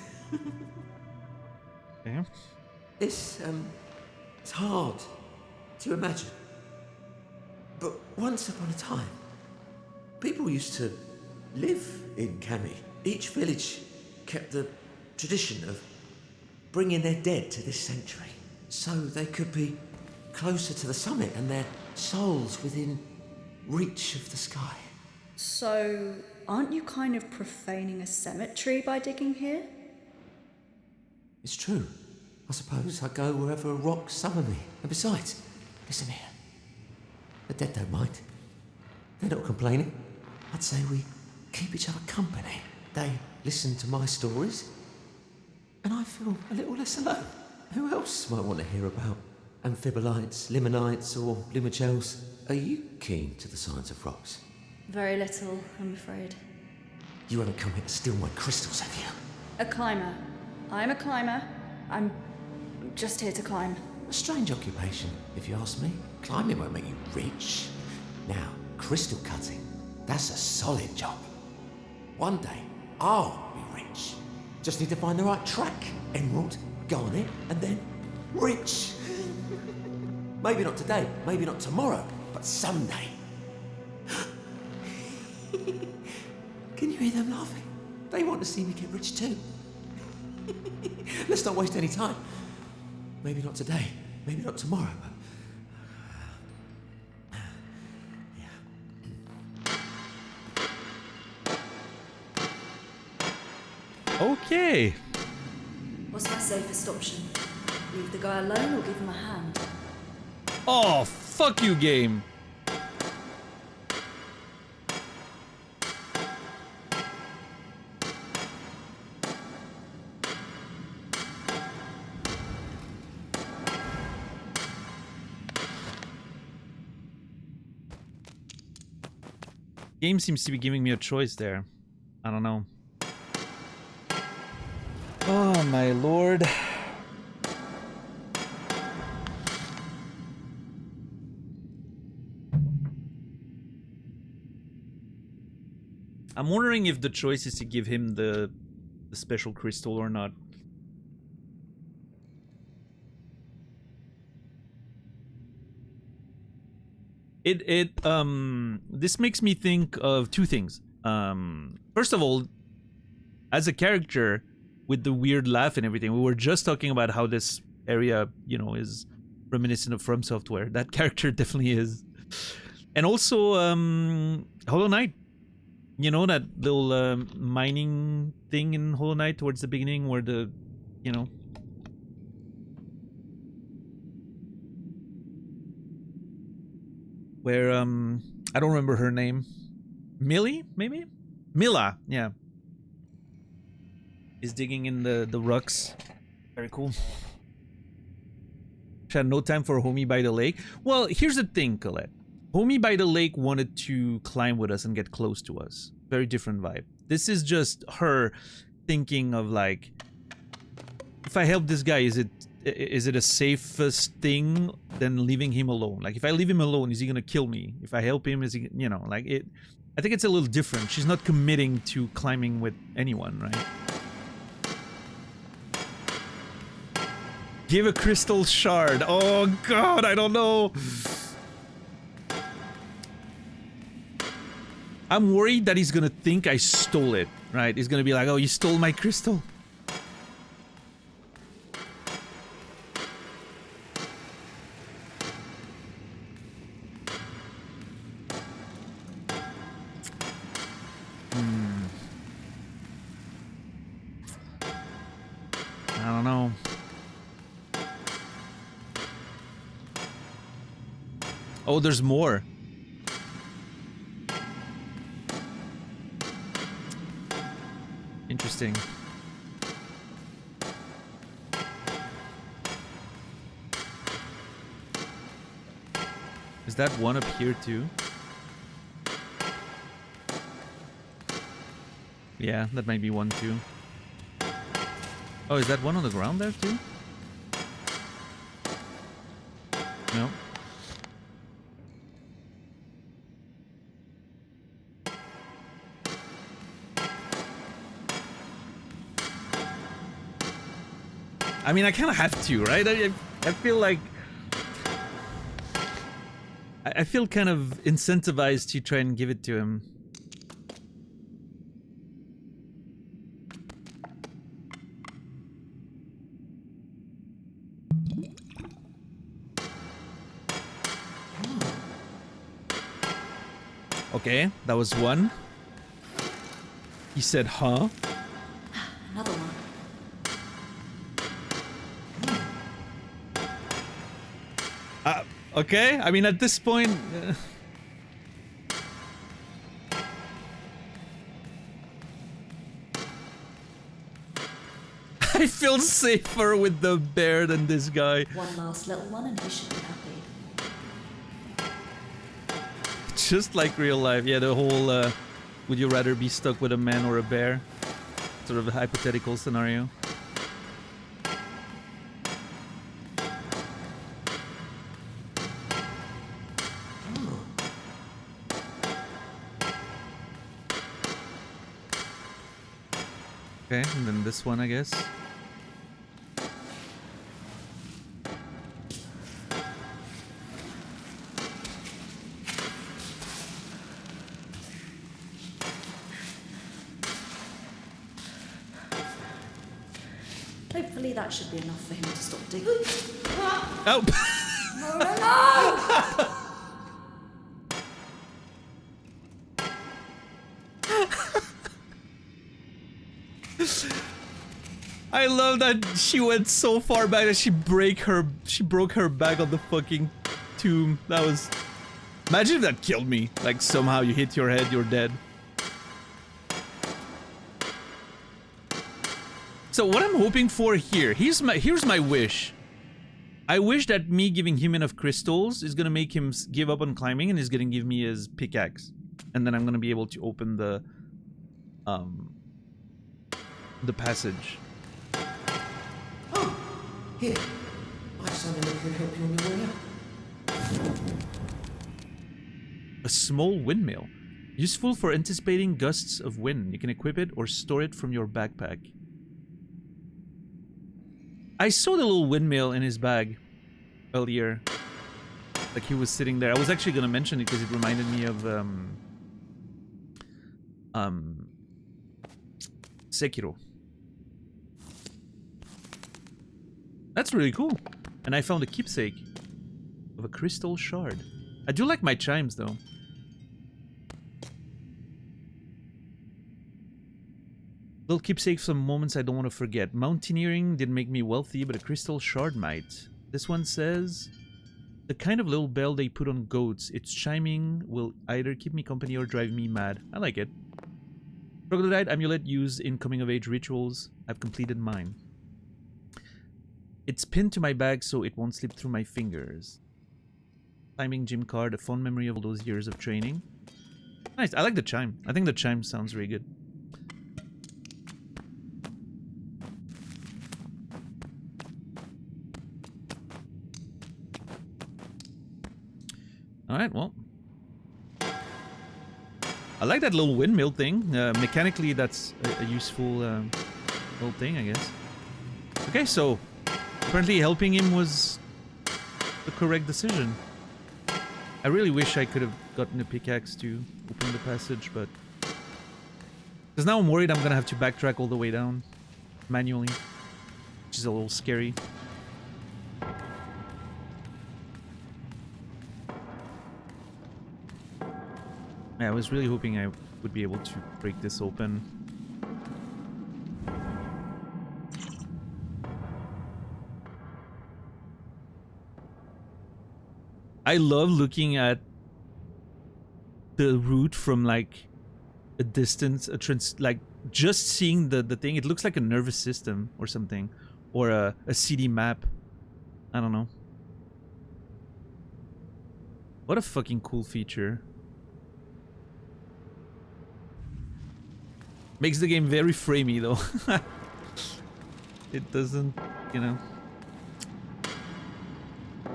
Okay. It's hard to imagine. But once upon a time, people used to live in Cami. Each village kept the tradition of bringing their dead to this sanctuary so they could be closer to the summit and their souls within reach of the sky. So, aren't you kind of profaning a cemetery by digging here? It's true. I suppose I go wherever rocks summon me. And besides, listen here. The dead don't mind. They're not complaining. I'd say we keep each other company. They listen to my stories, and I feel a little less alone. Who else might want to hear about amphibolites, limonites, or lumigels? Are you keen to the science of rocks? Very little, I'm afraid. You haven't come here to steal my crystals, have you? A climber. I'm a climber. I'm just here to climb. A strange occupation, if you ask me. Climbing won't make you rich. Now, crystal cutting, that's a solid job. One day, I'll be rich. Just need to find the right track. Emerald, garnet, and then rich. Maybe not today, maybe not tomorrow, but someday. Can you hear them laughing? They want to see me get rich too. Let's not waste any time. Maybe not today, maybe not tomorrow, but... Okay. What's my safest option? Leave the guy alone or give him a hand? Oh, fuck you, game. Game seems to be giving me a choice there. I don't know. Oh my lord. I'm wondering if the choice is to give him the special crystal or not. This makes me think of two things. First of all, as a character with the weird laugh and everything, we were just talking about how this area, you know, is reminiscent of From Software. That character definitely is. And also, Hollow Knight. You know, that little mining thing in Hollow Knight towards the beginning where the, you know... Where, I don't remember her name. Millie, maybe? Mila, yeah. Is digging in the rocks. Very cool. She had no time for Homie by the Lake. Well, here's the thing, Colette. Homie by the Lake wanted to climb with us and get close to us. Very different vibe. This is just her thinking of like, if I help this guy, is it a safest thing than leaving him alone? Like, if I leave him alone, is he gonna kill me? If I help him, is he, you know, like it? I think it's a little different. She's not committing to climbing with anyone, right? Give a crystal shard. Oh god, I don't know. I'm worried that he's gonna think I stole it, right? He's gonna be like, oh, you stole my crystal. I don't know. Oh, there's more. Interesting. Is that one up here too? Yeah, that might be one too. Oh, is that one on the ground there too? No. I mean, I kind of have to, right? I feel like... I feel kind of incentivized to try and give it to him. Okay, that was one. He said, huh? Another one. Okay, I mean, at this point... I feel safer with the bear than this guy. One last little one and he should be happy. Just like real life. Yeah, the whole, would you rather be stuck with a man or a bear? Sort of a hypothetical scenario. Okay, and then this one, I guess. Hopefully that should be enough for him to stop digging. Oh! No, no, no! I love that she went so far back that she broke her back on the fucking tomb. That was... Imagine if that killed me. Like somehow you hit your head, you're dead. So what I'm hoping for here, here's my wish. I wish that me giving him enough crystals is gonna make him give up on climbing and is gonna give me his pickaxe. And then I'm gonna be able to open the passage. Oh, here. I have something that can help you on your way up. A small windmill. Useful for anticipating gusts of wind. You can equip it or store it from your backpack. I saw the little windmill in his bag earlier. Like he was sitting there. I was actually gonna mention it because it reminded me of Sekiro. That's really cool. And I found a keepsake of a crystal shard. I do like my chimes though. Little keepsake, some moments I don't want to forget. Mountaineering didn't make me wealthy, but a crystal shard might. This one says, the kind of little bell they put on goats. Its chiming will either keep me company or drive me mad. I like it. Troglodyte amulet used in coming of age rituals. I've completed mine. It's pinned to my bag so it won't slip through my fingers. Climbing gym card, a fond memory of all those years of training. Nice, I like the chime. I think the chime sounds really good. Alright, well. I like that little windmill thing. Mechanically, that's a useful little thing, I guess. Okay, so apparently helping him was the correct decision. I really wish I could have gotten a pickaxe to open the passage, but... Because now I'm worried I'm gonna have to backtrack all the way down manually, which is a little scary. Yeah, I was really hoping I would be able to break this open. I love looking at the route from like a distance, like just seeing the thing. It looks like a nervous system or something, or a CD map. I don't know. What a fucking cool feature. Makes the game very framey though. It doesn't, you know,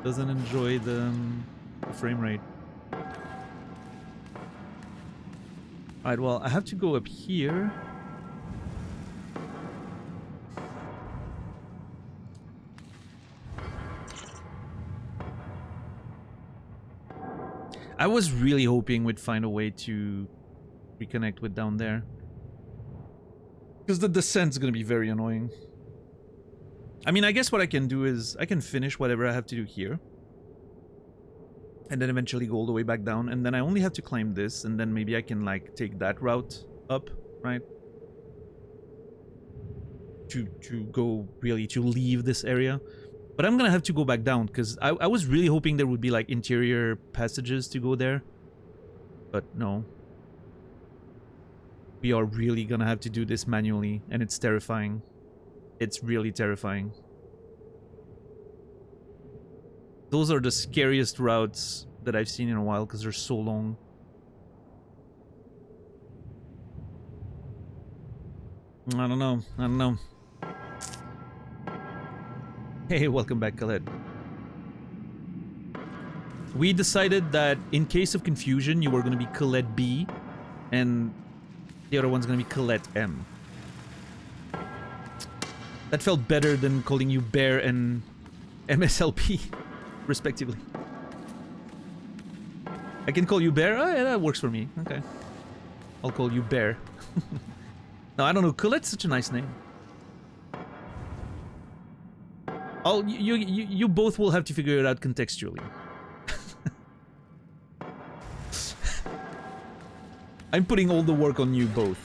doesn't enjoy the frame rate. Alright, well, I have to go up here. I was really hoping we'd find a way to reconnect with down there. Because the descent's gonna be very annoying. I mean, I guess what I can do is I can finish whatever I have to do here. And then eventually go all the way back down. And then I only have to climb this. And then maybe I can, like, take that route up, right? To go, really, to leave this area. But I'm gonna have to go back down. Because I was really hoping there would be, like, interior passages to go there. But no. We are really gonna have to do this manually. And it's terrifying. It's really terrifying. Those are the scariest routes that I've seen in a while because they're so long. I don't know. I don't know. Hey, welcome back, Colette. We decided that in case of confusion, you were going to be Colette B, and the other one's going to be Colette M. That felt better than calling you Bear and MSLP, respectively. I can call you Bear? Oh, yeah, that works for me. Okay. I'll call you Bear. No, I don't know. Colette's such a nice name. You both will have to figure it out contextually. I'm putting all the work on you both.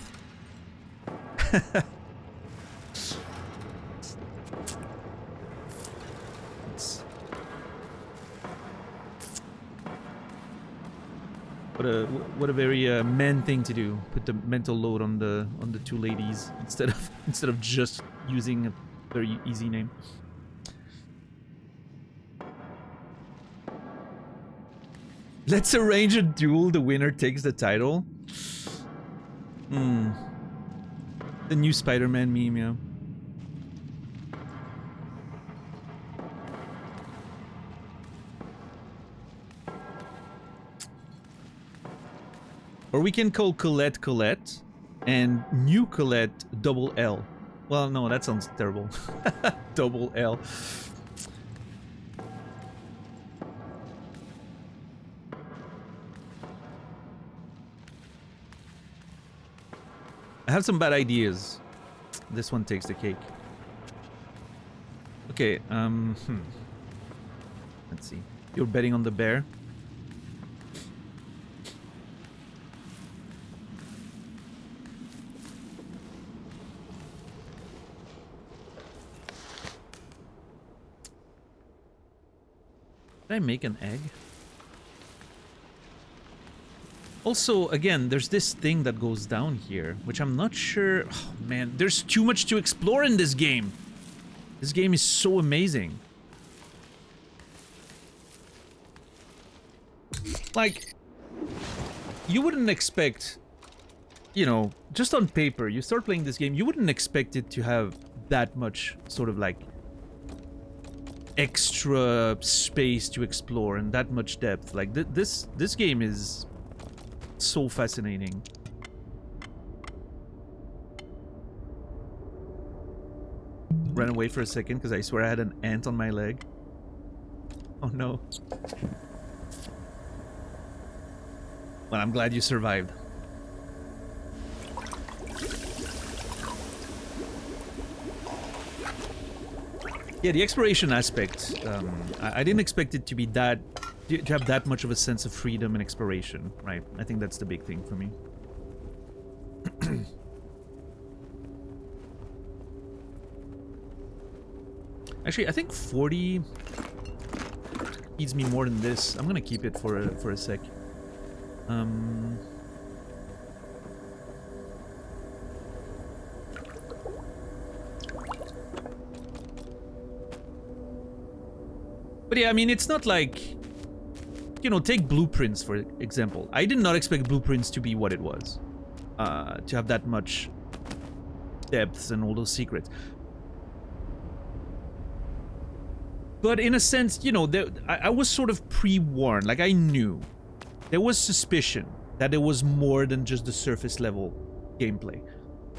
What a very man thing to do. Put the mental load on the two ladies instead of just using a very easy name. Let's arrange a duel. The winner takes the title. The new Spider-Man meme, yeah. Or we can call Colette Colette and new Colette double L. Well, no, that sounds terrible. Double L. I have some bad ideas. This one takes the cake. Okay, let's see. You're betting on the bear? Did I make an egg? Also, again, there's this thing that goes down here, which I'm not sure... Oh, man, there's too much to explore in this game. This game is so amazing. Like, you wouldn't expect... You know, just on paper, you start playing this game, you wouldn't expect it to have that much sort of like... extra space to explore and that much depth. Like, this game is... so fascinating. Ran away for a second because I swear I had an ant on my leg. Oh no. Well, I'm glad you survived. Yeah, the exploration aspect, I didn't expect it to be that... to have that much of a sense of freedom and exploration, right? I think that's the big thing for me. Actually, I think 40 feeds me more than this. I'm gonna keep it for a sec. But yeah, I mean, it's not like... You know, take Blueprints, for example. I did not expect Blueprints to be what it was. To have that much depth and all those secrets. But in a sense, you know, I was sort of pre-warned. Like, I knew. There was suspicion that there was more than just the surface level gameplay.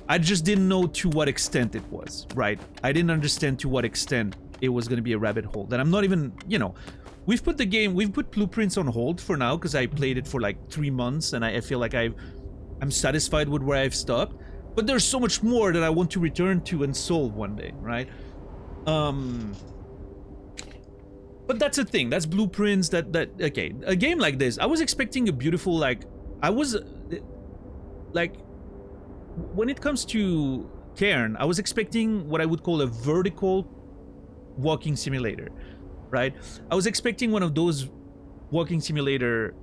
I just didn't know to what extent it was, right? I didn't understand to what extent it was going to be a rabbit hole that I'm not even, you know, we've put Blueprints on hold for now because I played it for like 3 months and I feel like I'm satisfied with where I've stopped. But there's so much more that I want to return to and solve one day, right? But that's a thing. That's Blueprints. Okay, a game like this, I was expecting a beautiful, like, when it comes to CAIRN, I was expecting what I would call a vertical walking simulator, right? I was expecting one of those walking simulator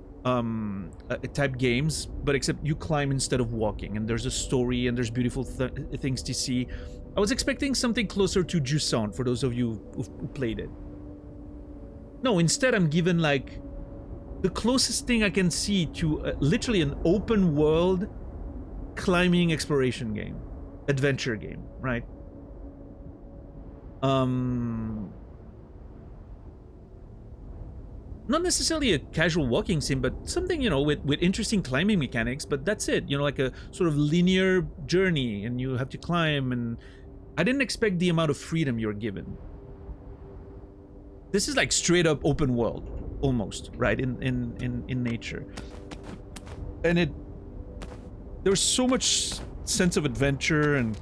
type games, but except you climb instead of walking, and there's a story and there's beautiful things to see. I was expecting something closer to Jusant for those of you who played it. No, instead I'm given like the closest thing I can see to literally an open world climbing exploration game, adventure game, right? Not necessarily a casual walking sim, but something, you know, with interesting climbing mechanics, but that's it, you know, like a sort of linear journey and you have to climb, and I didn't expect the amount of freedom you're given. This is like straight up open world, almost, right, in nature. And there's so much sense of adventure, and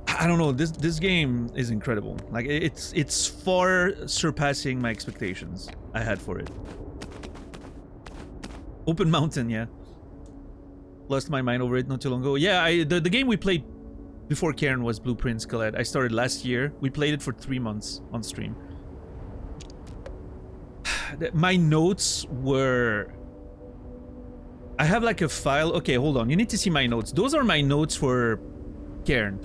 I don't know, this game is incredible. Like, it's far surpassing my expectations I had for it. Open mountain, yeah. Lost my mind over it not too long ago. Yeah, the game we played before CAIRN was Blueprints, Colette. I started last year. We played it for 3 months on stream. My notes were... I have like a file. Okay, hold on. You need to see my notes. Those are my notes for CAIRN.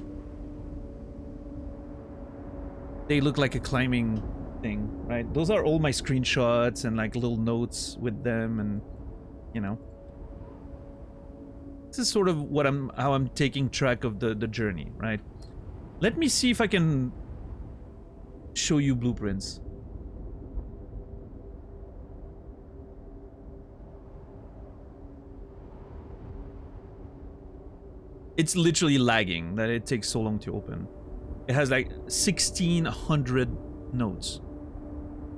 They look like a climbing thing, right? Those are all my screenshots and like little notes with them, and you know. This is sort of how I'm taking track of the journey, right? Let me see if I can show you Blueprints. It's literally lagging that it takes so long to open. It has like 1,600 notes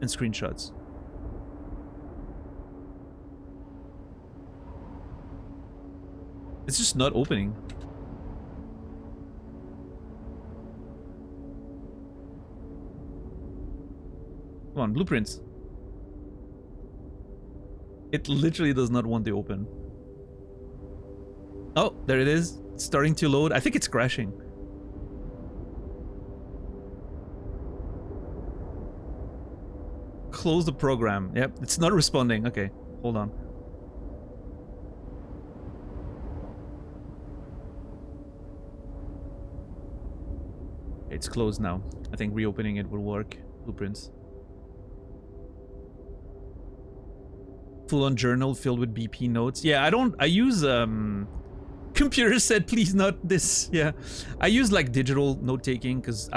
and screenshots. It's just not opening. Come on, Blueprints. It literally does not want to open. Oh, there it is. It's starting to load. I think it's crashing. Close the program. Yep, it's not responding. Okay, hold on. It's closed now. I think reopening it will work. Blueprints. Full-on journal filled with BP notes. Yeah, I use computer said please not this. Yeah, I use like digital note-taking because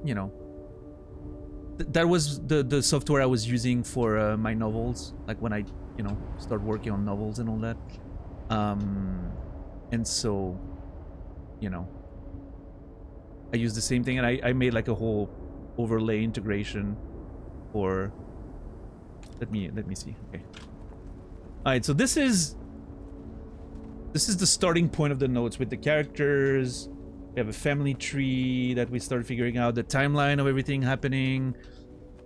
you know, that was the software I was using for my novels, like when I, you know, start working on novels and all that. And so, you know, I used the same thing, and I made like a whole overlay integration for... Let me see. Okay. All right, so this is the starting point of the notes with the characters. We have a family tree that we started figuring out, the timeline of everything happening.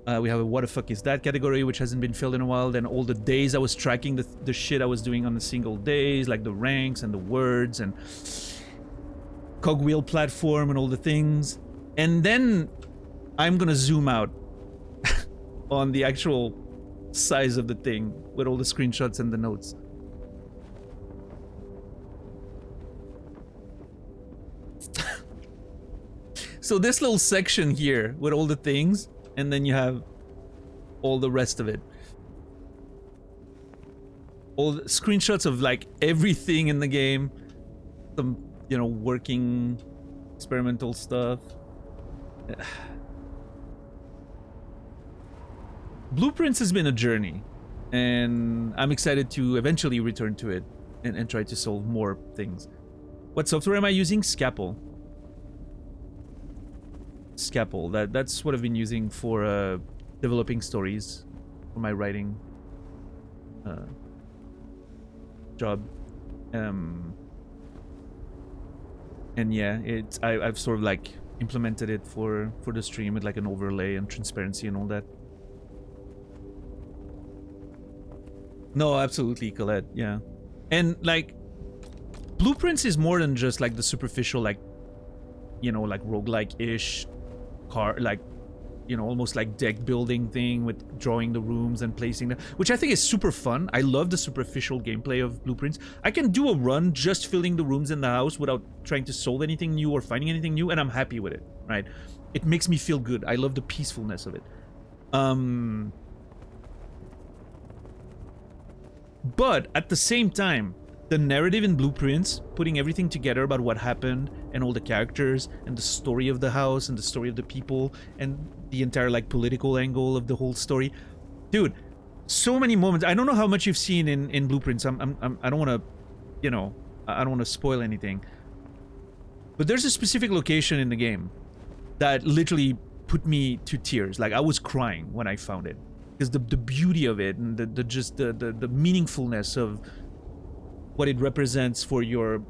We have a what the fuck is that category, which hasn't been filled in a while. Then all the days I was tracking, the shit I was doing on the single days, like the ranks and the words and cogwheel platform and all the things. And then I'm gonna zoom out on the actual size of the thing with all the screenshots and the notes. So this little section here with all the things, and then you have all the rest of it. All the screenshots of like everything in the game. Some, you know, working experimental stuff. Blueprints has been a journey, and I'm excited to eventually return to it and try to solve more things. What software am I using? Scapple. scalpel. That's what I've been using for developing stories for my writing job. And yeah, I've sort of like implemented it for the stream with like an overlay and transparency and all that. No, absolutely, Colette. Yeah, and like Blueprints is more than just like the superficial, like, you know, like roguelike-ish like, you know, almost like deck building thing with drawing the rooms and placing them, which I think is super fun. I love the superficial gameplay of Blueprints. I can do a run just filling the rooms in the house without trying to solve anything new or finding anything new, and I'm happy with it, right? It makes me feel good. I love the peacefulness of it. But at the same time, the narrative in Blueprints, putting everything together about what happened and all the characters and the story of the house and the story of the people and the entire like political angle of the whole story, dude, so many moments. I don't know how much you've seen in Blueprints. I don't want to, you know, I don't want to spoil anything, but there's a specific location in the game that literally put me to tears. Like I was crying when I found it, because the beauty of it and the meaningfulness of what it represents for your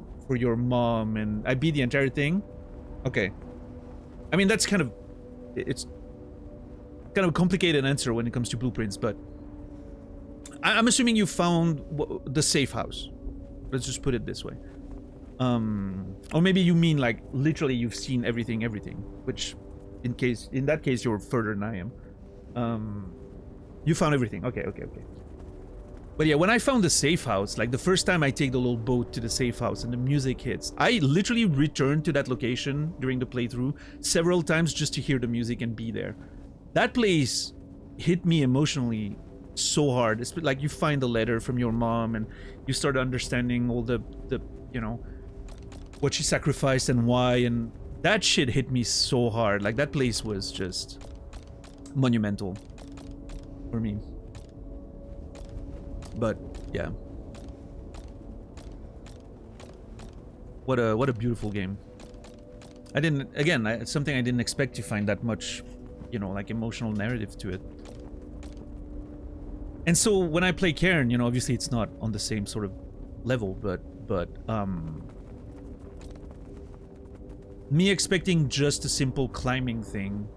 mom. And I beat the entire thing. Okay, I mean, that's kind of, it's kind of a complicated answer when it comes to Blueprints, but I'm assuming you found the safe house. Let's just put it this way. Or maybe you mean like literally you've seen everything, which in that case you're further than I am. You found everything. Okay. But yeah, when I found the safe house, like the first time I take the little boat to the safe house and the music hits, I literally returned to that location during the playthrough several times just to hear the music and be there. That place hit me emotionally so hard. It's like you find the letter from your mom and you start understanding all the you know, what she sacrificed and why, and that shit hit me so hard. Like that place was just monumental for me. But yeah, what a beautiful game. It's something I didn't expect to find that much, you know, like emotional narrative to it. And so when I play CAIRN, you know, obviously it's not on the same sort of level, but me expecting just a simple climbing thing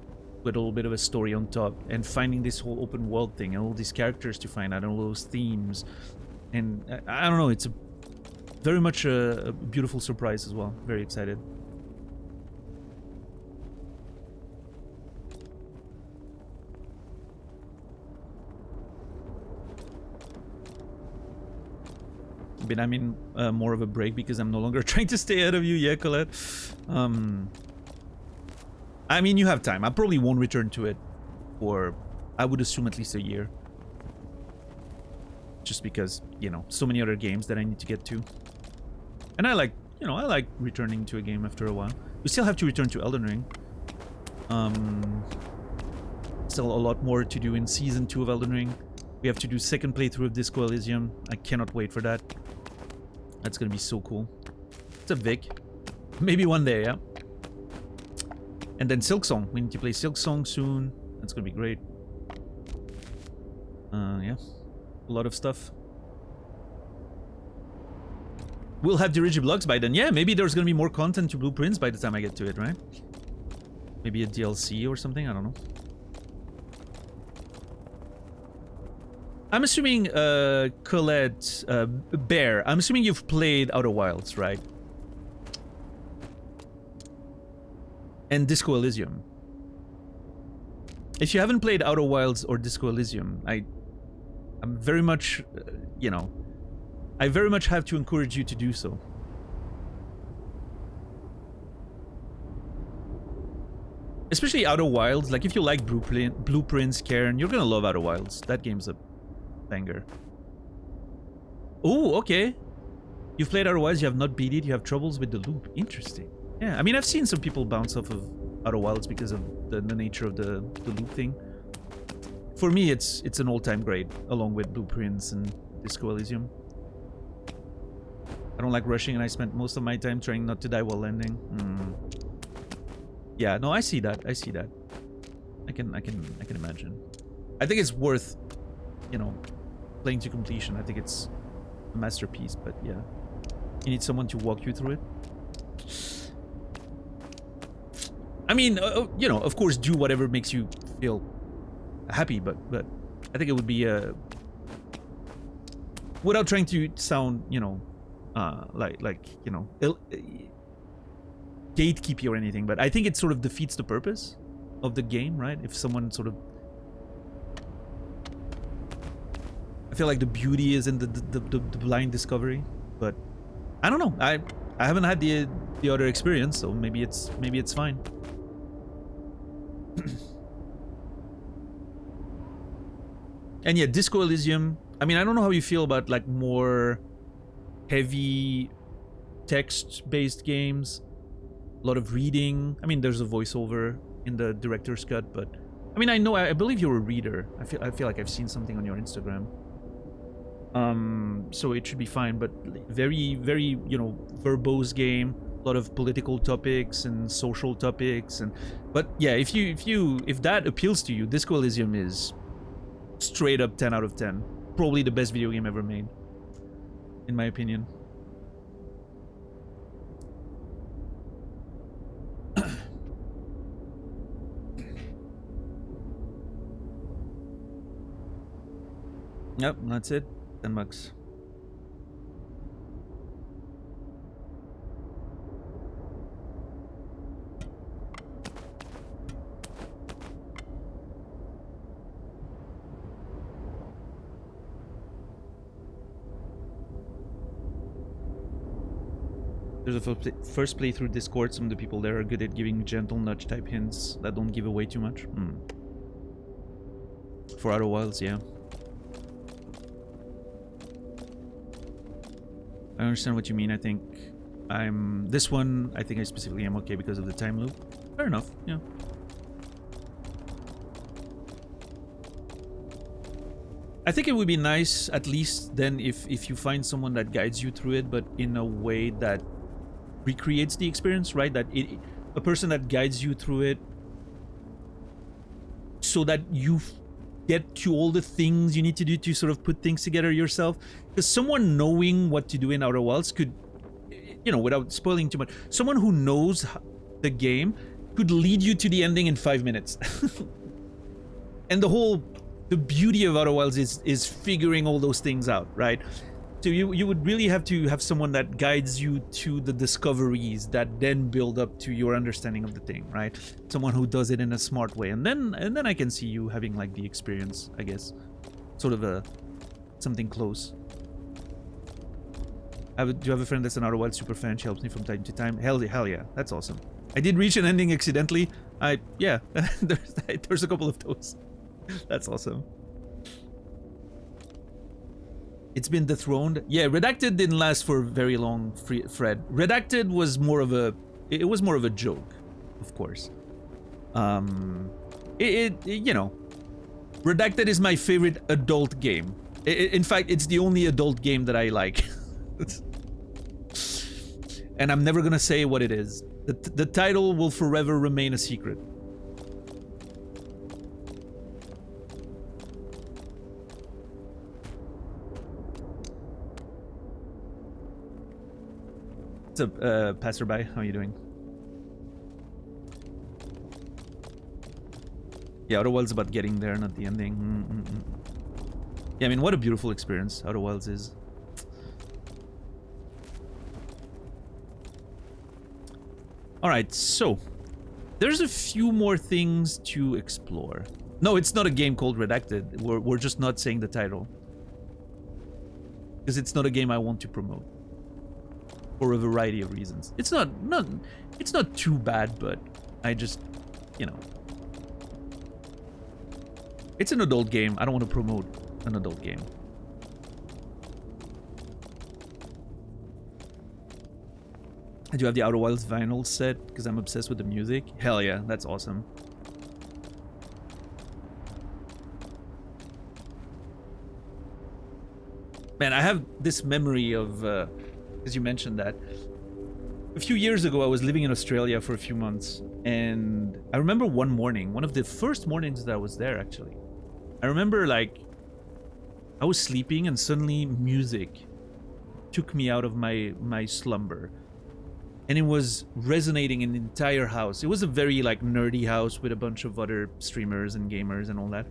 with a little bit of a story on top, and finding this whole open world thing and all these characters to find out, and all those themes, and I don't know, it's very much a beautiful surprise as well. Very excited. But I'm in more of a break because I'm no longer trying to stay ahead of you. Yeah, Colette. I mean, you have time. I probably won't return to it for, I would assume, at least a year. Just because, you know, so many other games that I need to get to. And I like, you know, I like returning to a game after a while. We still have to return to Elden Ring. Still a lot more to do in Season 2 of Elden Ring. We have to do second playthrough of Disco Elysium. I cannot wait for that. That's gonna be so cool. It's a Vic. Maybe one day, yeah. And then Silksong. We need to play Silksong soon. That's gonna be great. Yeah. A lot of stuff. We'll have Dirigiblogs by then. Yeah, maybe there's gonna be more content to Blueprints by the time I get to it, right? Maybe a DLC or something, I don't know. I'm assuming, Colette, Bear, I'm assuming you've played Outer Wilds, right? And Disco Elysium. If you haven't played Outer Wilds or Disco Elysium, I'm very much, you know, I very much have to encourage you to do so. Especially Outer Wilds. Like, if you like Blueprints, CAIRN, you're gonna love Outer Wilds. That game's a banger. Oh, okay. You've played Outer Wilds, you have not beat it, you have troubles with the loop. Interesting. Yeah, I mean, I've seen some people bounce off of Outer Wilds because of the nature of the loop thing. For me, it's an all-time great, along with Blueprints and Disco Elysium. I don't like rushing, and I spent most of my time trying not to die while landing. Yeah, no, I see that. I see that. I can imagine. I think it's worth, you know, playing to completion. I think it's a masterpiece, but yeah. You need someone to walk you through it. I mean, you know, of course, do whatever makes you feel happy, but I think it would be without trying to sound, you know, like you know, gatekeepy or anything, but I think it sort of defeats the purpose of the game, right? If someone sort of, I feel like the beauty is in the blind discovery, but I don't know. I haven't had the other experience, so maybe it's fine. And yeah, Disco Elysium. I mean, I don't know how you feel about like more heavy text-based games. A lot of reading. I mean, there's a voiceover in the director's cut, but I mean, I believe you're a reader. I feel like I've seen something on your Instagram. So it should be fine, but very, very, you know, verbose game. A lot of political topics and social topics, but yeah, if that appeals to you, Disco Elysium is straight up 10 out of 10. Probably the best video game ever made, in my opinion. Yep, that's it. $10. There's a first playthrough Discord. Some of the people there are good at giving gentle nudge type hints that don't give away too much. For Outer Wilds, yeah. I understand what you mean. I think this one, I think I specifically am okay because of the time loop. Fair enough, yeah. I think it would be nice, at least then, if you find someone that guides you through it, but in a way that recreates the experience, right? That a person that guides you through it so that you get to all the things you need to do to sort of put things together yourself. Because someone knowing what to do in Outer Wilds could, you know, without spoiling too much, someone who knows the game could lead you to the ending in 5 minutes. And the beauty of Outer Wilds is figuring all those things out, right? So you would really have to have someone that guides you to the discoveries that then build up to your understanding of the thing, right? Someone who does it in a smart way, and then I can see you having like the experience, I guess, sort of something close. Do you have a friend that's an Outer Wilds super fan? She helps me from time to time. Hell yeah, that's awesome. I did reach an ending accidentally. Yeah, there's a couple of those. That's awesome. It's been dethroned. Yeah, Redacted didn't last for very long, Fred. Redacted was more of a... It was more of a joke, of course. You know... Redacted is my favorite adult game. In fact, it's the only adult game that I like. And I'm never gonna say what it is. The title will forever remain a secret. What's up, passerby? How are you doing? Yeah, Outer Wilds is about getting there, not the ending. Yeah, I mean, what a beautiful experience Outer Wilds is. Alright, so there's a few more things to explore. No, it's not a game called Redacted. We're just not saying the title. Because it's not a game I want to promote. For a variety of reasons. It's not too bad, but I just, you know. It's an adult game. I don't want to promote an adult game. Do you have the Outer Wilds vinyl set? Because I'm obsessed with the music. Hell yeah, that's awesome. Man, I have this memory of, as you mentioned that, A few years ago, I was living in Australia for a few months, and I remember one morning, one of the first mornings that I was there, actually. I remember, like, I was sleeping, and suddenly music took me out of my slumber. And it was resonating in the entire house. It was a very, like, nerdy house with a bunch of other streamers and gamers and all that.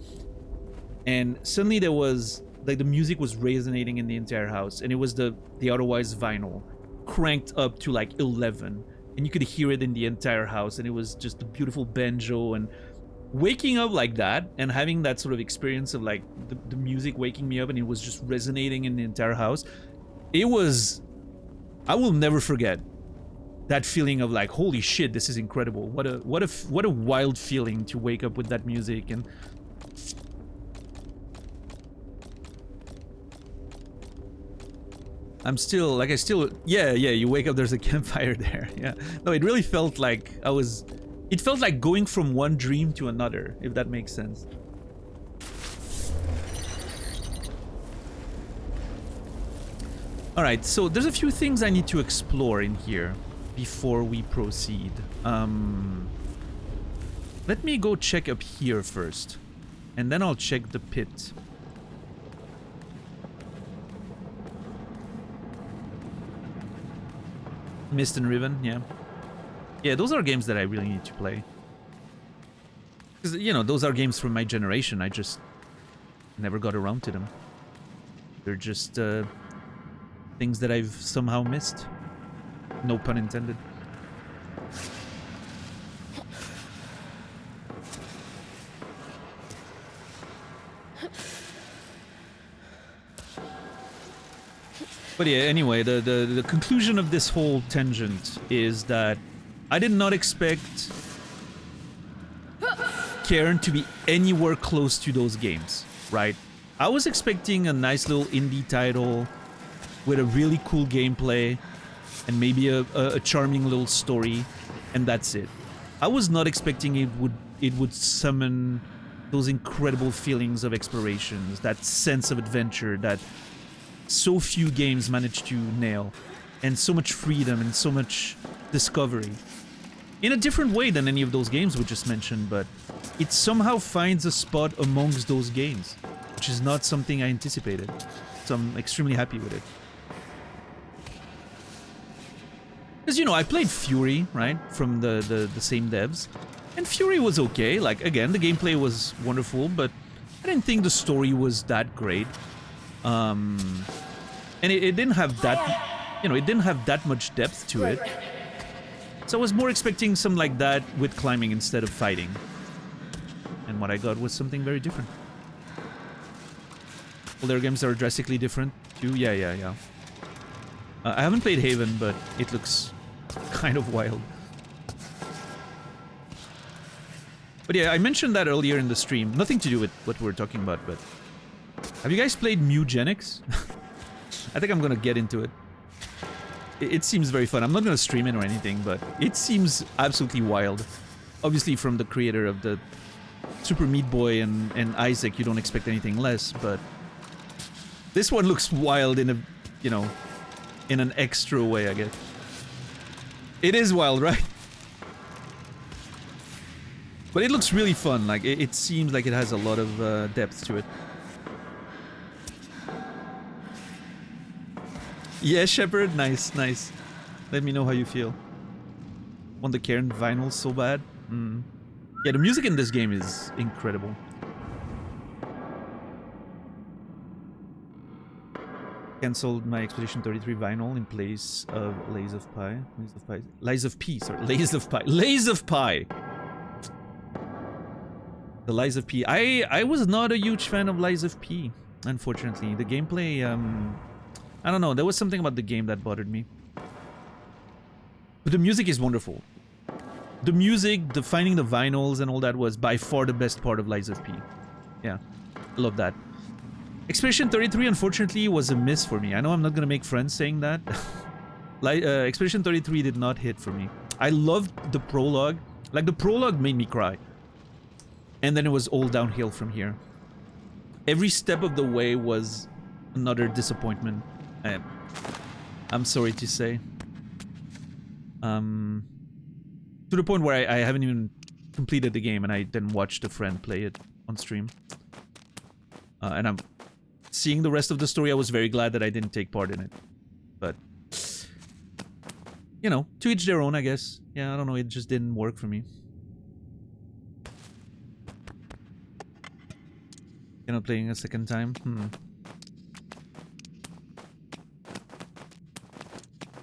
And suddenly there was, like, the music was resonating in the entire house, and it was the otherwise vinyl cranked up to like 11, and you could hear it in the entire house, and it was just a beautiful banjo. And waking up like that and having that sort of experience of like the music waking me up, and it was just resonating in the entire house, it was, I will never forget that feeling of like, holy shit, this is incredible. What a wild feeling to wake up with that music. And I'm still, like, yeah, you wake up, there's a campfire there, yeah. No, it really felt like it felt like going from one dream to another, if that makes sense. Alright, so there's a few things I need to explore in here before we proceed. Let me go check up here first, and then I'll check the pit. Mist and Riven, yeah. Yeah, those are games that I really need to play. Because, you know, those are games from my generation. I just never got around to them. They're just things that I've somehow missed. No pun intended. But yeah, anyway, the conclusion of this whole tangent is that I did not expect CAIRN to be anywhere close to those games, right? I was expecting a nice little indie title with a really cool gameplay and maybe a charming little story, and that's it. I was not expecting it would summon those incredible feelings of explorations, that sense of adventure that so few games manage to nail, and so much freedom and so much discovery. In a different way than any of those games we just mentioned, but it somehow finds a spot amongst those games, which is not something I anticipated. So I'm extremely happy with it. Because, you know, I played Fury, right, from the same devs, and Fury was okay. Like, again, the gameplay was wonderful, but I didn't think the story was that great. And it didn't have that, you know, it didn't have that much depth to it. So I was more expecting something like that with climbing instead of fighting. And what I got was something very different. All their games are drastically different too. Yeah. I haven't played Haven, but it looks kind of wild. But yeah, I mentioned that earlier in the stream. Nothing to do with what we're talking about, but have you guys played Mugenics? I think I'm gonna get into it. It seems very fun. I'm not gonna stream it or anything, but it seems absolutely wild. Obviously, from the creator of the Super Meat Boy and Isaac, you don't expect anything less, but this one looks wild in a, you know, in an extra way, I guess. It is wild, right? But it looks really fun. Like, it seems like it has a lot of depth to it. Yeah, Shepard, nice. Let me know how you feel. Want the CAIRN vinyl so bad? Yeah, the music in this game is incredible. Cancelled my Expedition 33 vinyl in place of Lays of Pie. Lays of P, sorry. Lays of Pie. Lays of Pie! The Lies of P. I was not a huge fan of Lies of P, unfortunately. The gameplay, I don't know, there was something about the game that bothered me. But the music is wonderful. The music, the finding the vinyls and all that was by far the best part of Lies of P. Yeah, I love that. Expedition 33, unfortunately, was a miss for me. I know I'm not gonna make friends saying that. Expedition 33 did not hit for me. I loved the prologue. Like, the prologue made me cry. And then it was all downhill from here. Every step of the way was another disappointment. I'm sorry to say. To the point where I haven't even completed the game, and I then watched a friend play it on stream. And I'm seeing the rest of the story. I was very glad that I didn't take part in it. But, you know, to each their own, I guess. Yeah, I don't know. It just didn't work for me. You're not playing a second time?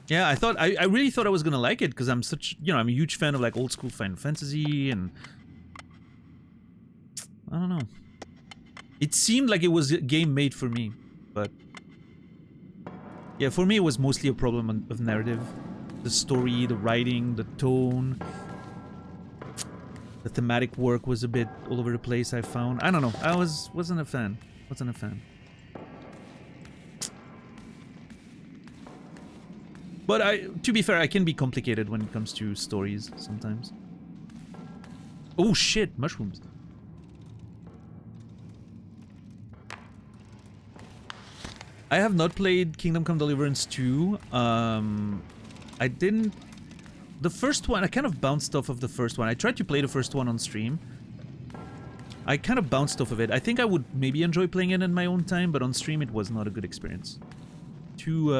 Yeah, I really thought I was gonna like it, because I'm such, you know, I'm a huge fan of like old school Final Fantasy, and I don't know. It seemed like it was a game made for me, but yeah, for me it was mostly a problem of narrative. The story, the writing, the tone, the thematic work was a bit all over the place, I found. I don't know. I wasn't a fan. Wasn't a fan. But to be fair, I can be complicated when it comes to stories sometimes. Oh shit, mushrooms. I have not played Kingdom Come Deliverance 2. I didn't... The first one, I kind of bounced off of the first one. I tried to play the first one on stream. I kind of bounced off of it. I think I would maybe enjoy playing it in my own time, but on stream it was not a good experience. Too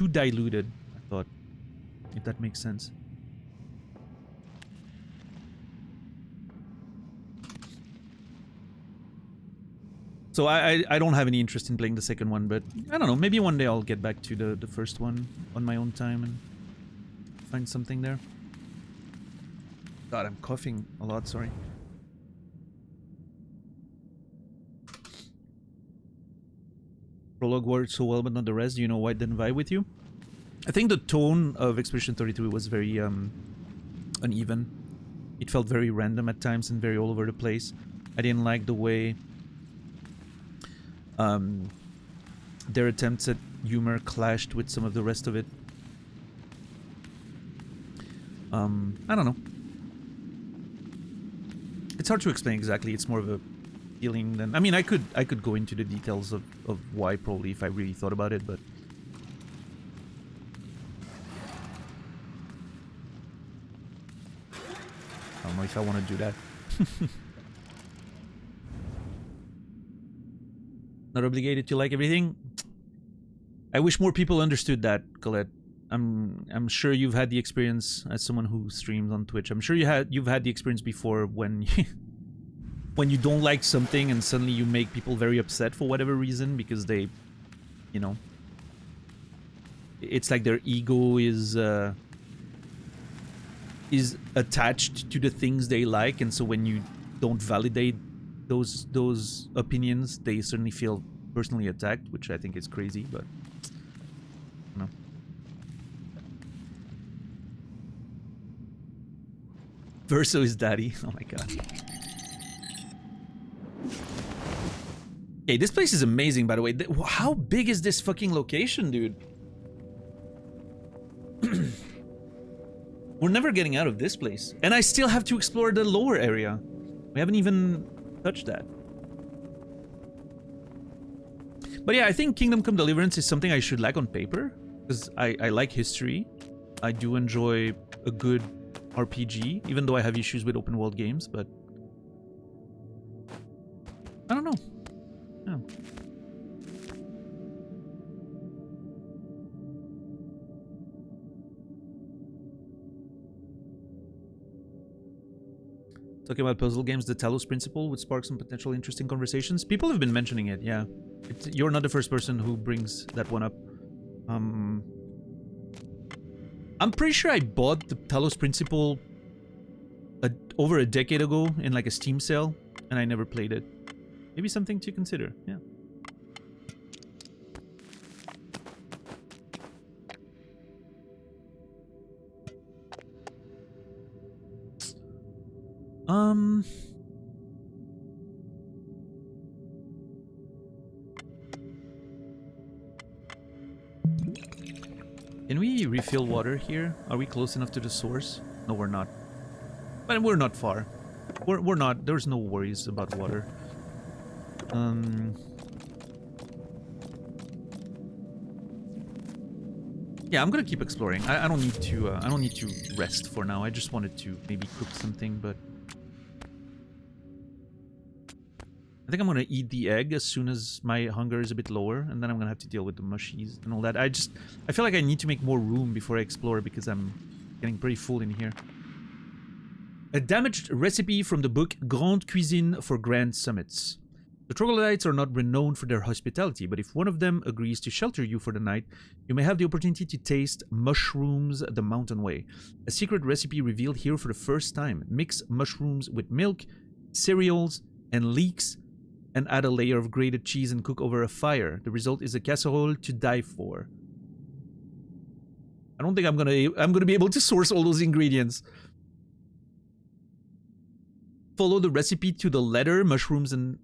diluted, I thought, if that makes sense. So I don't have any interest in playing the second one, but I don't know, maybe one day I'll get back to the first one on my own time and find something there. God, I'm coughing a lot, sorry. Prologue worked so well, but not the rest. Do you know why it didn't vibe with you? I think the tone of Expedition 33 was very uneven. It felt very random at times and very all over the place. I didn't like the way their attempts at humor clashed with some of the rest of it. I don't know. It's hard to explain exactly. It's more of a feeling than... I mean, I could go into the details of why, probably, if I really thought about it, but... I don't know if I want to do that. Not obligated to like everything. I wish more people understood that, Colette. I'm sure you've had the experience as someone who streams on Twitch. I'm sure you've had the experience before when when you don't like something and suddenly you make people very upset for whatever reason because they, you know, it's like their ego is attached to the things they like, and so when you don't validate those opinions, they certainly feel personally attacked, which I think is crazy, but you know. Verso is daddy. Oh my god. Okay, this place is amazing, by the way. How big is this fucking location, dude? We're never getting out of this place. And I still have to explore the lower area. We haven't even touched that. But yeah, I think Kingdom Come Deliverance is something I should like on paper. Because I like history. I do enjoy a good RPG, even though I have issues with open world games, but... I don't know. Yeah. Talking about puzzle games, the Talos Principle would spark some potential interesting conversations. People have been mentioning it, yeah. You're not the first person who brings that one up. I'm pretty sure I bought the Talos Principle over a decade ago in like a Steam sale, and I never played it. Maybe something to consider, yeah. Can we refill water here? Are we close enough to the source? No, we're not. But we're not far. We're not. There's no worries about water. Yeah, I'm gonna keep exploring. I don't need to. I don't need to rest for now. I just wanted to maybe cook something, but I think I'm gonna eat the egg as soon as my hunger is a bit lower, and then I'm gonna have to deal with the mushies and all that. I feel like I need to make more room before I explore because I'm getting pretty full in here. A damaged recipe from the book Grande Cuisine for Grand Summits. The troglodytes are not renowned for their hospitality, but if one of them agrees to shelter you for the night, you may have the opportunity to taste mushrooms the mountain way. A secret recipe revealed here for the first time. Mix mushrooms with milk, cereals, and leeks, and add a layer of grated cheese and cook over a fire. The result is a casserole to die for. I don't think I'm gonna be able to source all those ingredients. Follow the recipe to the letter. Mushrooms and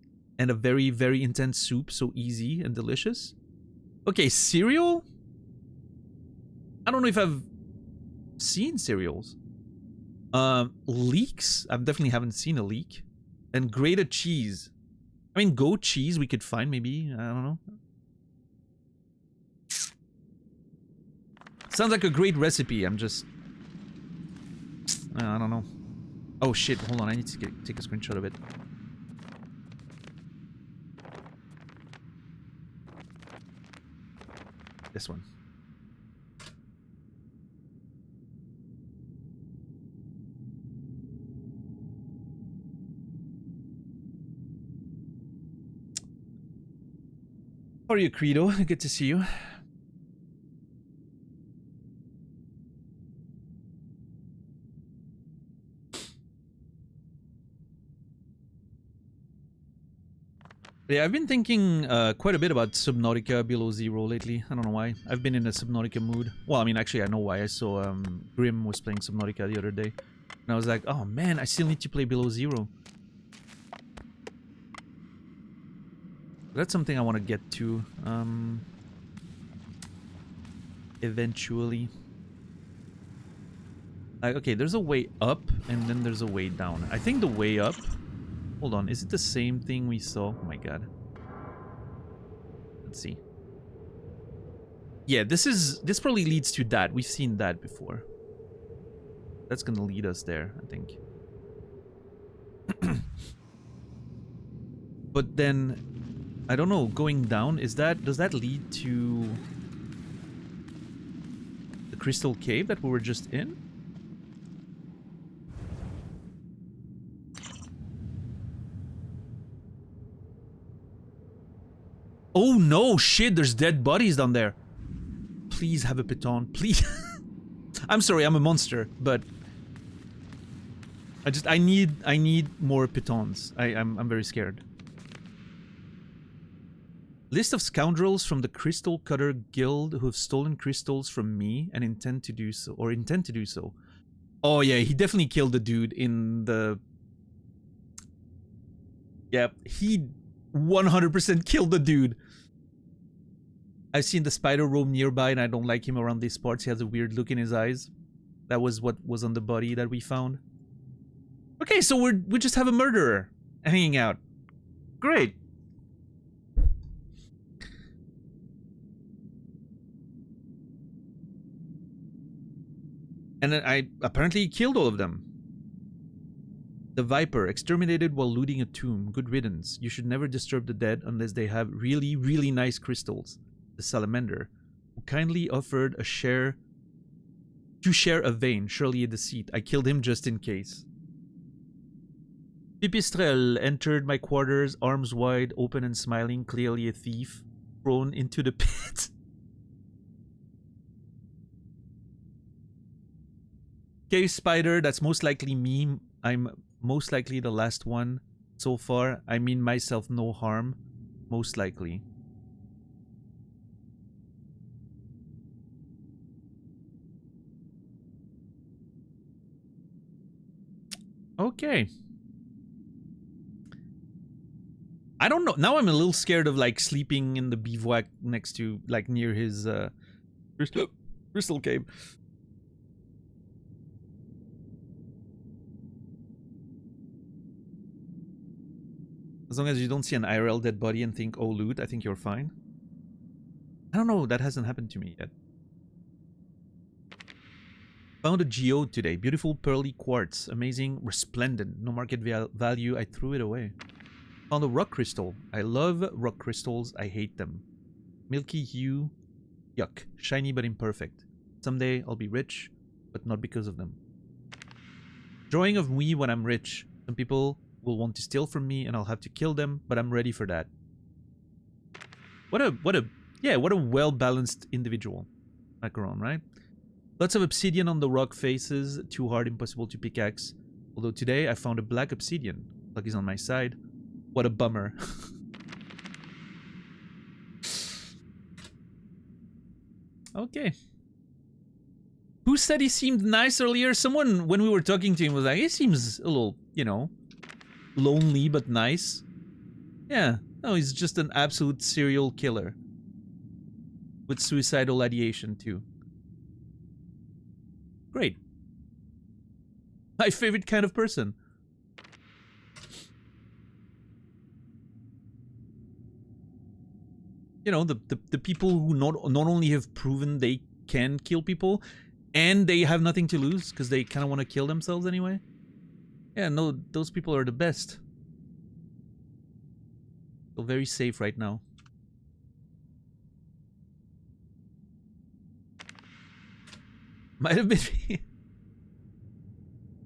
a very, very intense soup. So easy and delicious. Okay, cereal? I don't know if I've seen cereals. Leeks? I definitely haven't seen a leek. And grated cheese. I mean, goat cheese we could find maybe. I don't know. Sounds like a great recipe. I'm just... I don't know. Oh shit, hold on. I need to take a screenshot of it. This one. How are you, Credo? Good to see you. Yeah, I've been thinking quite a bit about Subnautica Below Zero lately. I don't know why. I've been in a Subnautica mood. Well, I mean, actually, I know why. I saw Grim was playing Subnautica the other day. And I was like, oh man, I still need to play Below Zero. That's something I want to get to eventually. Like, okay, there's a way up and then there's a way down. I think the way up... Hold on, is it the same thing we saw? Oh my god. Let's see. Yeah, this probably leads to that. We've seen that before. That's gonna lead us there, I think. But then, I don't know, going down, does that lead to the crystal cave that we were just in? Oh no, shit, there's dead bodies down there. Please have a piton, please. I'm sorry, I'm a monster, but I need more pitons. I'm very scared. List of scoundrels from the Crystal Cutter Guild who have stolen crystals from me and intend to do so. Oh yeah, he definitely killed the dude in the... Yep, he 100% killed the dude. I've seen the spider roam nearby and I don't like him around these parts. He has a weird look in his eyes. That was what was on the body that we found. Okay, so we just have a murderer hanging out. Great. And then I apparently killed all of them. The Viper, exterminated while looting a tomb. Good riddance. You should never disturb the dead unless they have really, really nice crystals. The Salamander, who kindly offered to share a vein, surely a deceit. I killed him just in case. Pipistrelle entered my quarters, arms wide, open and smiling, clearly a thief, thrown into the pit. Cave spider, that's most likely me. I'm most likely the last one so far. I mean myself no harm. Most likely. Okay. I don't know. Now I'm a little scared of like sleeping in the bivouac next to, like, near his crystal cave. As long as you don't see an IRL dead body and think, oh, loot, I think you're fine. I don't know. That hasn't happened to me yet. Found a geode today. Beautiful pearly quartz. Amazing, resplendent. No market value. I threw it away. Found a rock crystal. I love rock crystals. I hate them. Milky hue. Yuck. Shiny but imperfect. Someday I'll be rich, but not because of them. Drawing of me when I'm rich. Some people will want to steal from me and I'll have to kill them, but I'm ready for that. What a well-balanced individual. Macaron, right? Lots of obsidian on the rock faces. Too hard, impossible to pickaxe. Although today I found a black obsidian. Luck is on my side. What a bummer. Okay. Who said he seemed nice earlier? Someone, when we were talking to him, was like, he seems a little, you know, lonely but nice. Yeah. No, he's just an absolute serial killer. With suicidal ideation, too. Great. My favorite kind of person. You know, the people who not only have proven they can kill people, and they have nothing to lose because they kind of want to kill themselves anyway. Yeah, no, those people are the best. Feel very safe right now. Might have been me.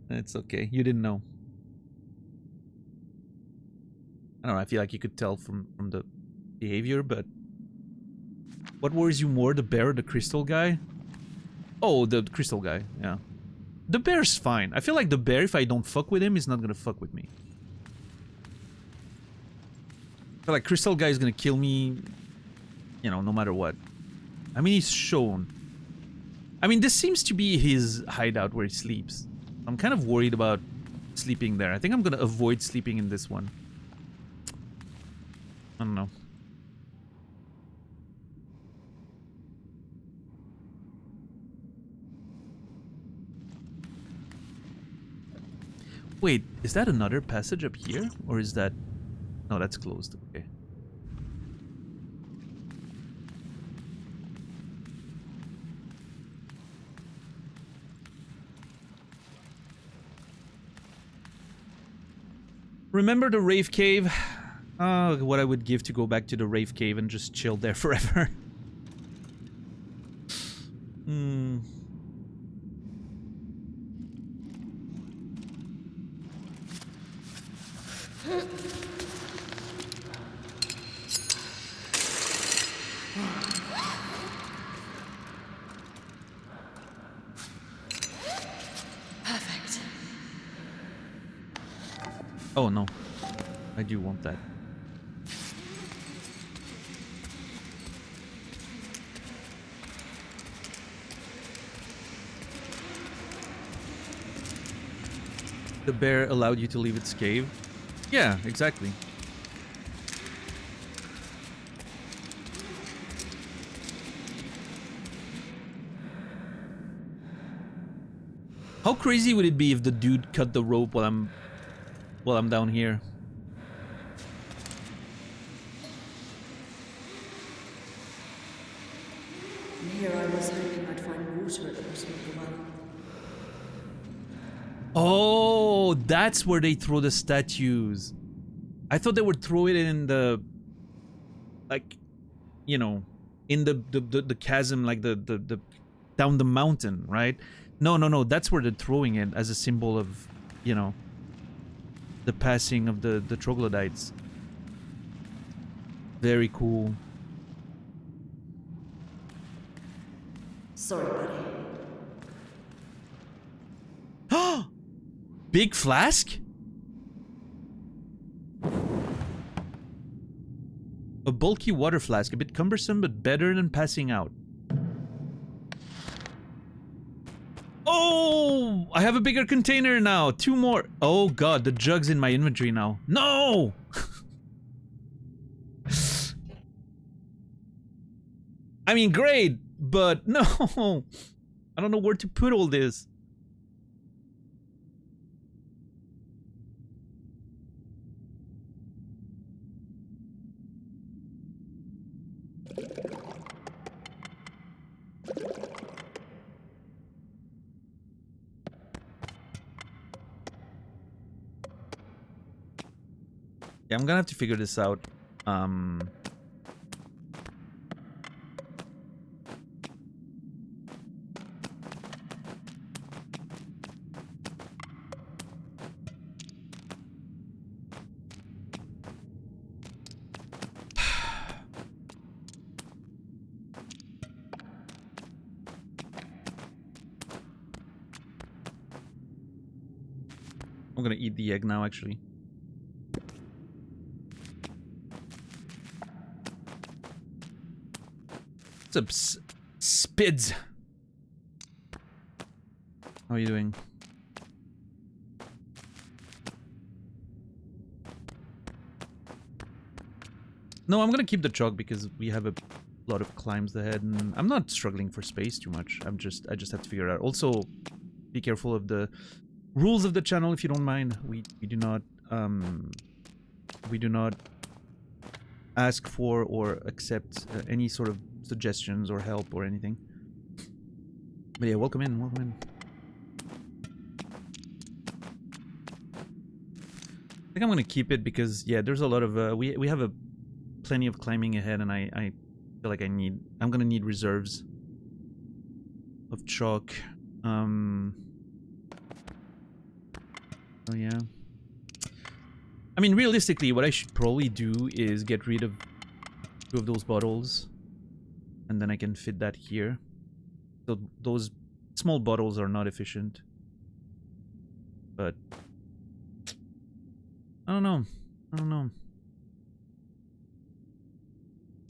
It's okay. You didn't know. I don't know. I feel like you could tell from the behavior, but what worries you more, the bear or the crystal guy? Oh, the crystal guy. Yeah. The bear's fine. I feel like the bear, if I don't fuck with him, is not gonna fuck with me. I feel like crystal guy is gonna kill me, you know, no matter what. I mean, he's shown. I mean, this seems to be his hideout where he sleeps. I'm kind of worried about sleeping there. I think I'm gonna avoid sleeping in this one. I don't know. Wait, is that another passage up here? Or is that... No, that's closed. Okay. Remember the rave cave? Oh, what I would give to go back to the rave cave and just chill there forever. Hmm. Perfect. Oh no, I do want that. The bear allowed you to leave its cave? Yeah, exactly. How crazy would it be if the dude cut the rope while I'm down here? Here I was hoping I'd find water at the bottom of the well. Oh, that's where they throw the statues. I thought they would throw it in the, like, you know, in the chasm, like the down the mountain, right? No. That's where they're throwing it as a symbol of, you know, the passing of the troglodytes. Very cool. Sorry, buddy. Big flask? A bulky water flask, a bit cumbersome, but better than passing out. Oh, I have a bigger container now. 2 more. Oh god, the jug's in my inventory now. No! I mean, great, but no. I don't know where to put all this. Yeah, I'm gonna have to figure this out. I'm gonna eat the egg now, actually. What's up, Spids? How are you doing? No, I'm gonna keep the chalk because we have a lot of climbs ahead, and I'm not struggling for space too much. I just have to figure it out. Also, be careful of the rules of the channel if you don't mind. We do not ask for or accept any sort of suggestions or help or anything. But yeah, welcome in, welcome in. I think I'm gonna keep it because yeah, there's a lot of we have plenty of climbing ahead, and I feel like I'm gonna need reserves of chalk. Oh yeah. I mean, realistically, what I should probably do is get rid of 2 of those bottles, and then I can fit that here. So those small bottles are not efficient, but I don't know. I don't know.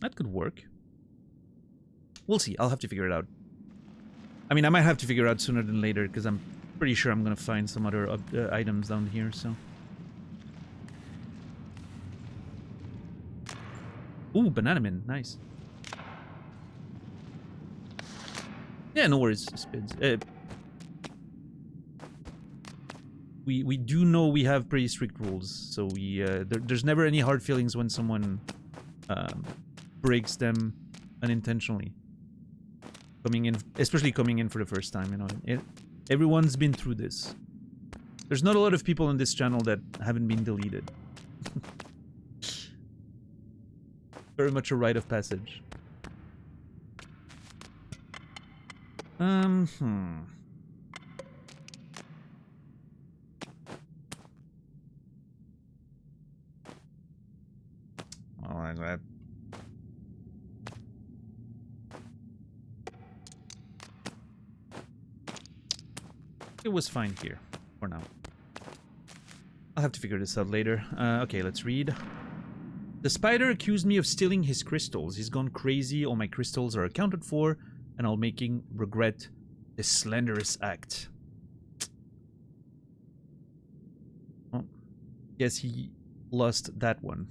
That could work. We'll see. I'll have to figure it out. I mean, I might have to figure it out sooner than later because I'm pretty sure I'm gonna find some other items down here. So. Ooh, banana mint, nice. Yeah, no worries, Spids. We do know we have pretty strict rules, so there's never any hard feelings when someone breaks them unintentionally. Especially coming in for the first time, you know. Everyone's been through this. There's not a lot of people on this channel that haven't been deleted. Very much a rite of passage. Oh, I'm glad. It was fine here for now. I'll have to figure this out later. Okay, let's read. The spider accused me of stealing his crystals. He's gone crazy. All my crystals are accounted for, and I'll make him regret this slanderous act. Oh, guess he lost that one.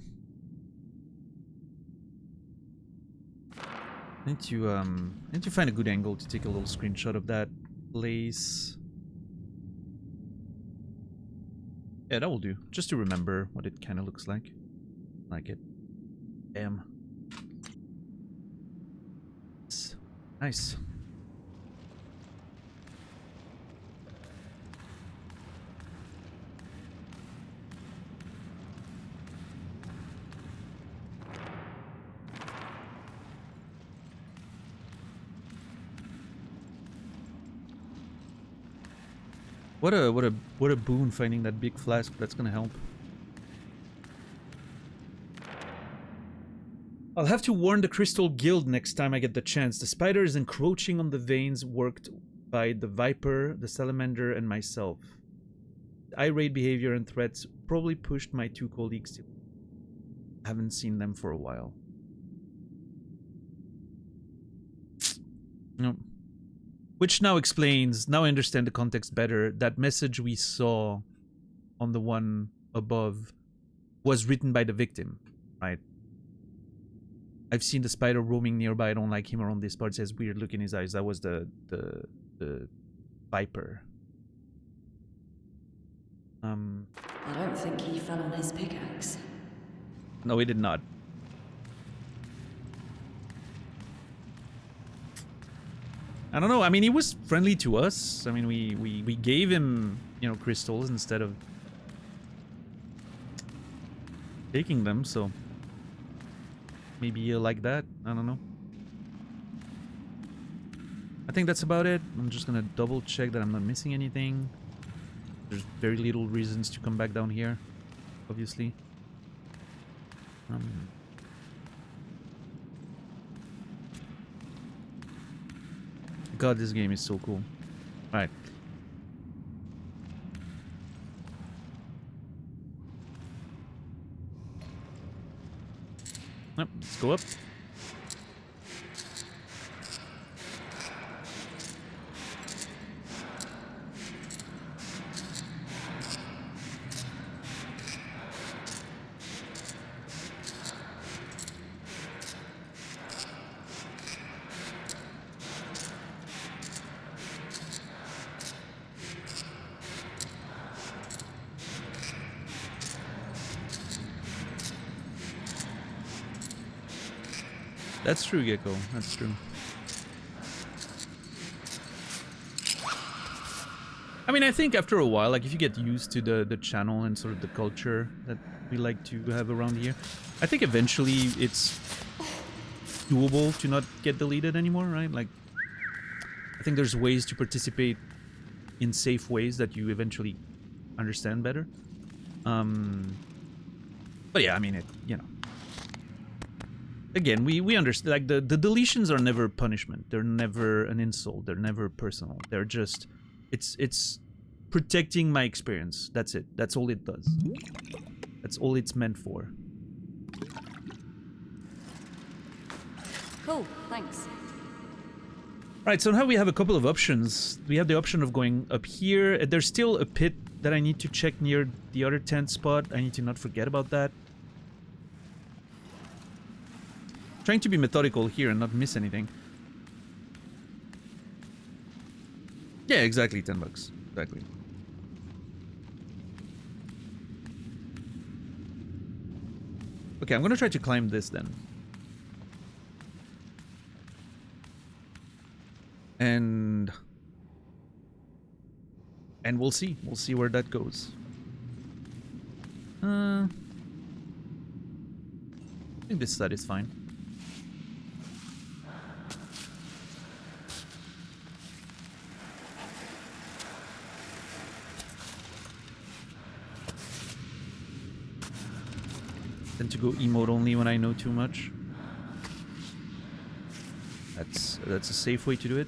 I need to find a good angle to take a little screenshot of that place. Yeah, that will do. Just to remember what it kind of looks like. Like it. Damn. Nice. What a boon finding that big flask. That's gonna help. I'll have to warn the Crystal Guild next time I get the chance. The spider is encroaching on the veins worked by the Viper, the Salamander, and myself. Irate behavior and threats probably pushed my 2 colleagues to... Haven't seen them for a while. No. Which now explains, now I understand the context better. That message we saw on the one above was written by the victim, right? I've seen the spider roaming nearby. I don't like him around this part. It has weird look in his eyes. That was the Viper. I don't think he fell on his pickaxe. No, he did not. I don't know. I mean, he was friendly to us. I mean, we gave him, you know, crystals instead of... taking them, so maybe you like that. I don't know. I think that's about it. I'm just gonna double check that I'm not missing anything. There's very little reasons to come back down here, obviously. God, this game is so cool. Alright. Yep, let's go up. That's true, Gecko. That's true. I mean, I think after a while, like if you get used to the channel and sort of the culture that we like to have around here, I think eventually it's doable to not get deleted anymore, right? Like, I think there's ways to participate in safe ways that you eventually understand better. But yeah, I mean, it, you know. Again, we understand, like, the deletions are never punishment. They're never an insult. They're never personal. They're just, it's protecting my experience. That's it. That's all it does. That's all it's meant for. Cool, thanks. Right, so now we have a couple of options. We have the option of going up here. There's still a pit that I need to check near the other tent spot. I need to not forget about that. Trying to be methodical here and not miss anything. Yeah, exactly, 10 bucks. Exactly. Okay, I'm gonna try to climb this then. And we'll see. We'll see where that goes. I think this side is fine. Tend to go emote only when I know too much. That's a safe way to do it.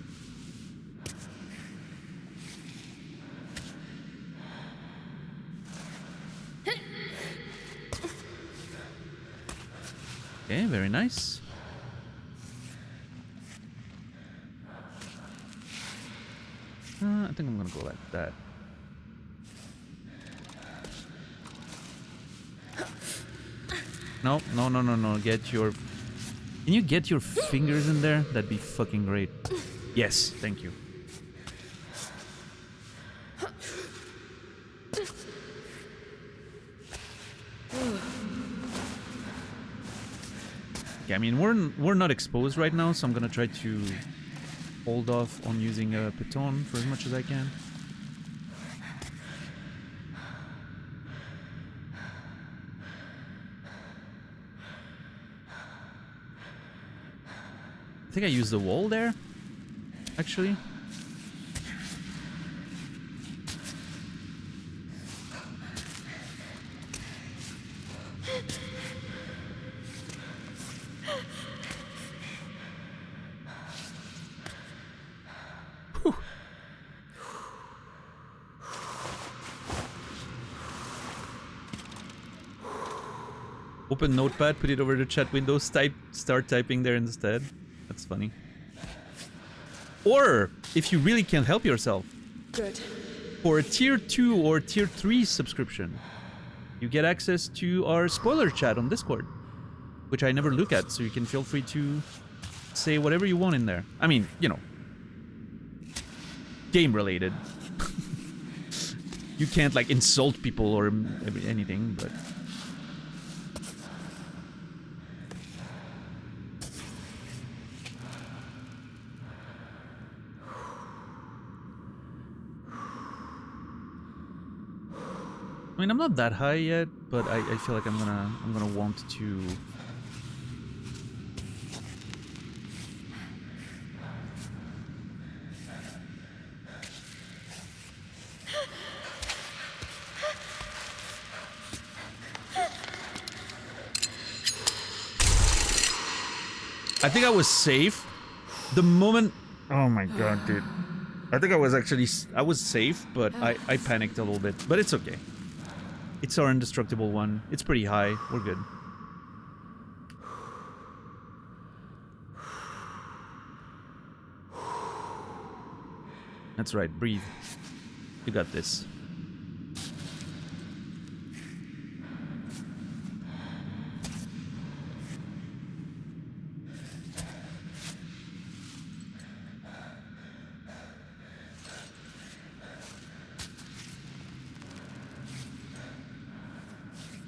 Okay, very nice. I think I'm gonna go like that. No, no, no, no, no. Get your... Can you get your fingers in there? That'd be fucking great. Yes, thank you. Yeah, I mean, we're not exposed right now, so I'm gonna try to hold off on using a piton for as much as I can. I think I used the wall there, actually. Whew. Open Notepad, put it over the chat window, start typing there instead. That's funny. Or, if you really can't help yourself, Good. for a tier 2 or tier 3 subscription, you get access to our spoiler chat on Discord, which I never look at, so you can feel free to say whatever you want in there. I mean, you know, game related. You can't, like, insult people or anything, but... I mean, I'm not that high yet, but I feel like I'm gonna want to. I think I was safe. The moment. Oh my god, dude. I think I was actually. I was safe, but I panicked a little bit. But it's okay. It's our indestructible one. It's pretty high. We're good. That's right. Breathe. You got this.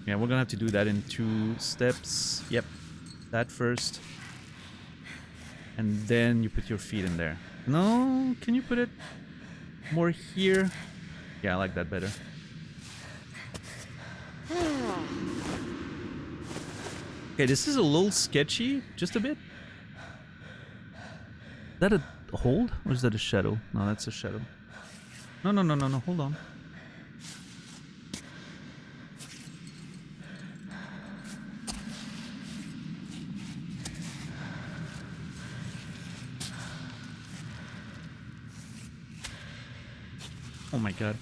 Yeah, we're gonna have to do that in 2 steps. Yep. That first. And then you put your feet in there. No, can you put it more here? Yeah, I like that better. Okay, this is a little sketchy, just a bit. Is that a hold? Or is that a shadow? No, that's a shadow. No, hold on. Oh my god.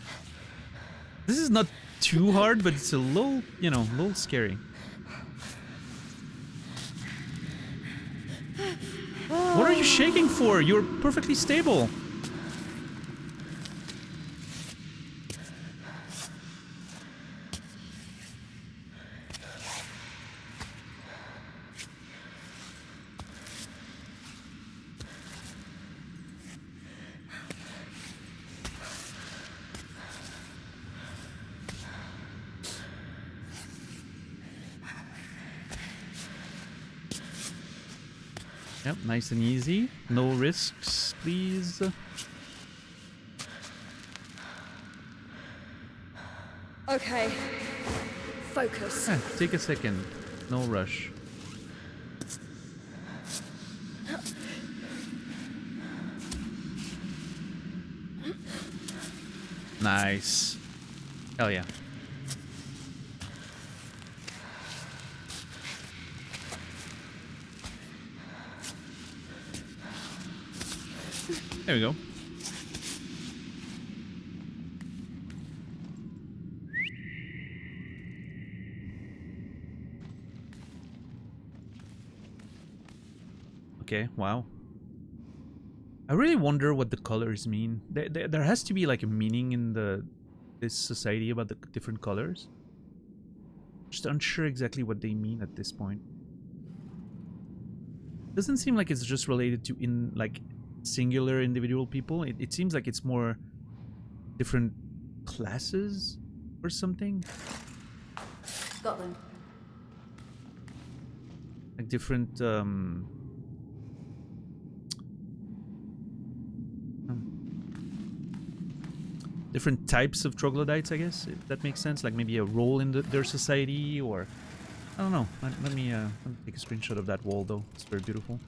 This is not too hard, but it's a little, you know, a little scary. What are you shaking for? You're perfectly stable. Yep, nice and easy. No risks, please. Okay. Focus. Take a second. No rush. Nice. Hell yeah. There we go. Okay, wow. I really wonder what the colors mean. There has to be like a meaning in this society about the different colors. Just unsure exactly what they mean at this point. Doesn't seem like it's just related to singular individual people. It seems like it's more different classes or something. Got them. Like different different types of troglodytes, I guess, if that makes sense. Like maybe a role in their society, or I don't know. Let me take a screenshot of that wall though. It's very beautiful.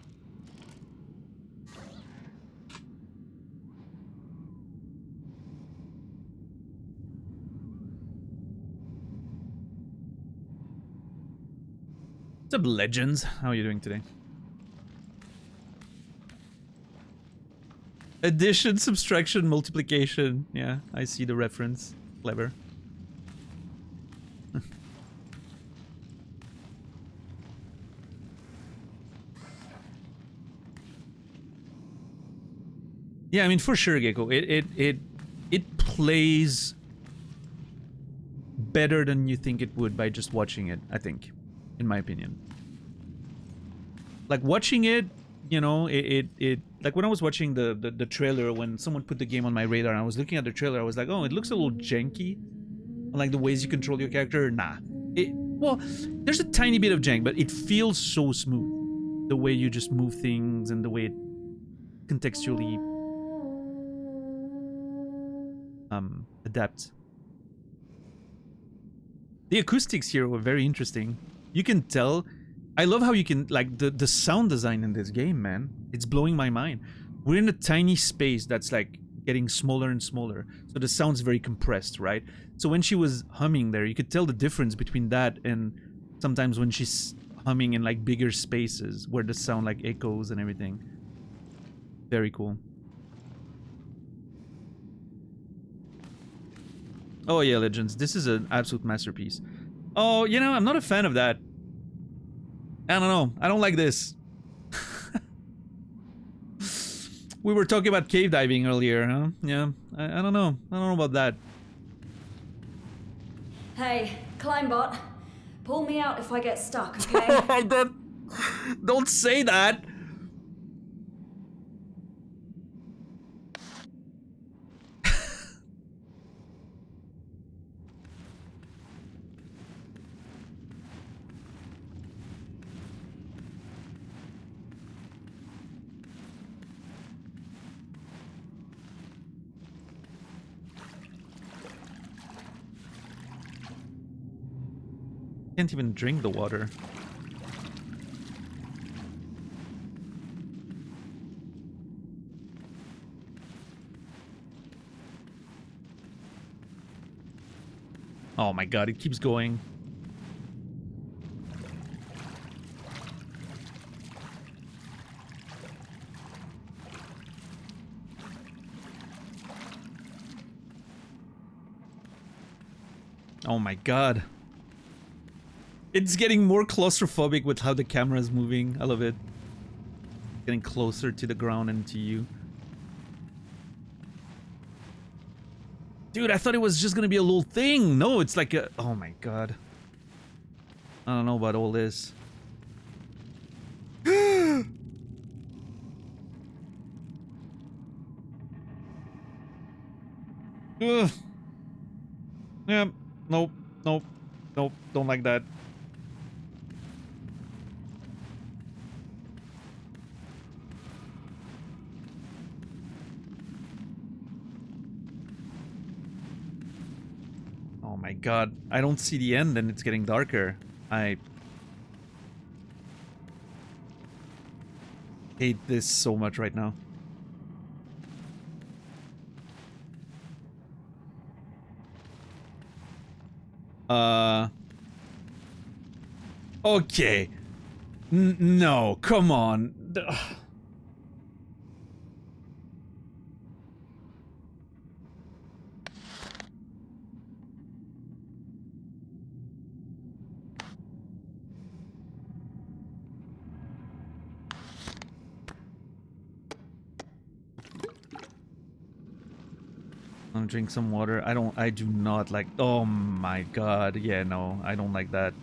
What's up, legends? How are you doing today? Addition, subtraction, multiplication. Yeah, I see the reference. Clever. Yeah, I mean, for sure, Gecko. It plays better than you think it would by just watching it, I think. In my opinion. Like, watching it, you know, it like when I was watching the trailer, when someone put the game on my radar and I was looking at the trailer, I was like, oh, it looks a little janky. Like the ways you control your character, nah. Well, there's a tiny bit of jank, but it feels so smooth. The way you just move things and the way it contextually adapts. The acoustics here were very interesting. You can tell. I love how you can, like, the sound design in this game, man. It's blowing my mind. We're in a tiny space that's like getting smaller and smaller. So the sound's very compressed, right? So when she was humming there, you could tell the difference between that and sometimes when she's humming in like bigger spaces where the sound like echoes and everything. Very cool. Oh yeah, Legends. This is an absolute masterpiece. Oh, you know, I'm not a fan of that. I don't know. I don't like this. We were talking about cave diving earlier, huh? Yeah. I don't know. I don't know about that. Hey, Climbot. Pull me out if I get stuck, okay? Don't say that. Can't even drink the water. Oh my god, it keeps going. Oh my god. It's getting more claustrophobic with how the camera is moving. I love it. Getting closer to the ground and to you. Dude, I thought it was just gonna be a little thing. No, it's like a... Oh my god. I don't know about all this. Ugh. Yeah, nope, nope, nope, don't like that. Oh my god, I don't see the end and it's getting darker. I hate this so much right now. Okay. No, come on. I'm gonna drink some water. I do not like... Oh my god. Yeah, no, I don't like that.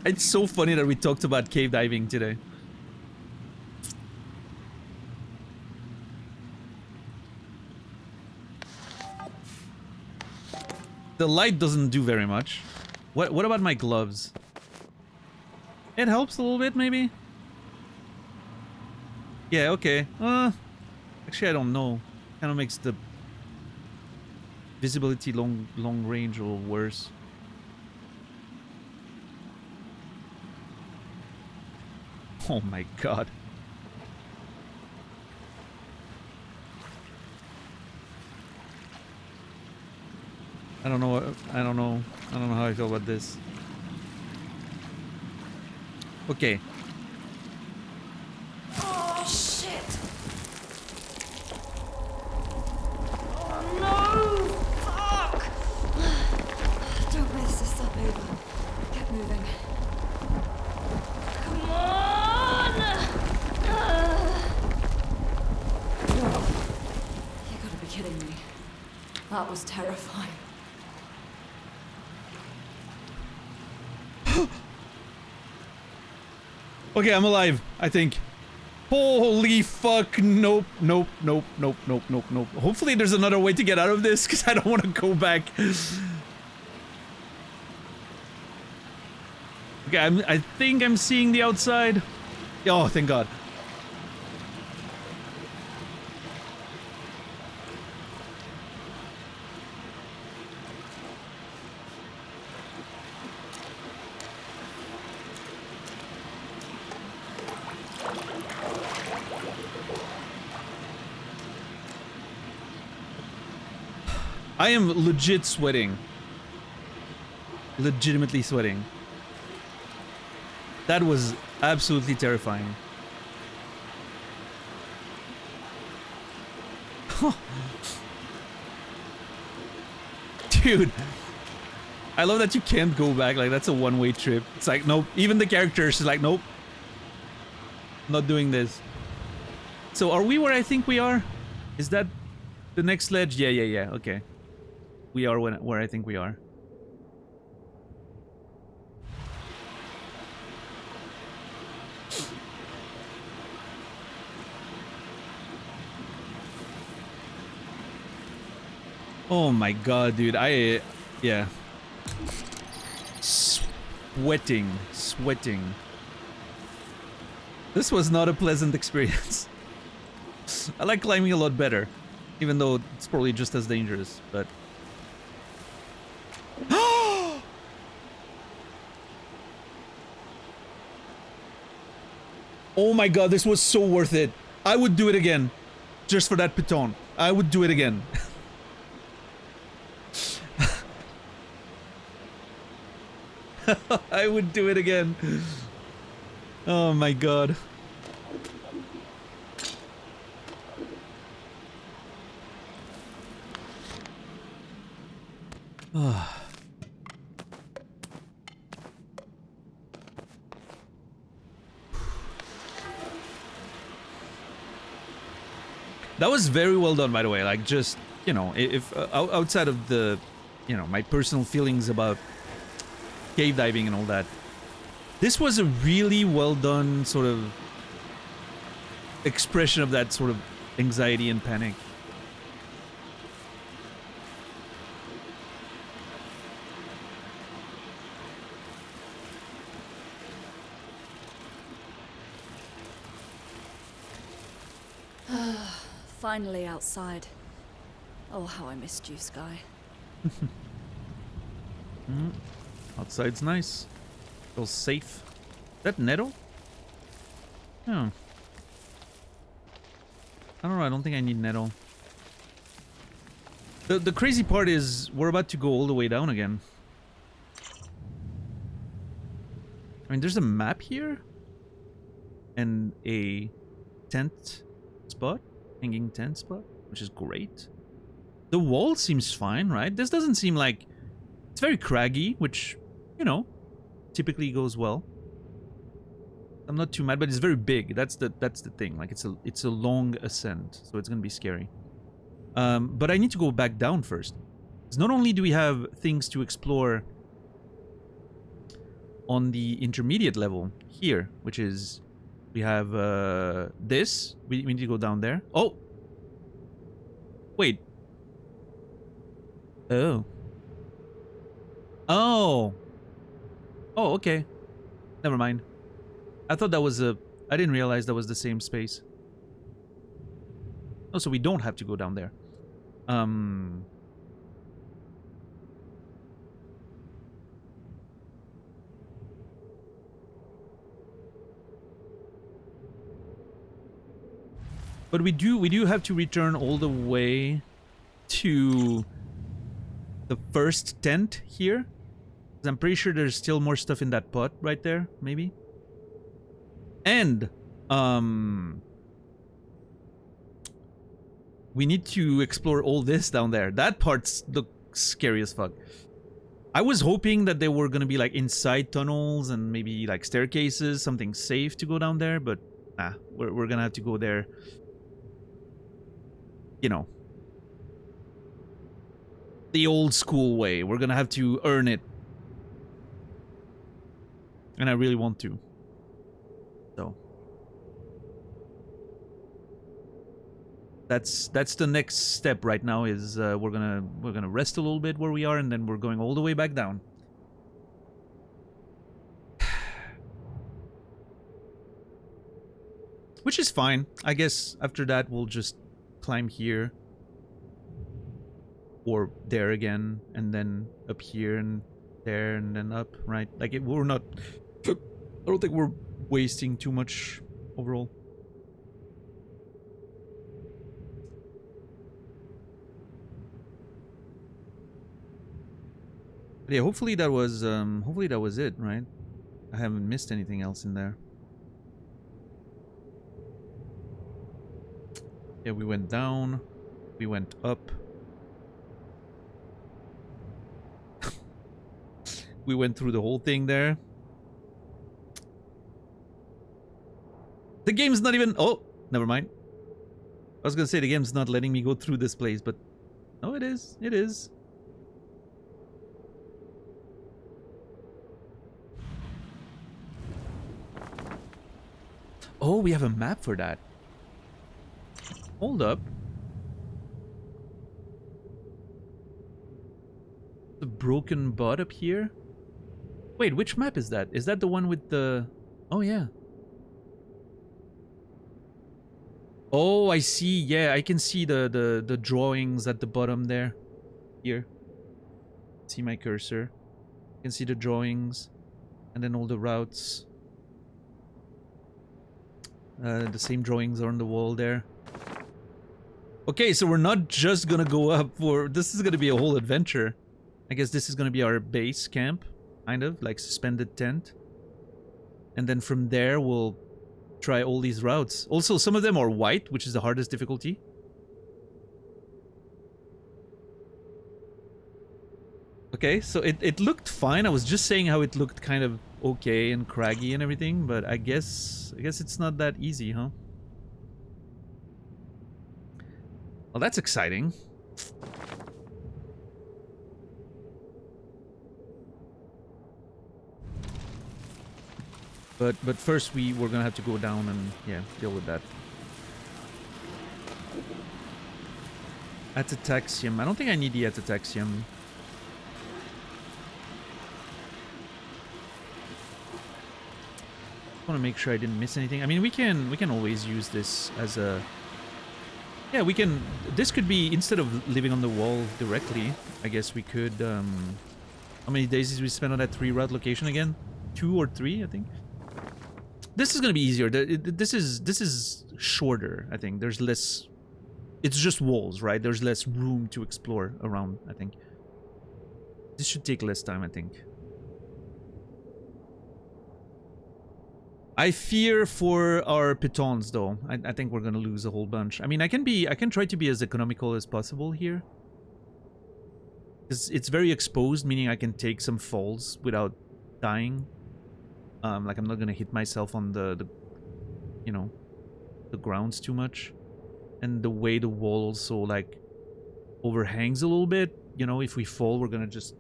It's so funny that we talked about cave diving today. The light doesn't do very much. What about my gloves? It helps a little bit, maybe? Yeah, okay. Actually, I don't know. Kind of makes the visibility long range a little worse. Oh my god. I don't know how I feel about this. Okay. Oh, shit! Oh, no! Fuck! Don't mess this up, Ava. Get moving. Come on! You gotta be kidding me. That was terrifying. Okay, I'm alive, I think. Holy fuck, nope, nope, nope, nope, nope, nope, nope. Hopefully there's another way to get out of this, because I don't want to go back. Okay, I think I'm seeing the outside. Oh, thank God. I am legit sweating. Legitimately sweating. That was absolutely terrifying. Dude. I love that you can't go back. Like, that's a one-way trip. It's like, nope. Even the characters is like, nope. Not doing this. So, are we where I think we are? Is that the next ledge? Yeah. Okay. We are where I think we are. Oh my God, dude. Yeah. Sweating. This was not a pleasant experience. I like climbing a lot better. Even though it's probably just as dangerous, but... Oh my God, this was so worth it. I would do it again. Just for that piton. I would do it again. I would do it again. Oh my God. That was very well done, by the way. Like, just, you know, if outside of the, you know, my personal feelings about cave diving and all that, this was a really well done sort of expression of that sort of anxiety and panic. Finally outside. Oh, how I missed you, Sky. Outside's nice. Feels safe. Is that nettle? Oh. I don't know, I don't think I need nettle. The crazy part is we're about to go all the way down again. I mean, there's a map here. And a tent spot. Hanging tent spot, which is great. The wall seems fine, right? This doesn't seem like... It's very craggy, which, you know, typically goes well. I'm not too mad, but it's very big. That's the thing. Like, it's a long ascent, so it's gonna be scary. But I need to go back down first. Because not only do we have things to explore on the intermediate level here, which is... We have this. We need to go down there. Oh! Wait. Oh. Oh! Oh, okay. Never mind. I thought that was a... I didn't realize that was the same space. Oh, so we don't have to go down there. But we do have to return all the way to the first tent here. 'Cause I'm pretty sure there's still more stuff in that pot right there, maybe. And we need to explore all this down there. That part's the scary as fuck. I was hoping that there were gonna be like inside tunnels and maybe like staircases, something safe to go down there, but nah, we're gonna have to go there. You know, the old school way. We're gonna have to earn it. And I really want to. So. That's the next step right now is we're gonna rest a little bit where we are and then we're going all the way back down. Which is fine. I guess after that we'll just climb here. Or there again, and then up here and there and then up, right? Like, we're not... I don't think we're wasting too much overall. But yeah, hopefully that was it, right? I haven't missed anything else in there. Yeah, we went down, we went up. We went through the whole thing there. The game's not even... Oh, never mind. I was gonna say the game's not letting me go through this place, but... No, it is. It is. Oh, we have a map for that. Hold up. The broken bud up here? Wait, which map is that? Is that the one with the... Oh, yeah. Oh, I see. Yeah, I can see the drawings at the bottom there. Here. See my cursor. You can see the drawings. And then all the routes. The same drawings are on the wall there. Okay, so we're not just gonna go up for... This is gonna be a whole adventure. I guess this is gonna be our base camp. Kind of, like suspended tent. And then from there, we'll try all these routes. Also, some of them are white, which is the hardest difficulty. Okay, so it looked fine. I was just saying how it looked kind of okay and craggy and everything, but I guess it's not that easy, huh? Well, that's exciting. But first we're gonna have to go down and, yeah, deal with that. Atataxium. I don't think I need the Atataxium. I want to make sure I didn't miss anything. I mean, we can always use this as a... Yeah, we can... This could be, instead of living on the wall directly, I guess we could... How many days did we spend on that 3 route location again? 2 or 3, I think. This is gonna be easier. This is shorter, I think. There's less... It's just walls, right? There's less room to explore around, I think. This should take less time, I think. I fear for our pitons, though. I think we're gonna lose a whole bunch. I mean, I can try to be as economical as possible here. It's very exposed, meaning I can take some falls without dying. Like, I'm not gonna hit myself on the you know, the grounds too much. And the way the wall also, like, overhangs a little bit. You know, if we fall, we're gonna just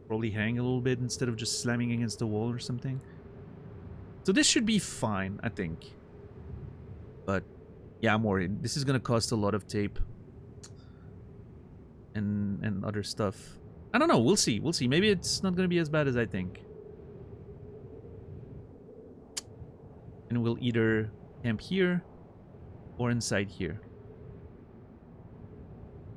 probably hang a little bit instead of just slamming against the wall or something. So this should be fine, I think. But, yeah, I'm worried. This is gonna cost a lot of tape. And other stuff. I don't know, we'll see, we'll see. Maybe it's not gonna be as bad as I think. And we'll either camp here or inside here.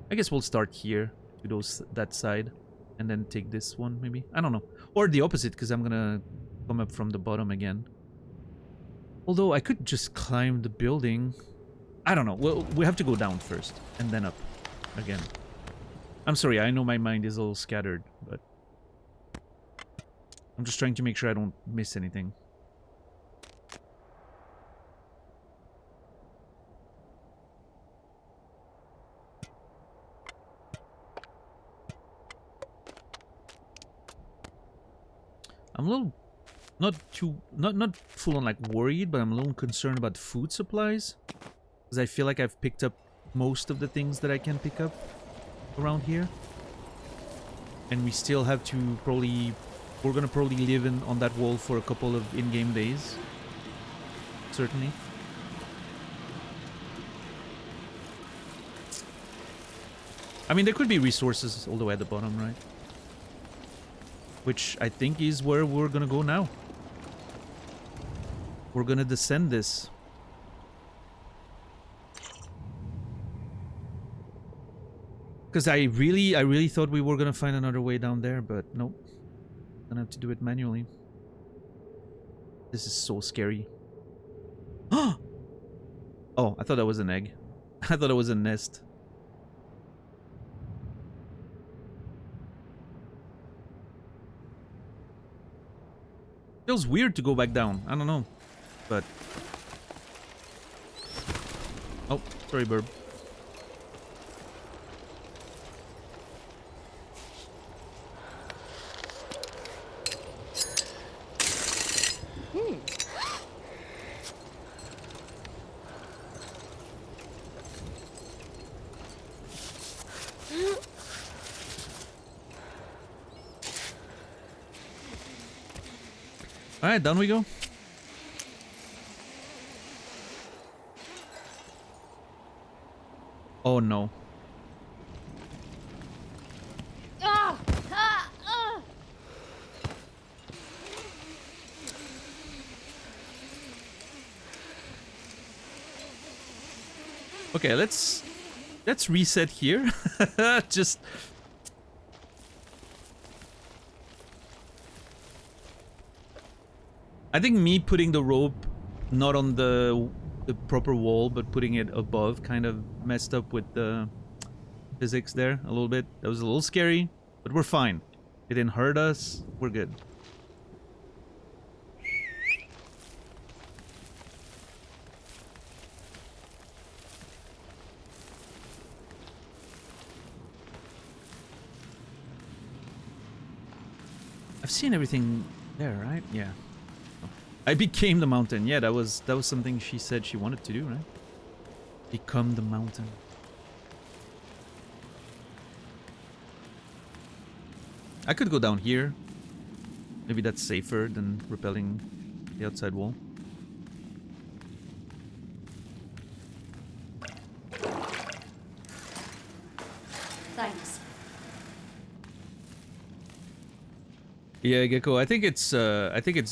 I guess we'll start here to that side and then take this one, maybe. I don't know. Or the opposite, because I'm gonna come up from the bottom again. Although I could just climb the building. I don't know. Well, we have to go down first and then up again. I'm sorry, I know my mind is all scattered, but I'm just trying to make sure I don't miss anything. I'm a little, not full on like worried, but I'm a little concerned about food supplies. Because I feel like I've picked up most of the things that I can pick up around here. And we still have to probably, we're gonna probably live on that wall for a couple of in-game days. Certainly. I mean, there could be resources all the way at the bottom, right? Which I think is where we're gonna go now. We're gonna descend this. Because I really thought we were gonna find another way down there, but nope. Gonna have to do it manually. This is so scary. Oh, I thought that was an egg. I thought it was a nest. Feels weird to go back down. I don't know, but oh, sorry, Burb. Alright, down we go. Oh no. Okay, let's reset here. Just I think me putting the rope not on the proper wall, but putting it above kind of messed up with the physics there a little bit. That was a little scary, but we're fine. It didn't hurt us. We're good. I've seen everything there, right? Yeah. I became the mountain. Yeah, that was something she said she wanted to do, right? Become the mountain. I could go down here. Maybe that's safer than repelling the outside wall. Thanks. Yeah, Gecko. I think it's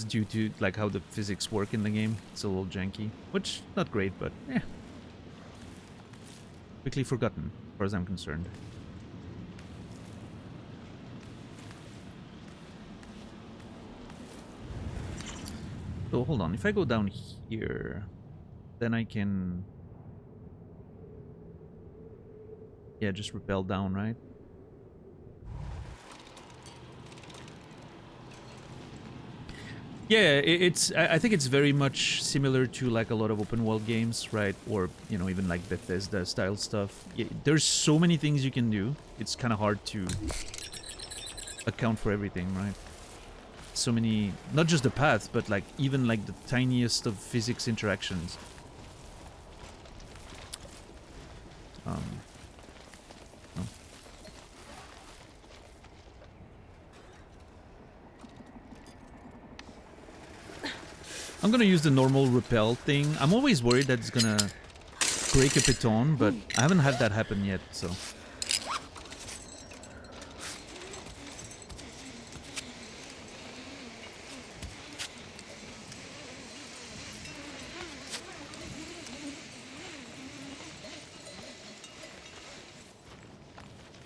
due to like how the physics work in the game. It's a little janky, which not great, but yeah. Quickly forgotten, as far as I'm concerned. So hold on. If I go down here, then I can, yeah, just rappel down, right? Yeah, I think it's very much similar to like a lot of open world games, right? Or, you know, even like Bethesda style stuff. Yeah, there's so many things you can do. It's kind of hard to account for everything, right? So many, not just the paths, but like even like the tiniest of physics interactions. No. I'm gonna use the normal rappel thing. I'm always worried that it's gonna break a piton, but I haven't had that happen yet, so.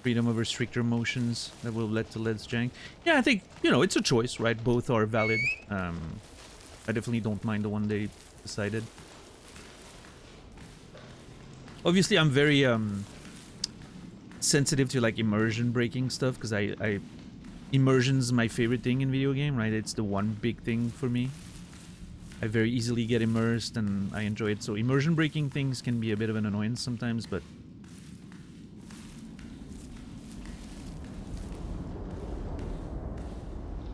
Freedom over stricter motions that will lead to less jank. Yeah, I think, you know, it's a choice, right? Both are valid. I definitely don't mind the one they decided. Obviously, I'm very sensitive to like immersion breaking stuff because I immersion's my favorite thing in video game, right? It's the one big thing for me. I very easily get immersed and I enjoy it. So immersion breaking things can be a bit of an annoyance sometimes, but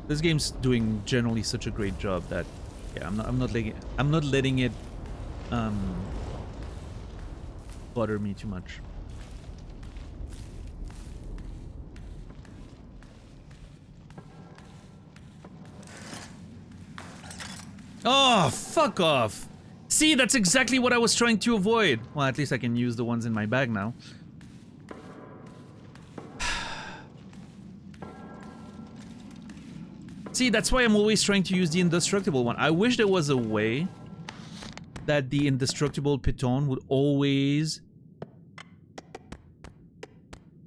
this game's doing generally such a great job that yeah, I'm not letting it bother me too much. Oh, fuck off. See, that's exactly what I was trying to avoid. Well, at least I can use the ones in my bag now. See, that's why I'm always trying to use the indestructible one. I wish there was a way that the indestructible piton would always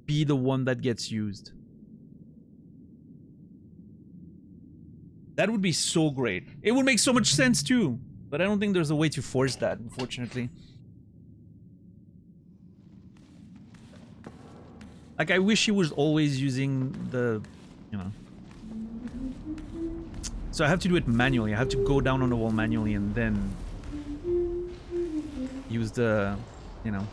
be the one that gets used. That would be so great. It would make so much sense too. But I don't think there's a way to force that, unfortunately. Like, I wish he was always using the, you know. So I have to do it manually. I have to go down on the wall manually and then use the, you know.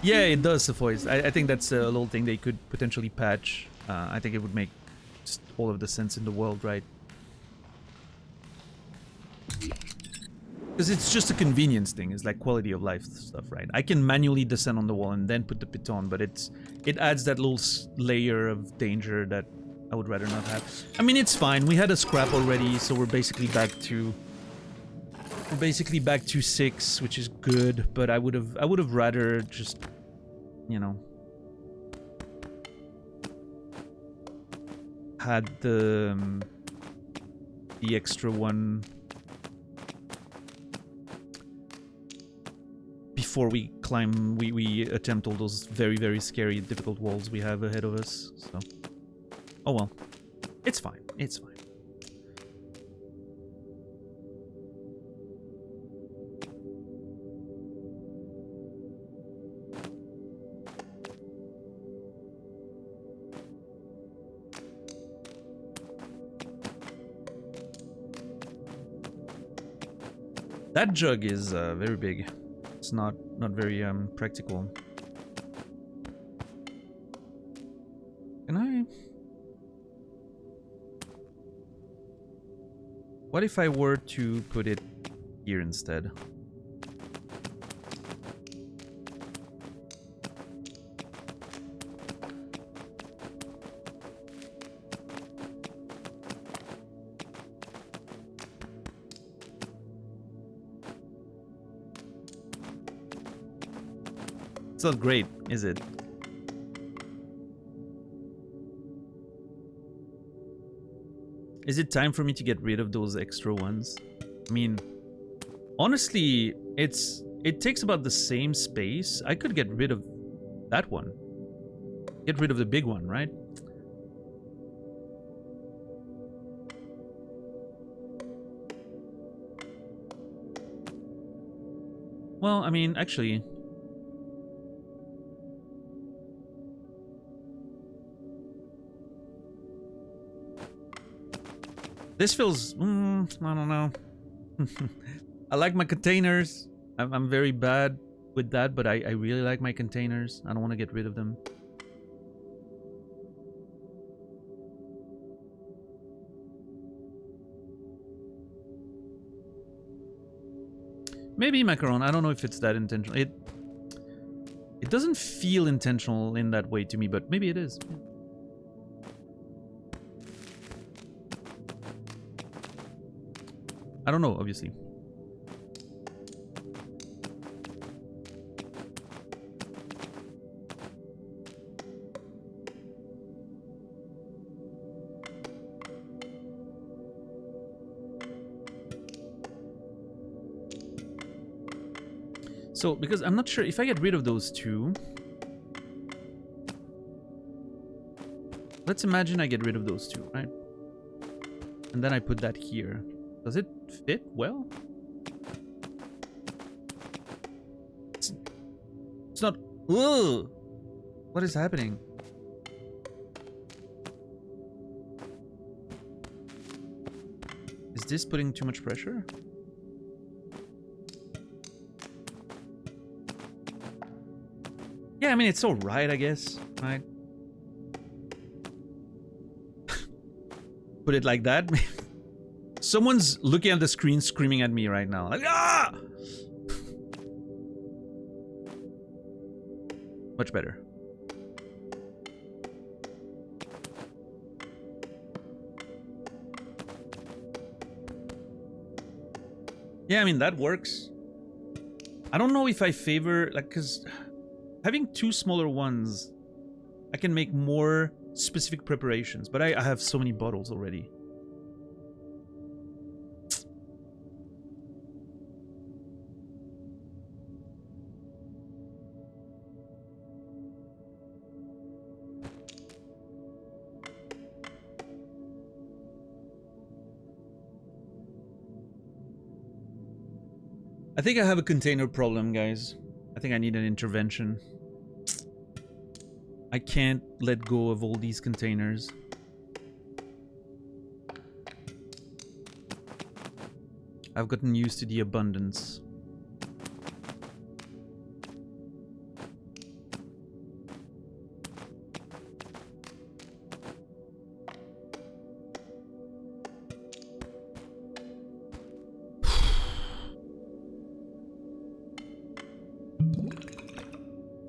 Yeah, it does suffice. I think that's a little thing they could potentially patch. I think it would make just all of the sense in the world, right? Because it's just a convenience thing. It's like quality of life stuff, right? I can manually descend on the wall and then put the piton, but it adds that little layer of danger that I would rather not have. I mean, it's fine. We had a scrap already, so we're basically back to 6, which is good. But I would have rather just, you know, had the extra one before we climb, we attempt all those very, very scary, difficult walls we have ahead of us, so... Oh well. It's fine. It's fine. That jug is very big. It's not very practical. Can I? What if I were to put it here instead? It's not great, is it? Is it time for me to get rid of those extra ones? I mean, honestly, it takes about the same space. I could get rid of that one. Get rid of the big one, right? Well, I mean, actually... This feels... I don't know. I like my containers. I'm very bad with that, but I really like my containers. I don't want to get rid of them. Maybe macaron. I don't know if it's that intentional. It doesn't feel intentional in that way to me, but maybe it is. I don't know, obviously. So, because I'm not sure if I get rid of those two. Let's imagine I get rid of those two, right? And then I put that here. Does it fit well? It's not... Ugh! What is happening? Is this putting too much pressure? Yeah, I mean, it's alright, I guess, right? Put it like that. Someone's looking at the screen screaming at me right now. Like, ah! Much better. Yeah, I mean, that works. I don't know if I favor, like, because having two smaller ones, I can make more specific preparations, but I have so many bottles already. I think I have a container problem, guys. I think I need an intervention. I can't let go of all these containers. I've gotten used to the abundance.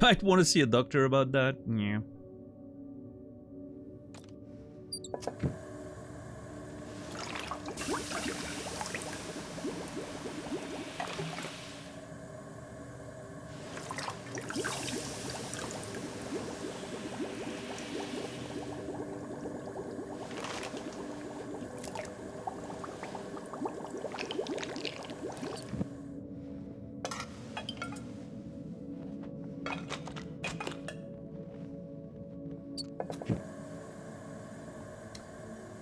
I'd want to see a doctor about that. Yeah.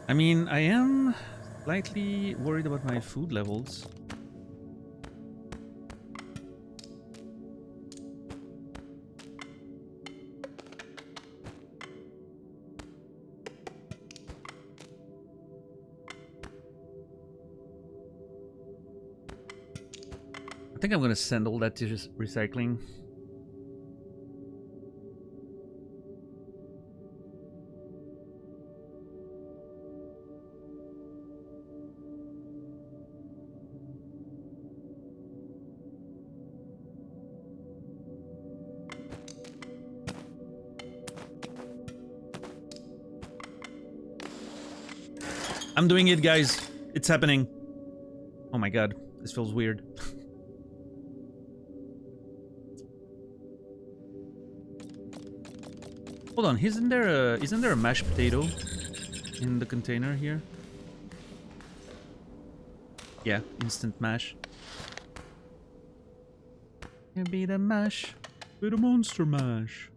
I mean, I am slightly worried about my food levels. I think I'm gonna send all that to just recycling. I'm doing it, guys. It's happening. Oh my god, this feels weird. Hold on, isn't there a mashed potato in the container here? Yeah, instant mash. Can be the mash, with a monster mash.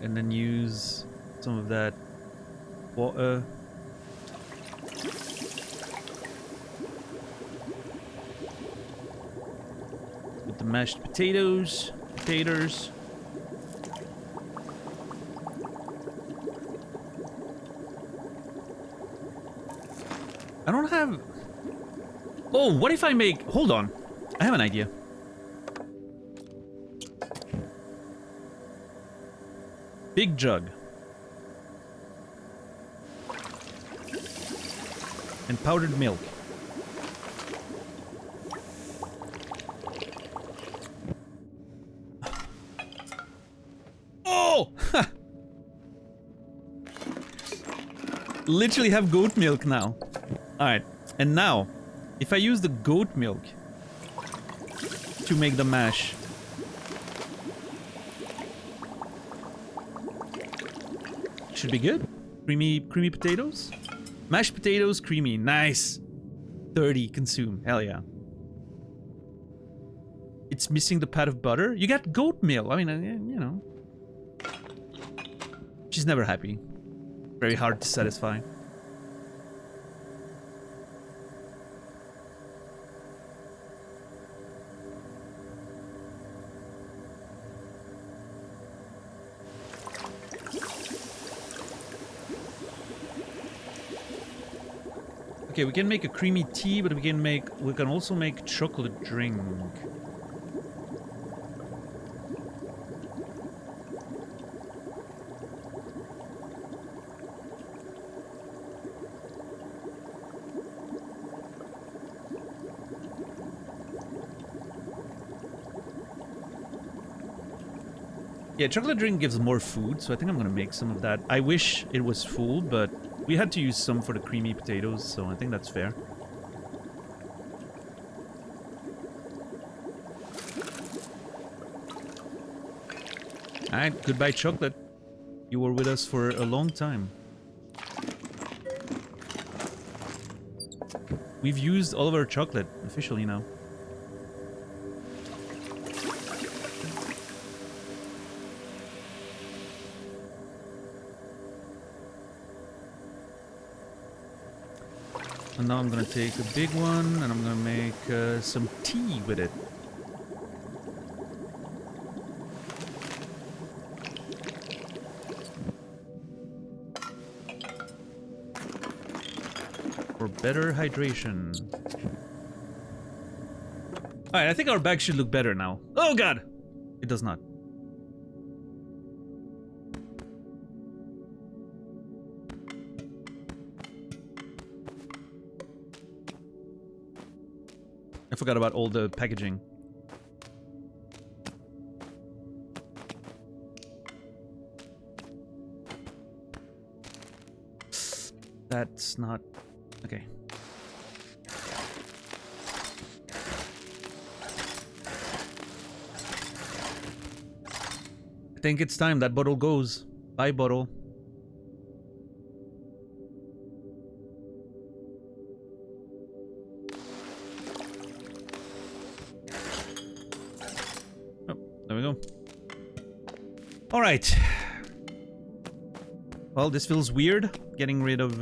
And then use some of that water. With the mashed potatoes. I don't have... Oh, what if I make... Hold on. I have an idea. Big jug. And powdered milk. Oh! Literally have goat milk now. Alright. And now, if I use the goat milk to make the mash... Should be good. Creamy potatoes. Mashed potatoes, creamy. Nice. 30 consume. Hell yeah. It's missing the pat of butter. You got goat milk. I mean, you know. She's never happy. Very hard to satisfy. Okay, we can make a creamy tea, but we can also make chocolate drink. Yeah, chocolate drink gives more food, so I think I'm gonna make some of that. I wish it was full, but we had to use some for the creamy potatoes, so I think that's fair. Alright, goodbye chocolate. You were with us for a long time. We've used all of our chocolate officially now. And now I'm gonna take a big one and I'm gonna make some tea with it. For better hydration. Alright, I think our bag should look better now. Oh god! It does not. I forgot about all the packaging. That's not... Okay. I think it's time that bottle goes. Bye, bottle. Oh, there we go. All right. Well, this feels weird, getting rid of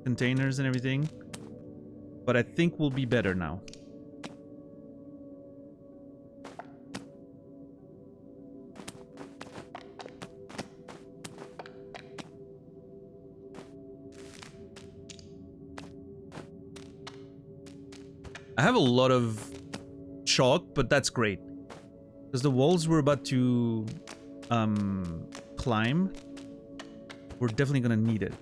containers and everything. But I think we'll be better now. I have a lot of chalk, but that's great. Because the walls we're about to climb, we're definitely gonna need it.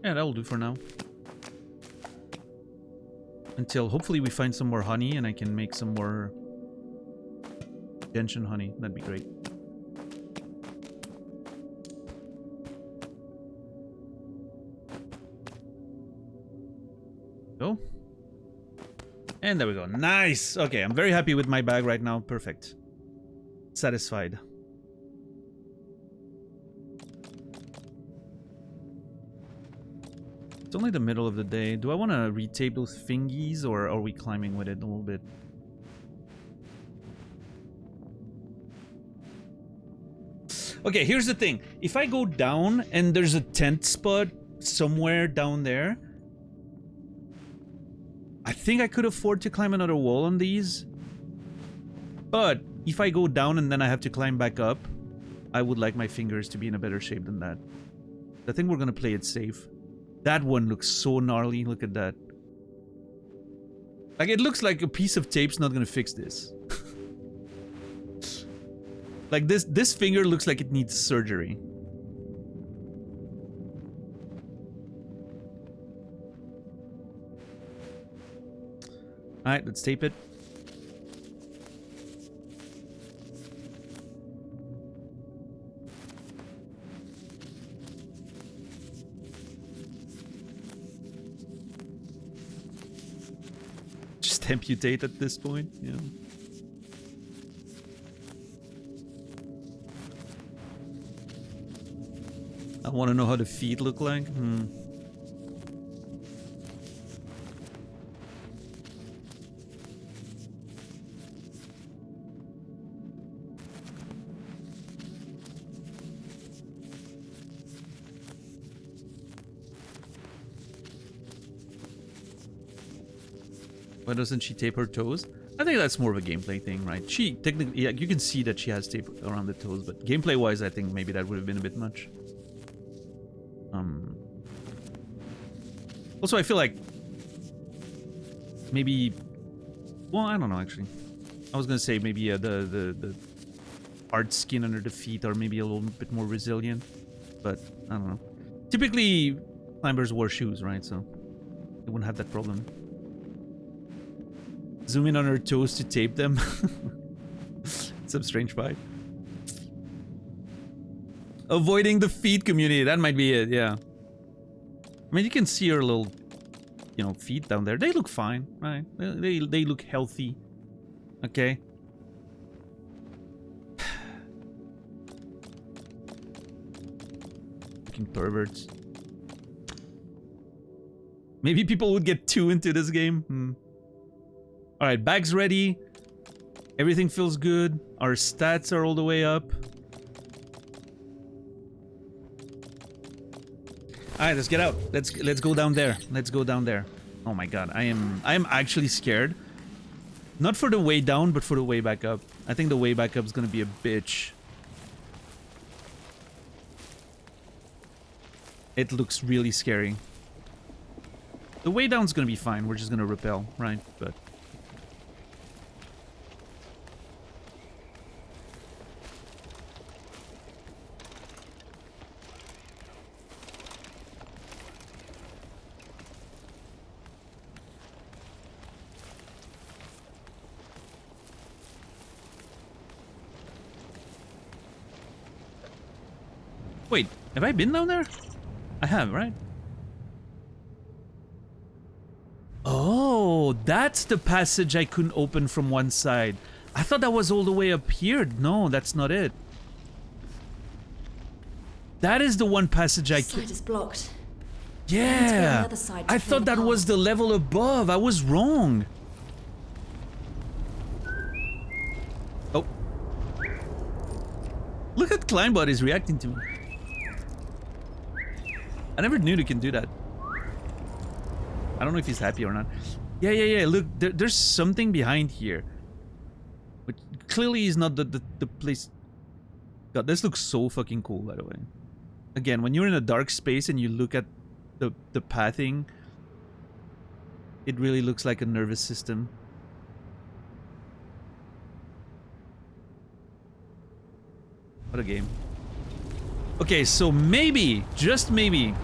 Yeah, that'll do for now. Until hopefully we find some more honey and I can make some more gentian honey. That'd be great. Go. And there we go. Nice! Okay, I'm very happy with my bag right now. Perfect. Satisfied. It's only the middle of the day. Do I want to retape those thingies, or are we climbing with it a little bit? Okay, here's the thing. If I go down and there's a tent spot somewhere down there, I think I could afford to climb another wall on these. But if I go down and then I have to climb back up, I would like my fingers to be in a better shape than that. I think we're gonna play it safe. That one looks so gnarly. Look at that. Like, it looks like a piece of tape's not gonna fix this. Like, this finger looks like it needs surgery. Alright, let's tape it. Amputate at this point, yeah. I want to know how the feet look like. Why doesn't she tape her toes? I think that's more of a gameplay thing, right? She technically, yeah, you can see that she has tape around the toes, but gameplay-wise, I think maybe that would have been a bit much. Also, I feel like maybe, well, I don't know actually. I was gonna say maybe the hard skin under the feet are maybe a little bit more resilient, but I don't know. Typically, climbers wear shoes, right? So they wouldn't have that problem. Zoom in on her toes to tape them. Some strange vibe. Avoiding the feet community. That might be it, yeah. I mean, you can see her little, you know, feet down there. They look fine, right? They look healthy. Okay. Fucking perverts. Maybe people would get too into this game. Alright, bag's ready. Everything feels good. Our stats are all the way up. Alright, let's get out. Let's go down there. Let's go down there. Oh my god, I am actually scared. Not for the way down, but for the way back up. I think the way back up is gonna be a bitch. It looks really scary. The way down's gonna be fine. We're just gonna rappel, right? But wait, have I been down there? I have, right? Oh, that's the passage I couldn't open from one side. I thought that was all the way up here. No, that's not it. That is the one passage I Side is blocked. Yeah, I thought that was the level above. I was wrong. Oh. Look at Kleinbot is reacting to me. I never knew they can do that. I don't know if he's happy or not. Yeah. Look, there's something behind here. Which clearly is not the place. God, this looks so fucking cool, by the way. Again, when you're in a dark space and you look at the pathing, it really looks like a nervous system. What a game. Okay, so maybe, just maybe,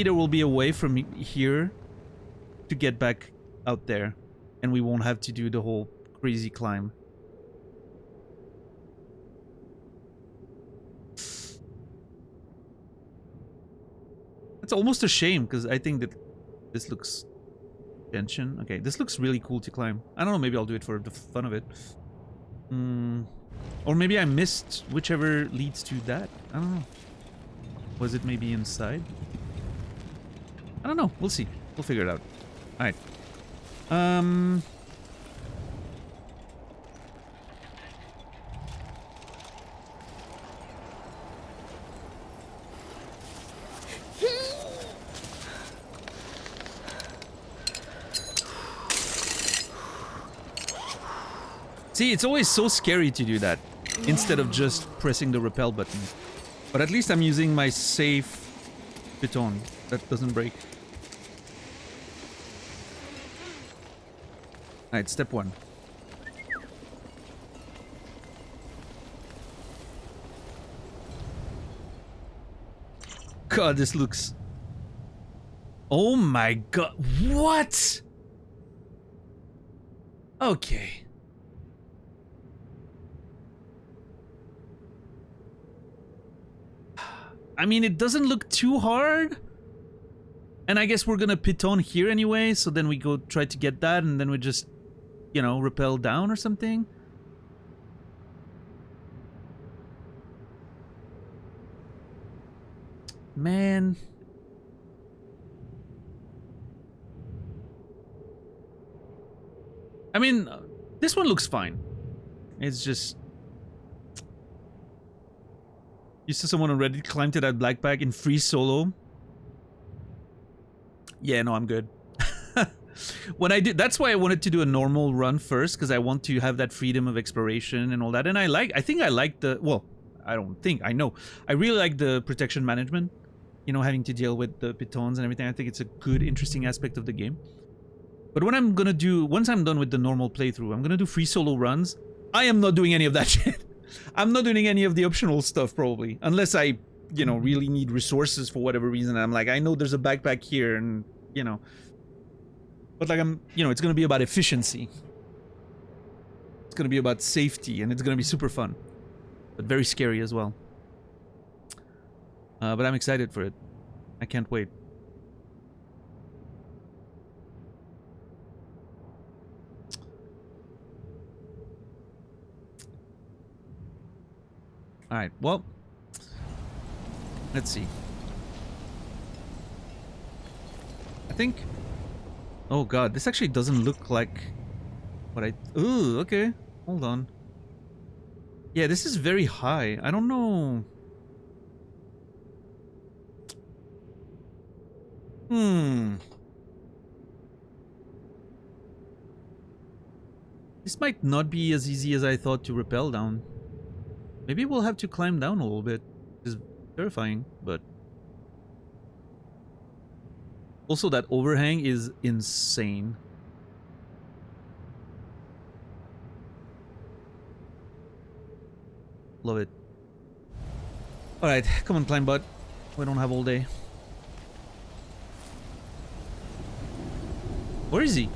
there will be a way from here to get back out there, and we won't have to do the whole crazy climb. It's almost a shame, because I think that this looks tension. Okay, this looks really cool to climb. I don't know, maybe I'll do it for the fun of it. Or maybe I missed whichever leads to that. I don't know. Was it maybe inside? I don't know. We'll see. We'll figure it out. Alright. See, it's always so scary to do that instead of just pressing the rappel button. But at least I'm using my safe baton that doesn't break. Alright, step one. God, this looks... Oh my god, what? Okay. I mean, it doesn't look too hard. And I guess we're gonna piton here anyway, so then we go try to get that, and then we just, you know, rappel down or something. Man. I mean, this one looks fine. It's just... You saw someone on Reddit climb to that black bag in free solo. Yeah, no, I'm good. When I did, that's why I wanted to do a normal run first, because I want to have that freedom of exploration and all that. And I think I like the, well, I don't think, I know. I really like the protection management. You know, having to deal with the pitons and everything. I think it's a good, interesting aspect of the game. But what I'm gonna do, once I'm done with the normal playthrough, I'm gonna do free solo runs. I am not doing any of that shit. I'm not doing any of the optional stuff, probably. Unless I, you know, really need resources for whatever reason. I'm like, I know there's a backpack here and, you know. But like, you know, it's gonna be about efficiency. It's gonna be about safety, and it's gonna be super fun. But very scary as well. But I'm excited for it. I can't wait. Alright, well, let's see. I think... Oh god, this actually doesn't look like what I... Ooh, okay. Hold on. Yeah, this is very high. I don't know... This might not be as easy as I thought to rappel down. Maybe we'll have to climb down a little bit. It's terrifying, but... Also, that overhang is insane. Love it. Alright, come on, climb, bud. We don't have all day. Where is he?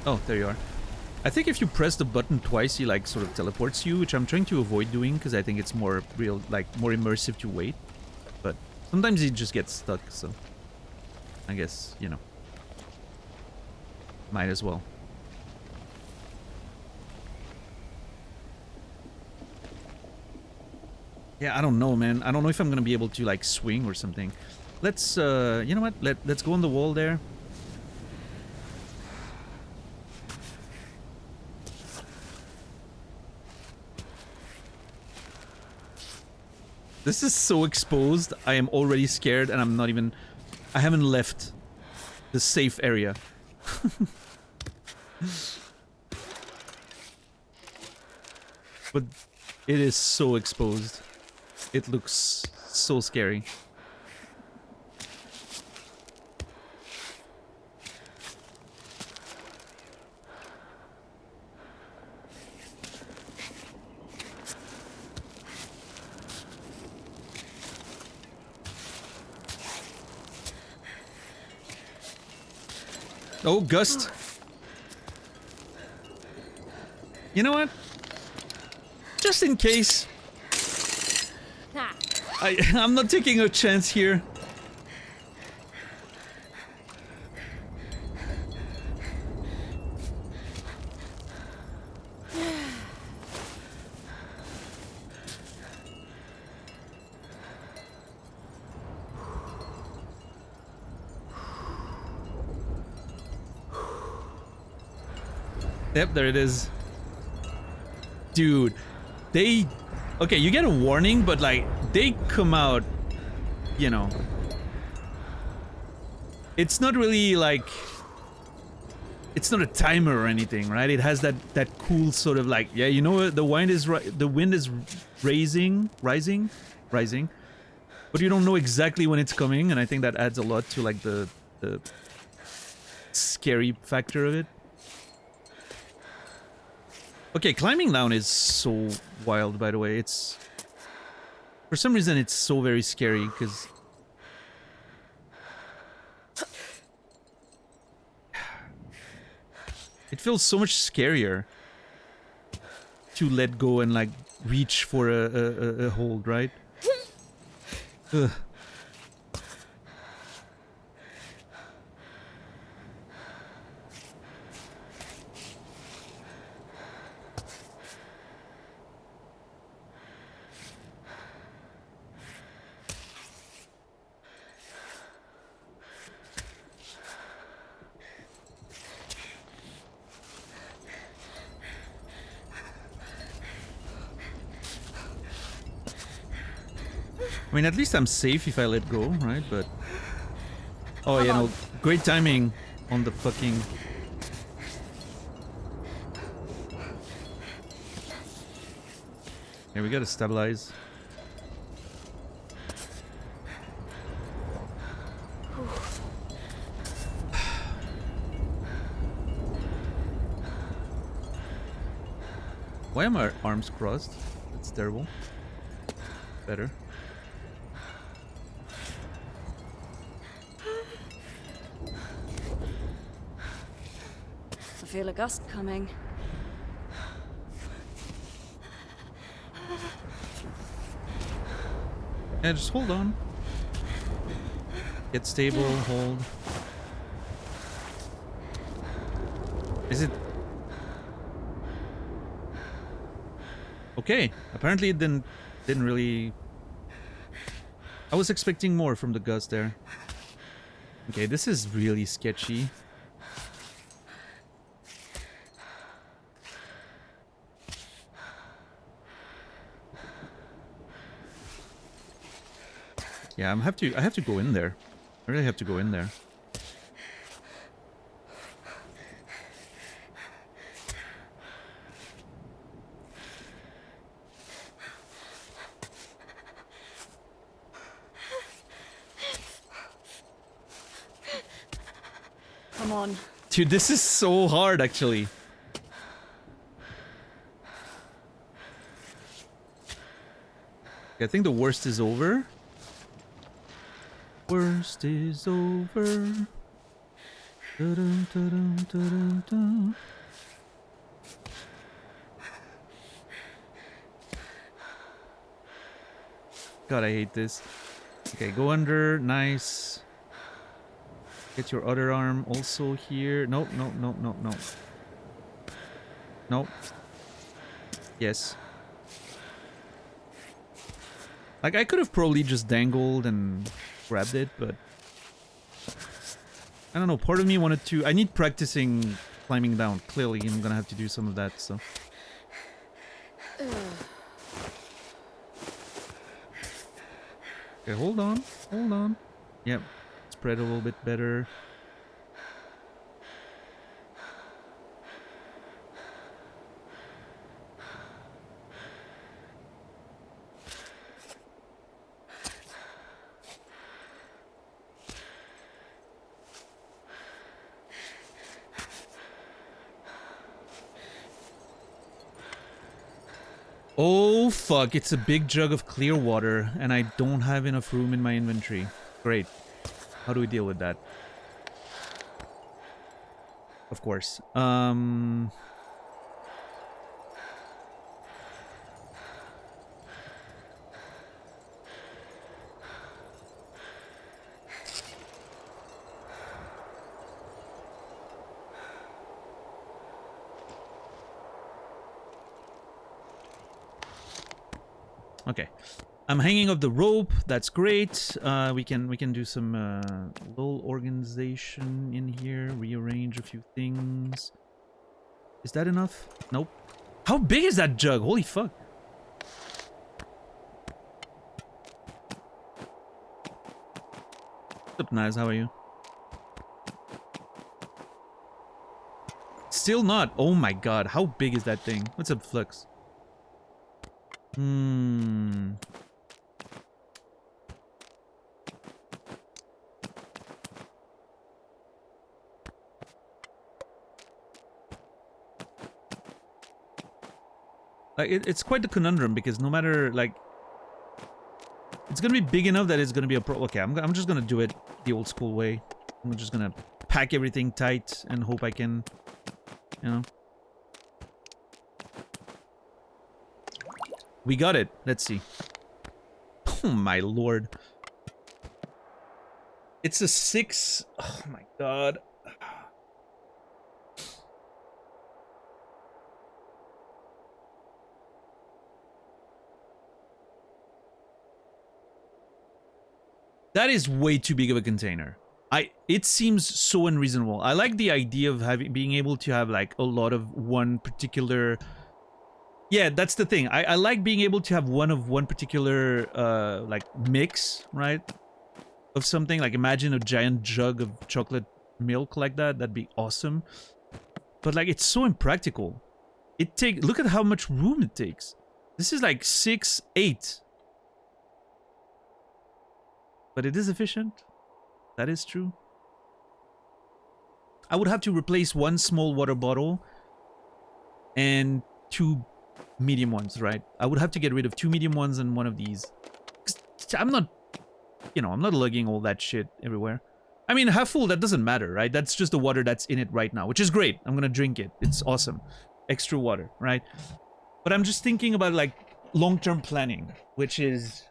Oh, there you are. I think if you press the button twice, he like sort of teleports you, which I'm trying to avoid doing because I think it's more real, like more immersive to wait. But sometimes he just gets stuck, so I guess, you know, might as well. Yeah, I don't know, man. I don't know if I'm gonna be able to like swing or something. Let's, you know what? Let's go on the wall there. This is so exposed. I am already scared, and I'm not even... I haven't left the safe area. But it is so exposed. It looks so scary. Oh, gust. You know what? Just in case. I'm not taking a chance here. Yep, there it is. Dude, they... Okay, you get a warning, but like, they come out, you know. It's not really like... It's not a timer or anything, right? It has that cool sort of like, yeah, you know, the wind is rising, but you don't know exactly when it's coming, and I think that adds a lot to like the scary factor of it. Okay, climbing down is so wild, by the way. It's... For some reason, it's so very scary, because... It feels so much scarier to let go and, like, reach for a hold, right? Ugh. I mean, at least I'm safe if I let go, right? But... Oh, you know, great timing on the fucking... Yeah, we gotta stabilize. Why are my arms crossed? That's terrible. Better. feel a gust coming. Yeah, just hold on. Get stable, hold. Is it... Okay, apparently it didn't really... I was expecting more from the gust there. Okay, this is really sketchy. Yeah, I have to go in there. I really have to go in there. Come on. Dude, this is so hard, actually. I think the worst is over. Worst is over. Dun, dun, dun, dun, dun. God, I hate this. Okay, go under. Nice. Get your other arm also here. Nope, nope, nope, nope, nope. Nope. Yes. Like, I could have probably just dangled and grabbed it, but... I don't know, part of me wanted to... I need practicing climbing down. Clearly, I'm gonna have to do some of that, so... Okay, hold on. Hold on. Yep. Spread a little bit better. Oh fuck, it's a big jug of clear water and I don't have enough room in my inventory. Great. How do we deal with that? Of course. Okay, I'm hanging off the rope. That's great. We can do some little organization in here. Rearrange a few things. Is that enough? Nope. How big is that jug? Holy fuck! What's up, Naz? How are you? Still not. Oh my god! How big is that thing? What's up, Flux? Like, it's quite the conundrum because no matter, like, it's gonna be big enough that it's gonna be a pro. Okay, I'm just gonna do it the old school way. I'm just gonna pack everything tight and hope I can, you know. We got it. Let's see. Oh my lord. It's a 6. Oh my god. That is way too big of a container. It seems so unreasonable. I like the idea of being able to have like a lot of one particular. Yeah, that's the thing. I like being able to have one particular like mix, right? Of something. Like, imagine a giant jug of chocolate milk like that. That'd be awesome. But like, it's so impractical. Look at how much room it takes. This is like 6, 8. But it is efficient. That is true. I would have to replace one small water bottle and 2 medium ones, right? I would have to get rid of 2 medium ones and one of these. I'm not, you know, I'm not lugging all that shit everywhere. I mean, half full, that doesn't matter, right? That's just the water that's in it right now, which is great. I'm gonna drink it. It's awesome. Extra water, right? But I'm just thinking about, like, long-term planning, which is...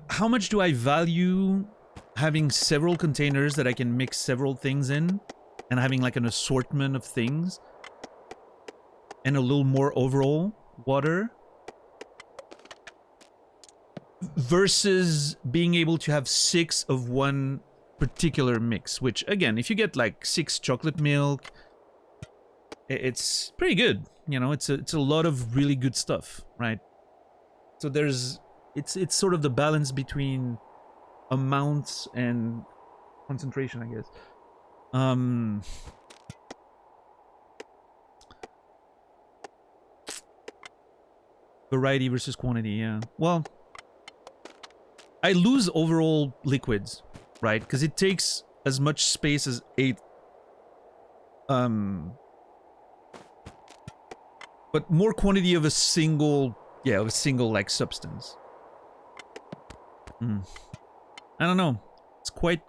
how much do I value having several containers that I can mix several things in, and having, like, an assortment of things, and a little more overall water, versus being able to have 6 of one particular mix, which, again, if you get like 6 chocolate milk, it's pretty good. You know, it's a lot of really good stuff, right? So there's it's sort of the balance between amounts and concentration, I guess. Variety versus quantity, yeah. Well, I lose overall liquids, right? Because it takes as much space as 8. But more quantity of a single, like substance. I don't know. It's quite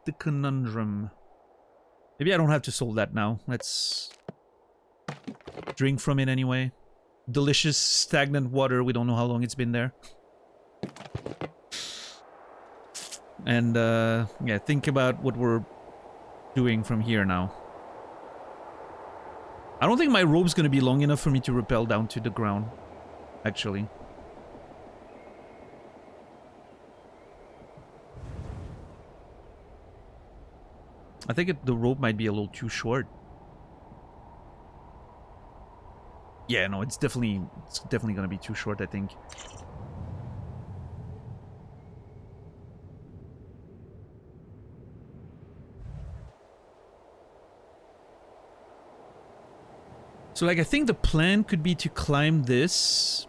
the conundrum. Maybe I don't have to solve that now. Let's drink from it anyway. Delicious stagnant water. We don't know how long it's been there. And, yeah, think about what we're doing from here now. I don't think my rope's gonna be long enough for me to rappel down to the ground, actually. I think the rope might be a little too short. Yeah, no, it's definitely gonna be too short, I think. So, like, I think the plan could be to climb this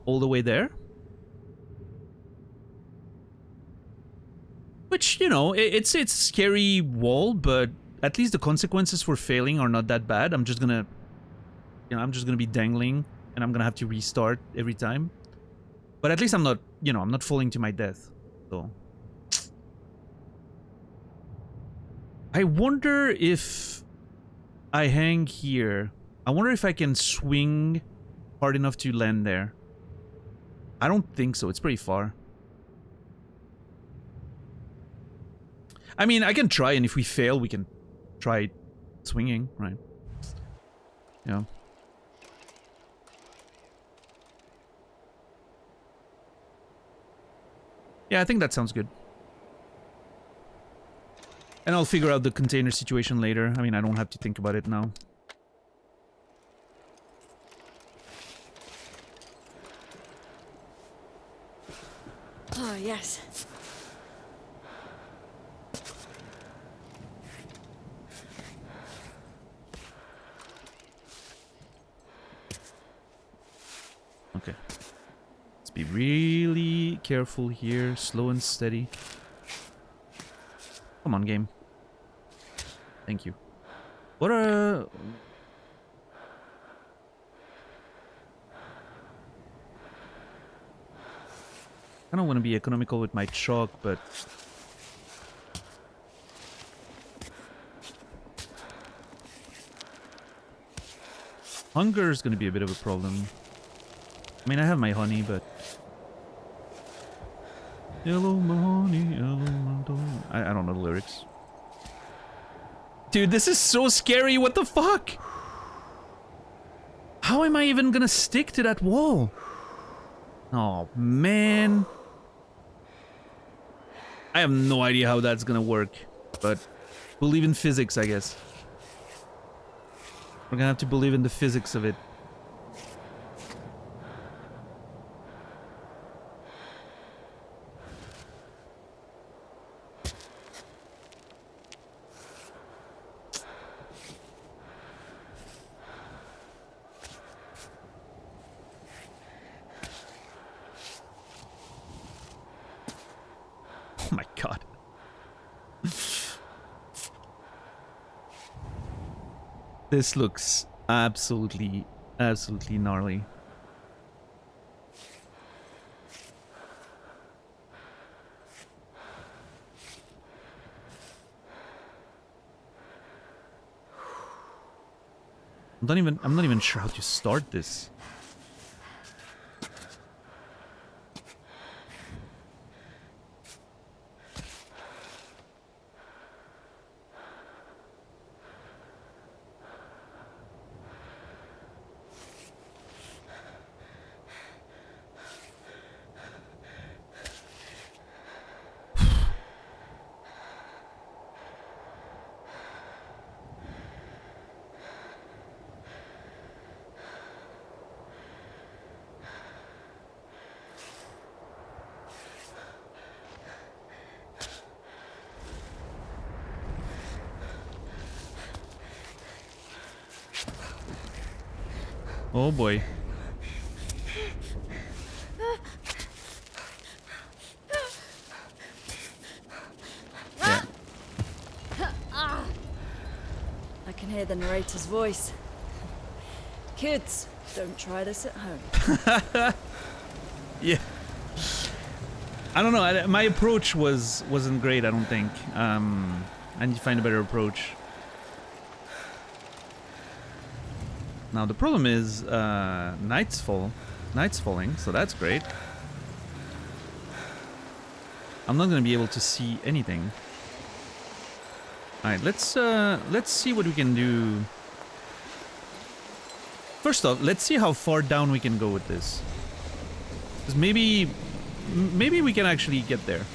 all the way there. Which, you know, it's a scary wall, but at least the consequences for failing are not that bad. I'm just gonna be dangling, and I'm gonna have to restart every time. But at least I'm not, you know, I'm not falling to my death. So I wonder if I hang here. I wonder if I can swing hard enough to land there. I don't think so. It's pretty far. I mean, I can try, and if we fail, we can try swinging, right? Yeah. Yeah, I think that sounds good. And I'll figure out the container situation later. I mean, I don't have to think about it now. Oh, yes. Okay. Let's be really careful here. Slow and steady. Come on, game. Thank you. What a... I don't want to be economical with my chalk, but... hunger is going to be a bit of a problem. I mean, I have my honey, but... Yellow honey, yellow... I don't know the lyrics. Dude, this is so scary, what the fuck? How am I even gonna stick to that wall? Oh, man. I have no idea how that's gonna work, but believe in physics, I guess. We're gonna have to believe in the physics of it. Oh my god. This looks absolutely Absolutely gnarly. I'm not even sure how to start this. Oh boy. Yeah. I can hear the narrator's voice. Kids, don't try this at home. Yeah. I don't know. My approach wasn't great. I don't think. I need to find a better approach. Now the problem is night's falling, so that's great. I'm not gonna be able to see anything. All right, let's see what we can do. First off, let's see how far down we can go with this. 'Cause maybe we can actually get there.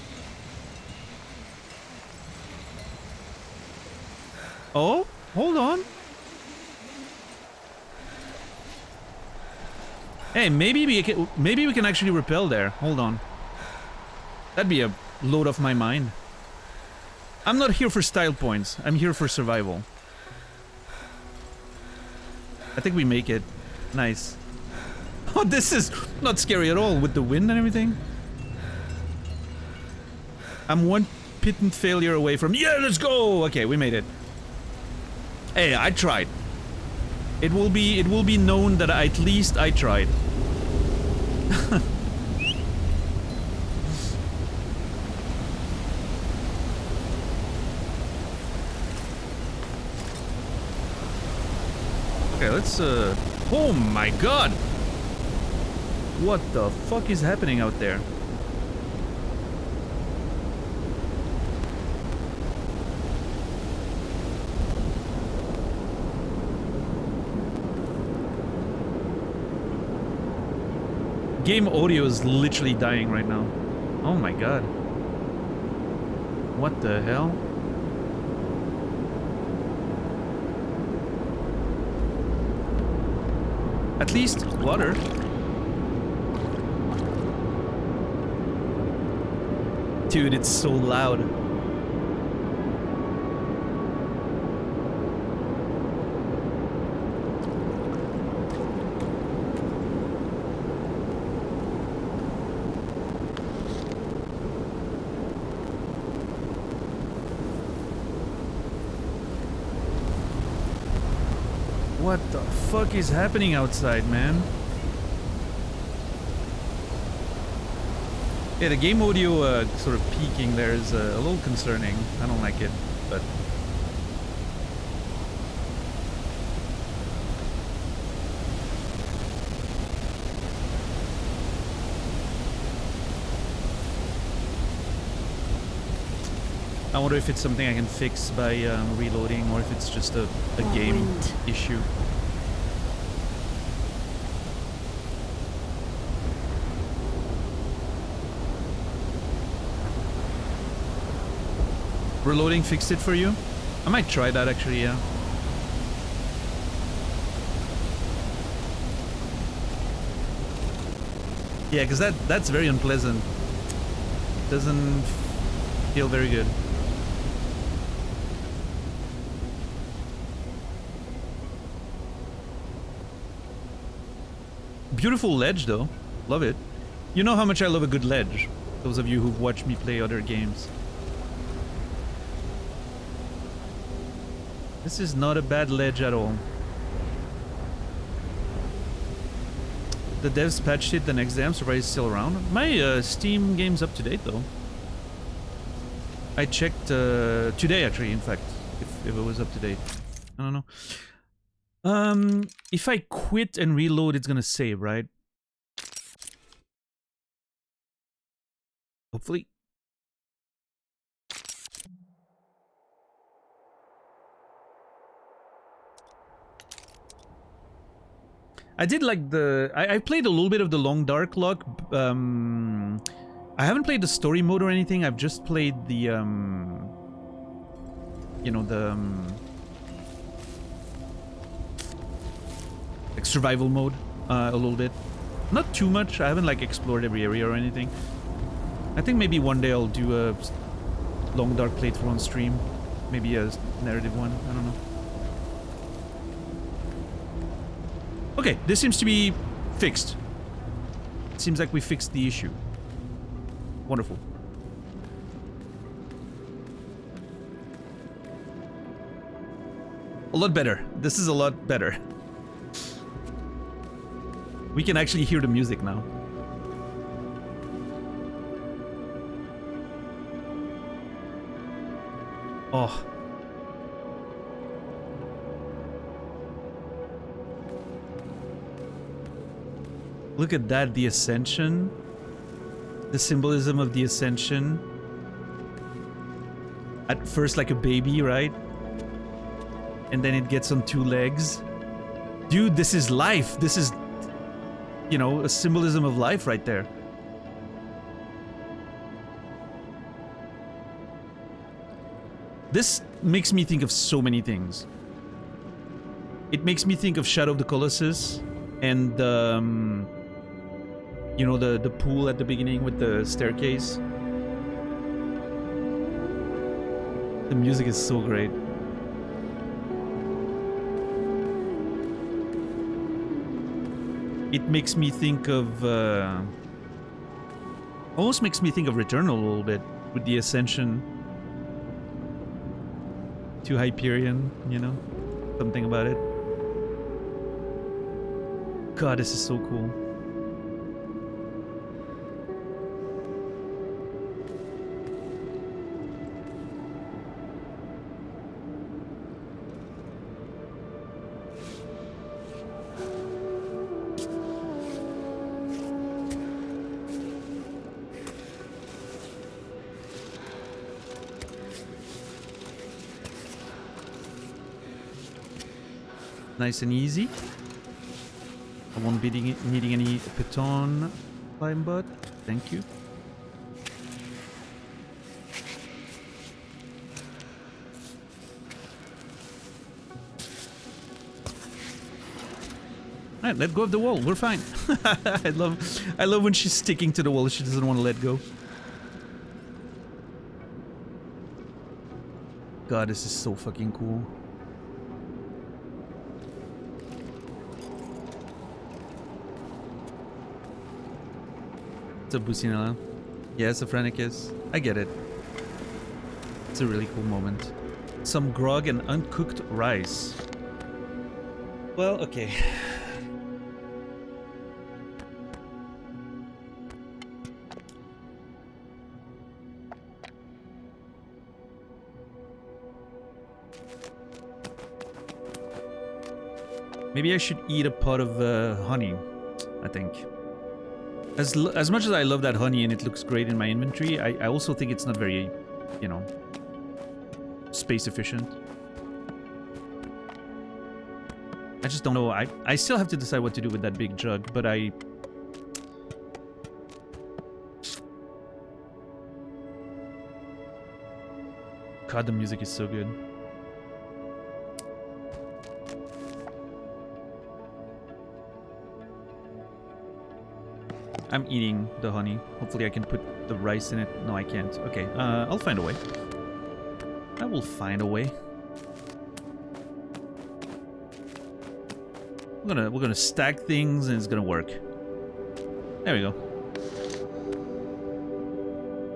Oh, hold on. Hey, maybe we can actually rappel there. Hold on. That'd be a load off my mind. I'm not here for style points. I'm here for survival. I think we make it. Nice. Oh, this is not scary at all with the wind and everything. I'm one pittance failure away from... Yeah, let's go! Okay, we made it. Hey, I tried. It will be known that at least I tried. Okay, let's oh my god! What the fuck is happening out there? Game audio is literally dying right now. Oh my god. What the hell? At least water. Dude, it's so loud. What the fuck is happening outside, man? Yeah, the game audio sort of peaking there is a little concerning. I don't like it, but... I wonder if it's something I can fix by reloading, or if it's just a game issue. Reloading fixed it for you? I might try that actually, yeah. Yeah, because that's very unpleasant. Doesn't feel very good. Beautiful ledge though. Love it. You know how much I love a good ledge. Those of you who've watched me play other games. This is not a bad ledge at all. The devs patched it the next day. I'm surprised it's still around. My Steam game's up to date though. I checked today actually, in fact, if it was up to date. I don't know. If I quit and reload, it's gonna save, right? Hopefully. I did like the... I played a little bit of the Long Dark Lock. I haven't played the story mode or anything. I've just played the... you know, the... like survival mode a little bit. Not too much. I haven't like explored every area or anything. I think maybe one day I'll do a Long Dark playthrough on stream. Maybe a narrative one. I don't know. Okay, this seems to be fixed. It seems like we fixed the issue. Wonderful. A lot better. This is a lot better. We can actually hear the music now. Oh. Look at that, the ascension. The symbolism of the ascension. At first like a baby, right? And then it gets on 2 legs. Dude, this is life. This is, you know, a symbolism of life right there. This makes me think of so many things. It makes me think of Shadow of the Colossus and you know, the pool at the beginning with the staircase. The music is so great. It makes me think of almost makes me think of Returnal a little bit with the ascension to Hyperion, you know? Something about it. God, this is so cool. Nice and easy. I won't be needing any piton climb bot. Thank you. Alright, let go of the wall. We're fine. I love when she's sticking to the wall. She doesn't want to let go. God, this is so fucking cool. What's up, Bucinella? Yes, a frantic kiss. I get it. It's a really cool moment. Some grog and uncooked rice. Well, okay. Maybe I should eat a pot of honey, I think. As much as I love that honey and it looks great in my inventory, I also think it's not very, you know, space efficient. I just don't know. I still have to decide what to do with that big jug, but God, the music is so good. I'm eating the honey. Hopefully I can put the rice in it. No, I can't. Okay, I'll find a way. I will find a way. We're gonna stack things and it's gonna work. There we go.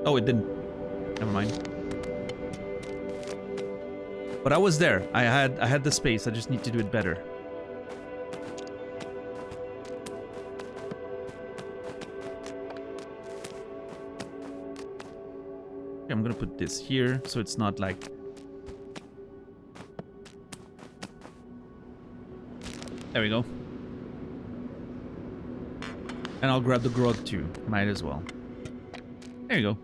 Oh, it didn't. Never mind. But I was there. I had the space. I just need to do it better. Okay, I'm gonna put this here so it's not like... There we go. And I'll grab the grog too. Might as well. There you go.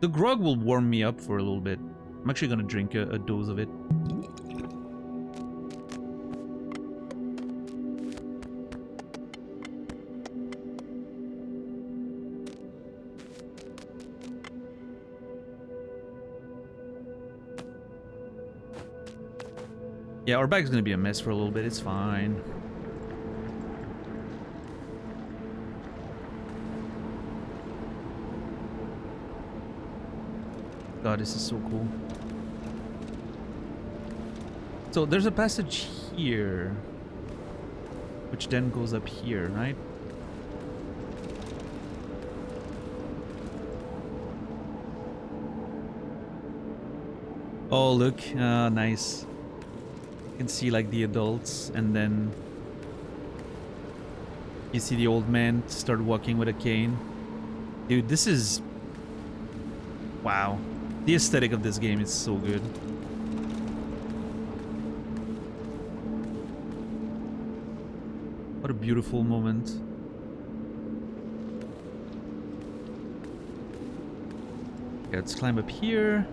The grog will warm me up for a little bit. I'm actually gonna drink a dose of it. Yeah, our bag's gonna be a mess for a little bit. It's fine. God, this is so cool. So there's a passage here, which then goes up here, right? Oh, look. Nice. You can see like the adults, and then you see the old man start walking with a cane. Dude, this is... Wow. The aesthetic of this game is so good. What a beautiful moment. Okay, let's climb up here.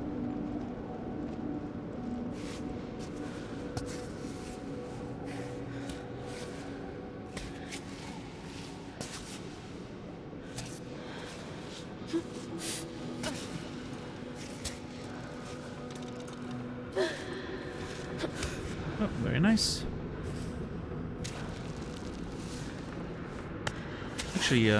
Oh, very nice. Actually,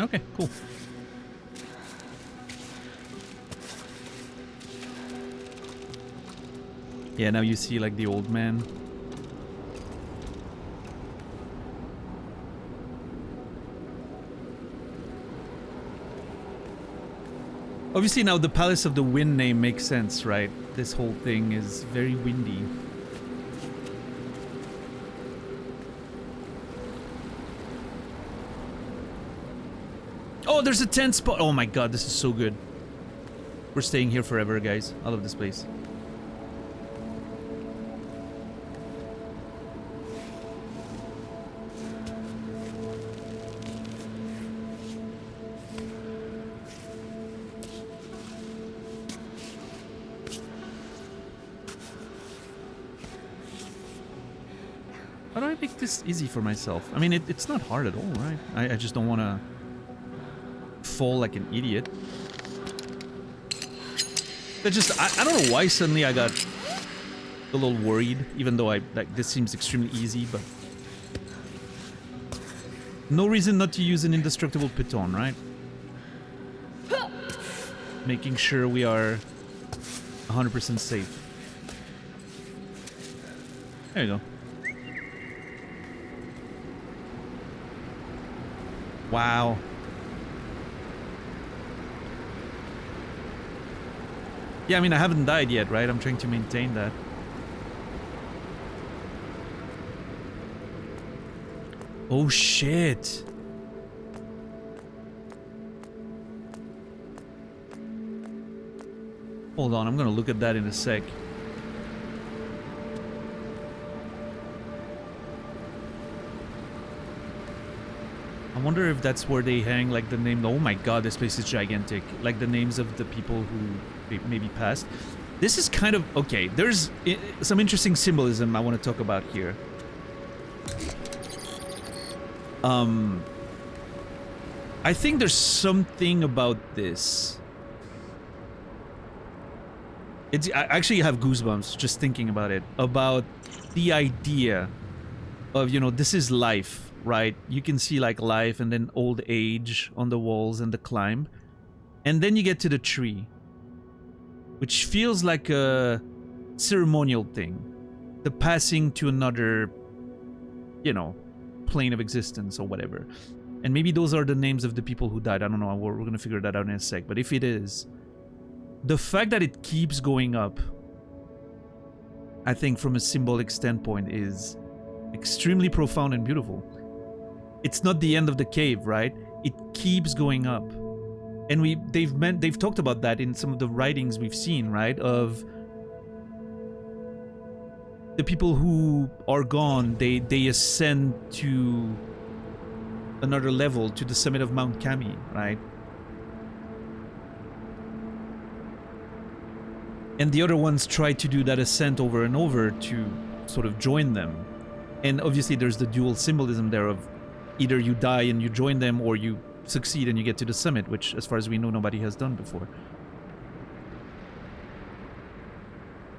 okay, cool. Yeah, now you see like the old man. Obviously now the Palace of the Wind name makes sense, right? This whole thing is very windy. Oh, there's a tent spot! Oh my god, this is so good. We're staying here forever, guys. I love this place. How do I make this easy for myself? I mean, it's not hard at all, right? I just don't want to fall like an idiot. But just, I don't know why suddenly I got a little worried, even though like this seems extremely easy, but... No reason not to use an indestructible piton, right? Making sure we are 100% safe. There you go. Wow. Yeah, I mean, I haven't died yet, right? I'm trying to maintain that. Oh, shit. Hold on, I'm gonna look at that in a sec. I wonder if that's where they hang, like, the name... Oh my god, this place is gigantic. Like, the names of the people who maybe passed. This is kind of... Okay, there's some interesting symbolism I want to talk about here. I think there's something about this. I actually have goosebumps just thinking about it. About the idea of, you know, this is life, right? You can see like life and then old age on the walls and the climb. And then you get to the tree, which feels like a ceremonial thing. The passing to another, you know, plane of existence or whatever. And maybe those are the names of the people who died. I don't know. We're going to figure that out in a sec. But if it is, the fact that it keeps going up, I think from a symbolic standpoint, is extremely profound and beautiful. It's not the end of the cave, right? It keeps going up. And they've talked about that in some of the writings we've seen, right? Of the people who are gone, they ascend to another level, to the summit of Mount Kami, right? And the other ones try to do that ascent over and over to sort of join them. And obviously there's the dual symbolism there of either you die and you join them, or you succeed and you get to the summit, which as far as we know nobody has done before.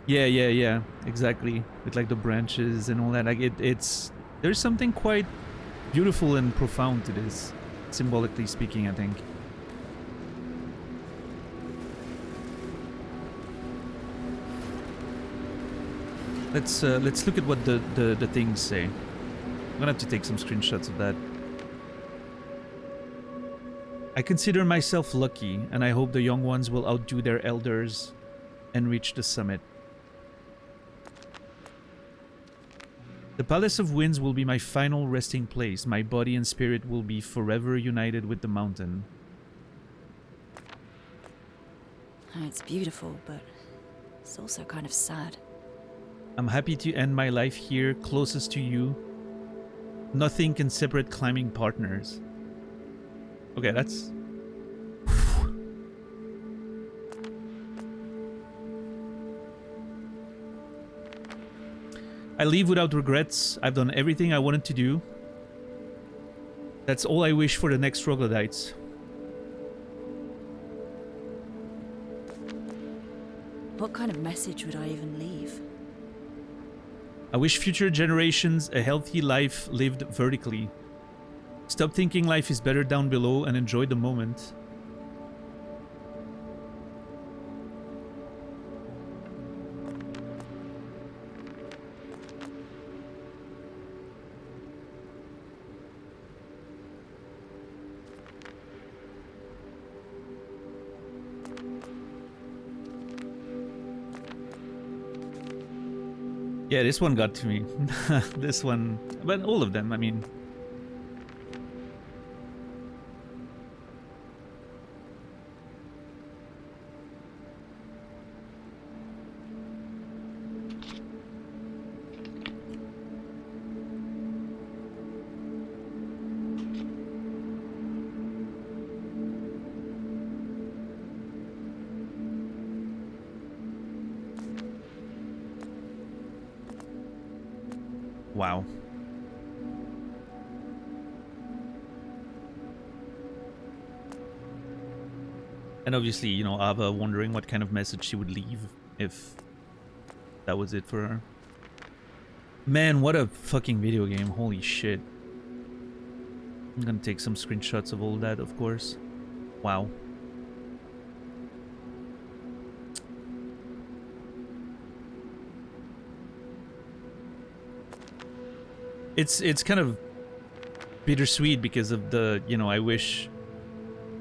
Yeah, exactly. With like the branches and all that. Like it's there's something quite beautiful and profound to this, symbolically speaking, I think. Let's look at what the things say. I'm gonna have to take some screenshots of that. I consider myself lucky, and I hope the young ones will outdo their elders and reach the summit. The Palace of Winds will be my final resting place. My body and spirit will be forever united with the mountain. It's beautiful, but it's also kind of sad. I'm happy to end my life here, closest to you. Nothing can separate climbing partners. Okay, that's... I leave without regrets. I've done everything I wanted to do. That's all I wish for the next troglodytes. What kind of message would I even leave? I wish future generations a healthy life lived vertically. Stop thinking life is better down below and enjoy the moment. Yeah, this one got to me. This one, but all of them, I mean. Wow. And obviously, you know, Ava wondering what kind of message she would leave if that was it for her. Man, what a fucking video game. Holy shit. I'm gonna take some screenshots of all that, of course. Wow. It's kind of bittersweet because of the, you know, I wish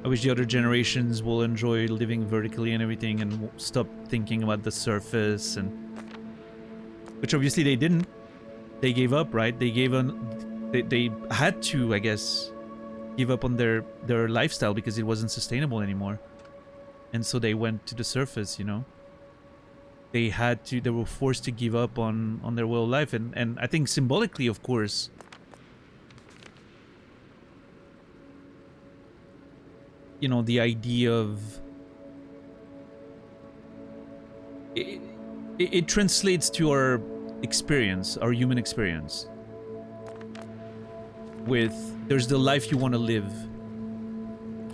the other generations will enjoy living vertically and everything and stop thinking about the surface, and which obviously they didn't. They gave up, right? They had to, I guess, give up on their lifestyle because it wasn't sustainable anymore. And so they went to the surface, you know. They were forced to give up on their way of life, and I think symbolically, of course, you know, the idea of it translates to our experience, our human experience, with there's the life you want to live,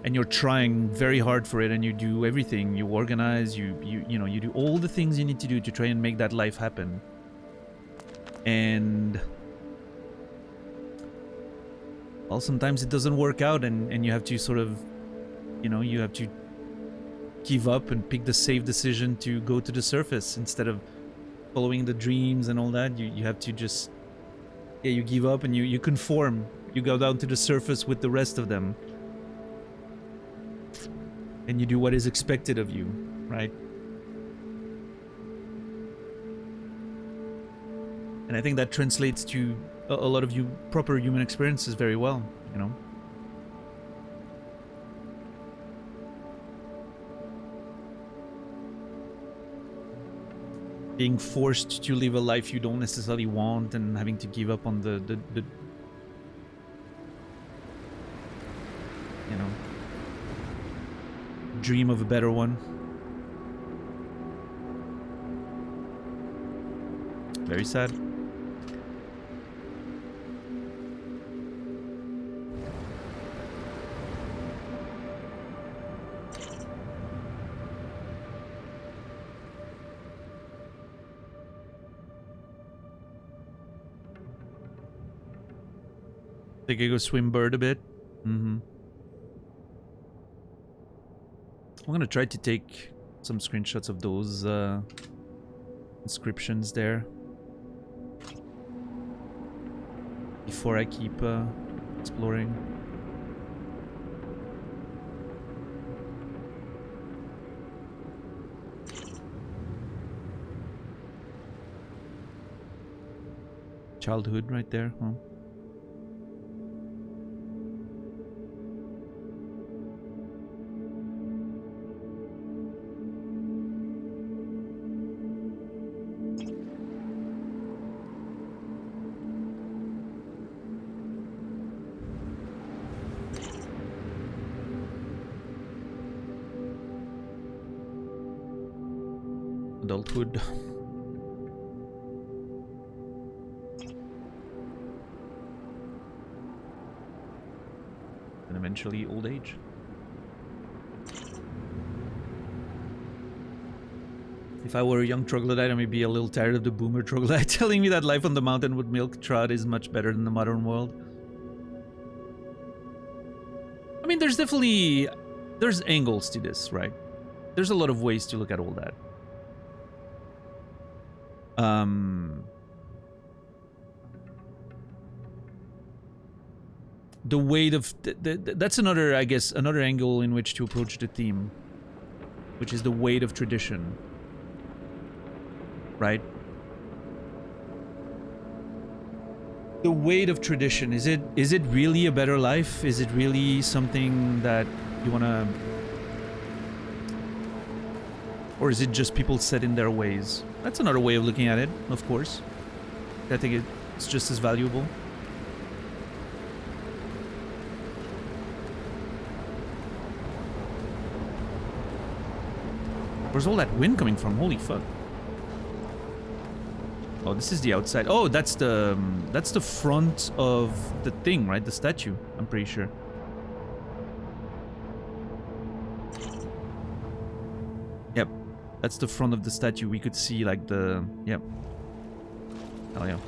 and you're trying very hard for it, and you do everything, you organize, you know, you do all the things you need to do to try and make that life happen. And well, sometimes it doesn't work out, and you have to sort of, you know, you have to give up and pick the safe decision to go to the surface instead of following the dreams and all that. You have to just, yeah, you give up and you conform. You go down to the surface with the rest of them. And you do what is expected of you, right? And I think that translates to a lot of you proper human experiences very well, you know? Being forced to live a life you don't necessarily want and having to give up on the you know, dream of a better one. Very sad. Think I go swim bird a bit. I'm gonna try to take some screenshots of those inscriptions there before I keep exploring. Childhood right there, huh? Adulthood. And eventually old age. If I were a young troglodyte, I may be a little tired of the boomer troglodyte telling me that life on the mountain with milk trout is much better than the modern world. I mean, there's angles to this, right? There's a lot of ways to look at all that. The weight of that's another, I guess, another angle in which to approach the theme, which is the weight of tradition, right? The weight of tradition, is it really a better life? Is it really something that you wanna, or is it just people set in their ways? That's another way of looking at it, of course. I think it's just as valuable. Where's all that wind coming from? Holy fuck. Oh, this is the outside. Oh, that's the front of the thing, right? The statue, I'm pretty sure. Yep. That's the front of the statue. We could see like the... Yep. Hell yeah.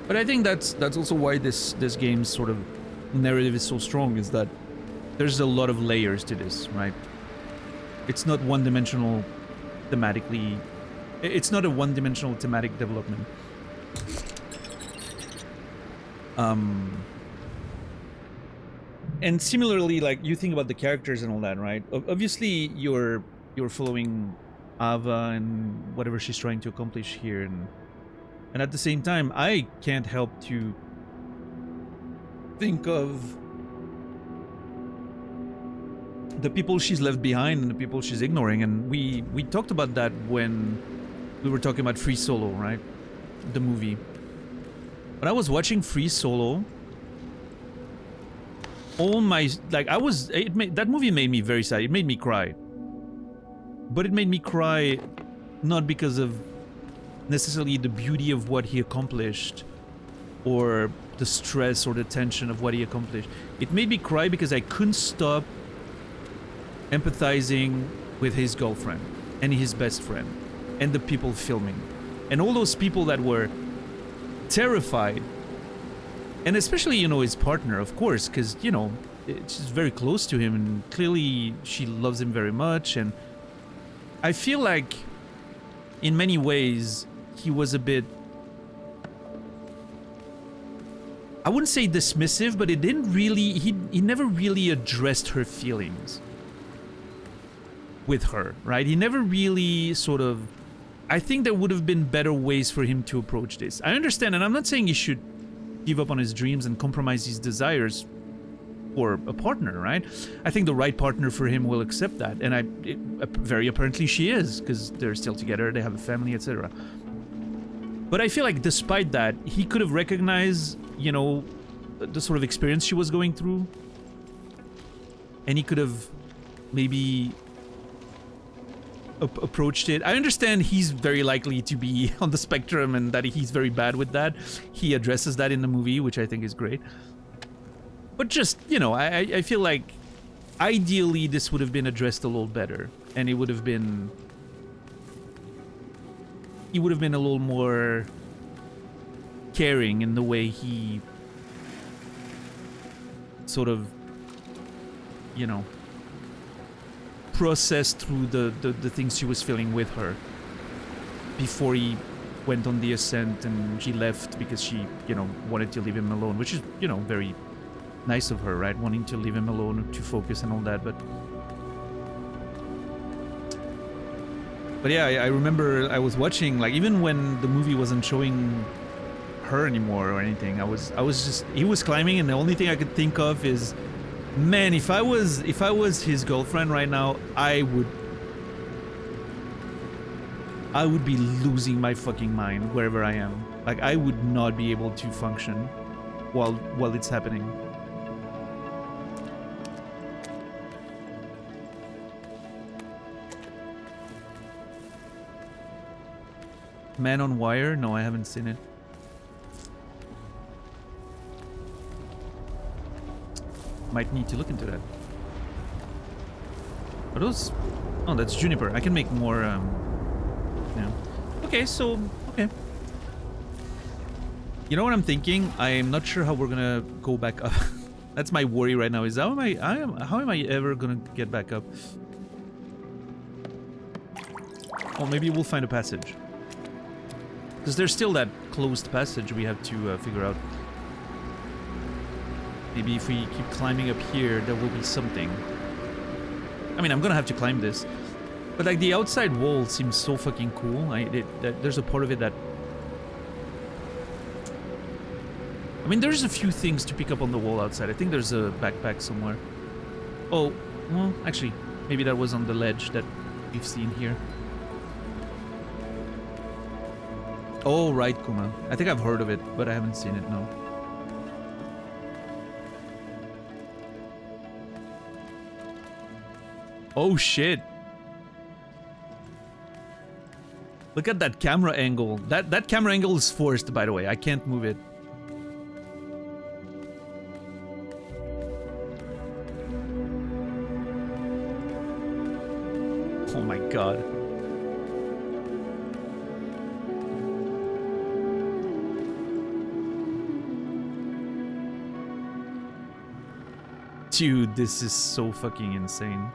But I think that's also why this game's sort of narrative is so strong, is that there's a lot of layers to this, right? It's not one-dimensional thematically. It's not a one-dimensional thematic development. And similarly, like, you think about the characters and all that, right? Obviously, you're following Ava and whatever she's trying to accomplish here, and at the same time, I can't help to think of the people she's left behind and the people she's ignoring. And we talked about that when we were talking about Free Solo, right? The movie. When I was watching Free Solo, all my... Like, that movie made me very sad. It made me cry. But it made me cry not because of necessarily the beauty of what he accomplished or the stress or the tension of what he accomplished. It made me cry because I couldn't stop empathizing with his girlfriend and his best friend and the people filming and all those people that were terrified, and especially, you know, his partner, of course, because, you know, she's very close to him, and clearly she loves him very much. And I feel like, in many ways, he was a bit, I wouldn't say dismissive, but it didn't really, he never really addressed her feelings with her, right? He never really sort of, I think there would have been better ways for him to approach this. I understand, and I'm not saying he should give up on his dreams and compromise his desires for a partner, right? I think the right partner for him will accept that, and very apparently she is, because they're still together, they have a family, etc. But I feel like despite that, he could have recognized, you know, the sort of experience she was going through, and he could have maybe approached it. I understand he's very likely to be on the spectrum and that he's very bad with that. He addresses that in the movie, which I think is great. But just, you know, I feel like ideally this would have been addressed a little better, and it would have been, he would have been a little more caring in the way he sort of, you know, processed through the things she was feeling with her before he went on the ascent and she left because she, you know, wanted to leave him alone, which is, you know, very nice of her, right? Wanting to leave him alone to focus and all that. But yeah, I remember I was watching, like, even when the movie wasn't showing her anymore or anything, I was just, he was climbing, and the only thing I could think of is, man, if I was his girlfriend right now, I would be losing my fucking mind wherever I am. Like, I would not be able to function while it's happening. Man on Wire? No, I haven't seen it. Might need to look into that. Are those? Oh, that's Juniper. I can make more, yeah. Okay, so, okay. You know what I'm thinking? I'm not sure how we're gonna go back up. That's my worry right now, is how am I ever gonna get back up? Oh, maybe we'll find a passage. Because there's still that closed passage we have to figure out. Maybe if we keep climbing up here, there will be something. I mean, I'm gonna have to climb this. But like, the outside wall seems so fucking cool. There's a part of it that... I mean, there's a few things to pick up on the wall outside. I think there's a backpack somewhere. Oh, well, actually, maybe that was on the ledge that we've seen here. Oh, right, Kuma. I think I've heard of it, but I haven't seen it, no. Oh, shit. Look at that camera angle. That camera angle is forced, by the way. I can't move it. Oh my god. Dude, this is so fucking insane.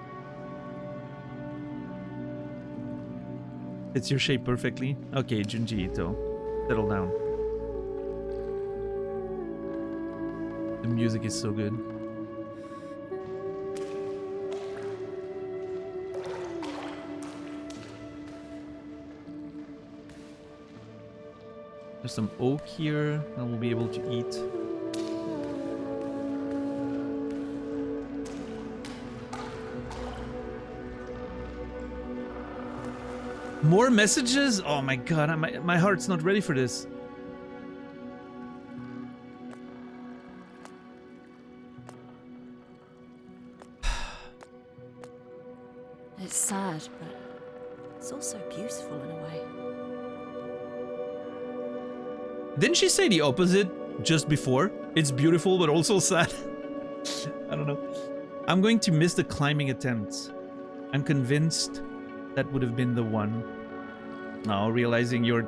It's your shape perfectly? Okay, Junji Ito. Settle down. The music is so good. There's some oak here that we'll be able to eat. More messages? Oh my god, my heart's not ready for this. It's sad, but it's also beautiful in a way. Didn't she say the opposite just before? It's beautiful, but also sad. I don't know. I'm going to miss the climbing attempts. I'm convinced that would have been the one. Now, realizing you're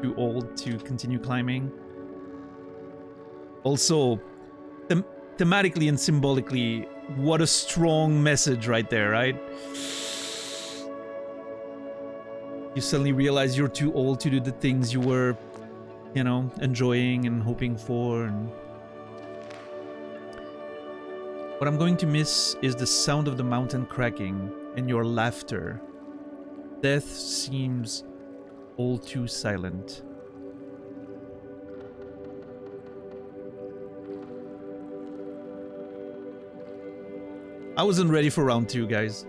too old to continue climbing. Also, thematically and symbolically, what a strong message right there, right? You suddenly realize you're too old to do the things you were, you know, enjoying and hoping for. And what I'm going to miss is the sound of the mountain cracking and your laughter. Death seems all too silent. I wasn't ready for round 2, guys.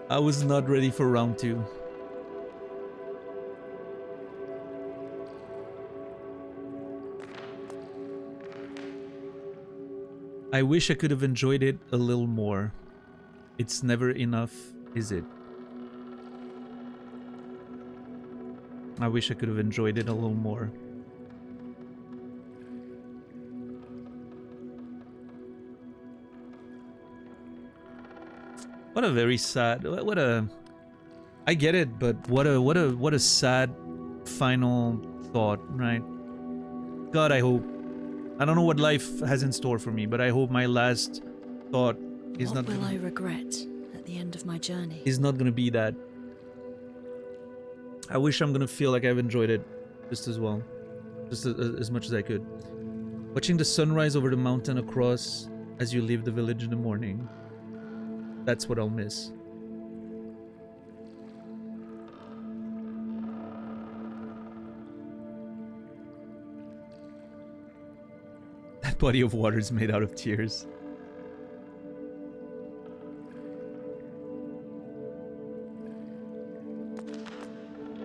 I was not ready for round 2. I wish I could have enjoyed it a little more. It's never enough, is it? I wish I could have enjoyed it a little more. What a very sad, what a, I get it, but what a sad final thought, right? God, I hope, I don't know what life has in store for me, but I hope my last thought is What not will I regret at the end of my journey? is not gonna be that. I wish I'm gonna feel like I've enjoyed it just as well, just as much as I could. Watching the sunrise over the mountain across as you leave the village in the morning. That's what I'll miss. That body of water is made out of tears.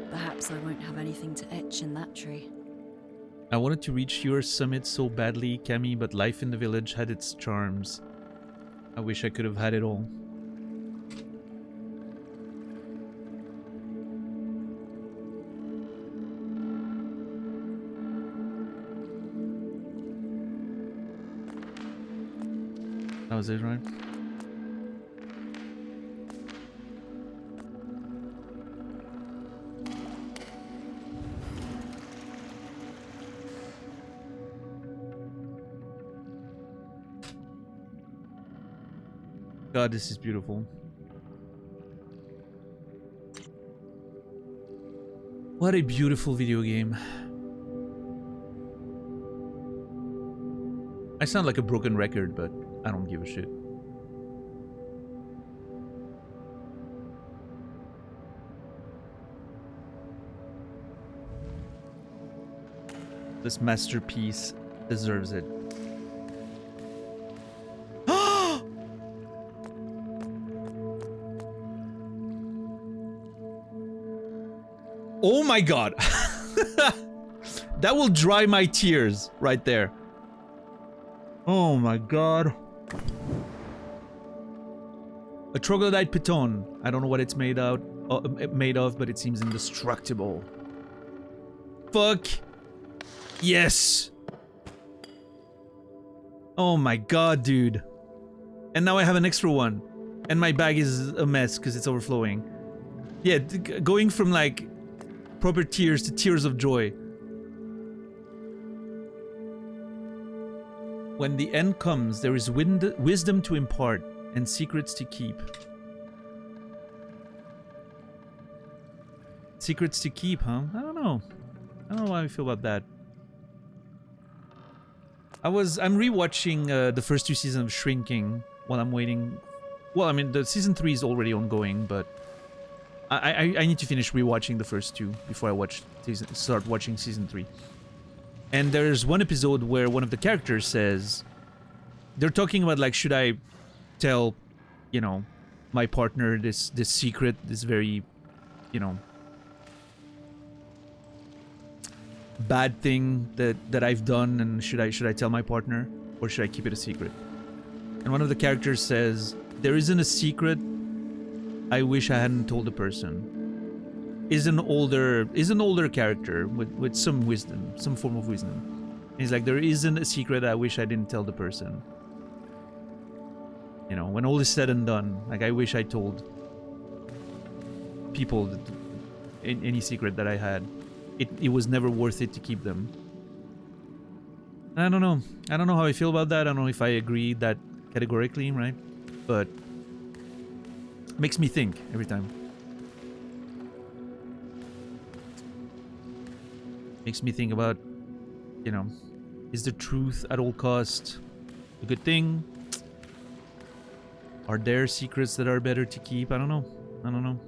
Perhaps I won't have anything to etch in that tree. I wanted to reach your summit so badly, Cammy, but life in the village had its charms. I wish I could have had it all. That was it, right? God, this is beautiful. What a beautiful video game. I sound like a broken record, but I don't give a shit. This masterpiece deserves it. Oh my god! That will dry my tears right there. Oh my god. A troglodyte piton. I don't know what it's made of, but it seems indestructible. Fuck. Yes. Oh my god, dude. And now I have an extra one. And my bag is a mess because it's overflowing. Yeah, going from like proper tears to tears of joy. When the end comes, there is wisdom to impart and secrets to keep. Secrets to keep, huh? I don't know. I don't know how I feel about that. I'm rewatching the first 2 seasons of Shrinking while I'm waiting. Well, I mean, the season 3 is already ongoing, but I need to finish rewatching the first 2 before I start watching season 3. And there's one episode where one of the characters says, they're talking about like, should I tell, you know, my partner this secret, this very, you know, bad thing that I've done, and should I tell my partner, or should I keep it a secret? And one of the characters says, there isn't a secret I wish I hadn't told the person. Is an older character with some wisdom, some form of wisdom. And he's like, there isn't a secret I wish I didn't tell the person. You know, when all is said and done, like I wish I told people any secret that I had. It was never worth it to keep them. I don't know. I don't know how I feel about that. I don't know if I agree that categorically, right? But makes me think every time. Makes me think about, you know, is the truth at all cost a good thing? Are there secrets that are better to keep? I don't know. I don't know.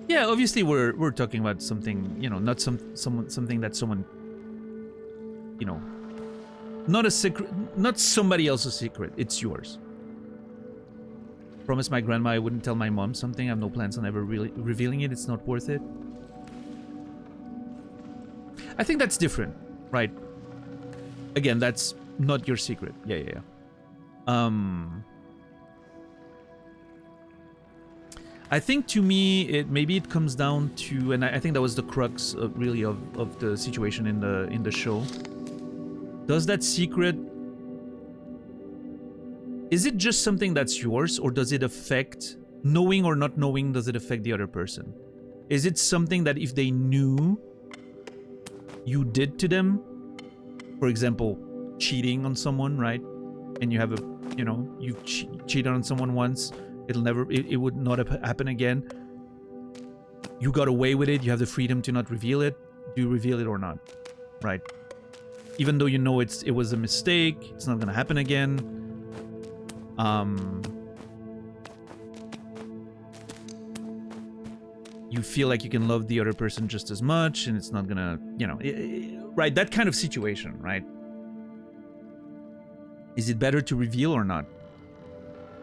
Yeah, obviously we're talking about something, you know, not something that someone, you know, not a secret, not somebody else's secret. It's yours. Promise my grandma I wouldn't tell my mom something. I have no plans on ever really revealing it. It's not worth it. I think that's different, right? Again, that's not your secret. Yeah. I think to me, maybe it comes down to, and I think that was the crux of, really of the situation in the show. Does that secret, is it just something that's yours, or does it affect, knowing or not knowing, does it affect the other person? Is it something that if they knew you did to them, for example, cheating on someone, right? And you have a, you know, you've cheated on someone once, it would not happen again. You got away with it, you have the freedom to not reveal it. Do you reveal it or not? Right? Even though you know it was a mistake, it's not gonna happen again. You feel like you can love the other person just as much, and it's not gonna, you know, right? That kind of situation, right? Is it better to reveal or not?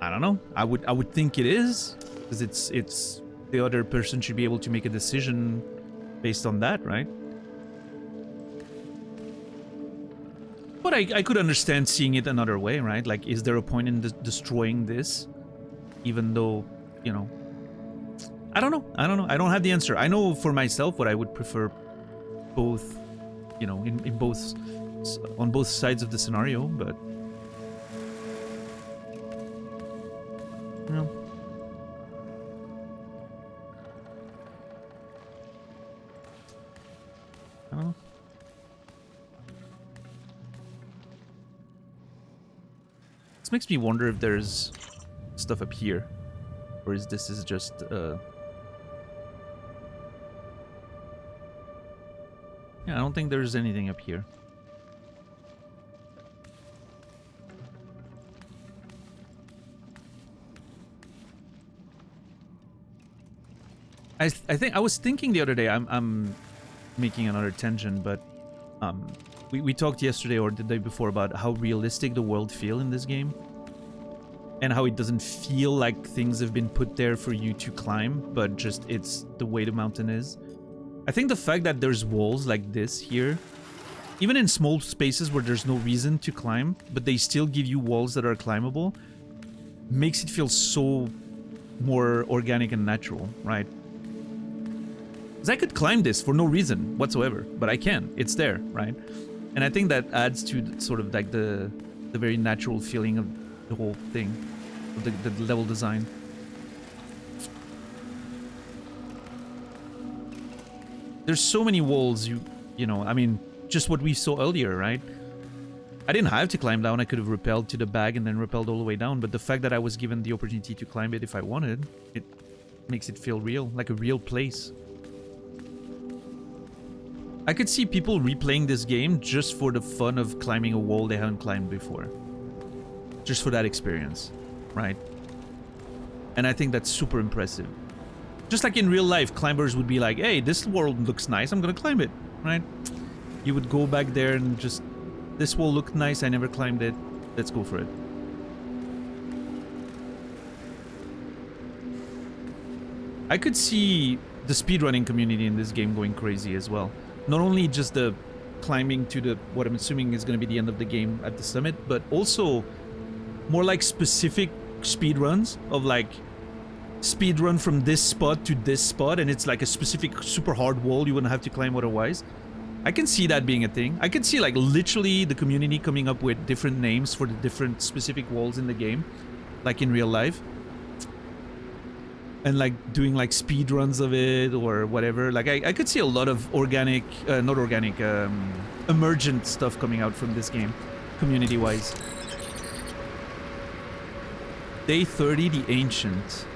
I don't know. I would think it is, because it's the other person should be able to make a decision based on that, right? But I could understand seeing it another way, right? Like, is there a point in destroying this, even though, you know? I don't know. I don't have the answer. I know for myself what I would prefer, both, you know, in both, on both sides of the scenario, but you know. I don't know. This makes me wonder if there's stuff up here, or is this just yeah, I don't think there's anything up here. I think I was thinking the other day, I'm making another tangent, but we talked yesterday or the day before about how realistic the world feel in this game, and how it doesn't feel like things have been put there for you to climb, but just it's the way the mountain is. I think the fact that there's walls like this here, even in small spaces where there's no reason to climb, but they still give you walls that are climbable, makes it feel so more organic and natural, right? Because I could climb this for no reason whatsoever, but I can. It's there, right? And I think that adds to sort of like the very natural feeling of the whole thing, of the level design. There's so many walls, you know, I mean, just what we saw earlier, right? I didn't have to climb down. I could have rappelled to the bag and then rappelled all the way down, but the fact that I was given the opportunity to climb it if I wanted, it makes it feel real, like a real place. I could see people replaying this game just for the fun of climbing a wall they haven't climbed before. Just for that experience, right? And I think that's super impressive. Just like in real life, climbers would be like, hey, this world looks nice, I'm gonna climb it, right? You would go back there and just, this wall looked nice, I never climbed it, let's go for it. I could see the speedrunning community in this game going crazy as well. Not only just the climbing to the, what I'm assuming is going to be the end of the game at the summit, but also more like specific speedruns of like, speedrun from this spot to this spot, and it's like a specific super hard wall you wouldn't have to climb otherwise. I can see that being a thing. I can see like literally the community coming up with different names for the different specific walls in the game, like in real life. and like doing like speed runs of it or whatever. Like I could see a lot of organic, not organic, emergent stuff coming out from this game, community-wise. Day 30, the Ancient.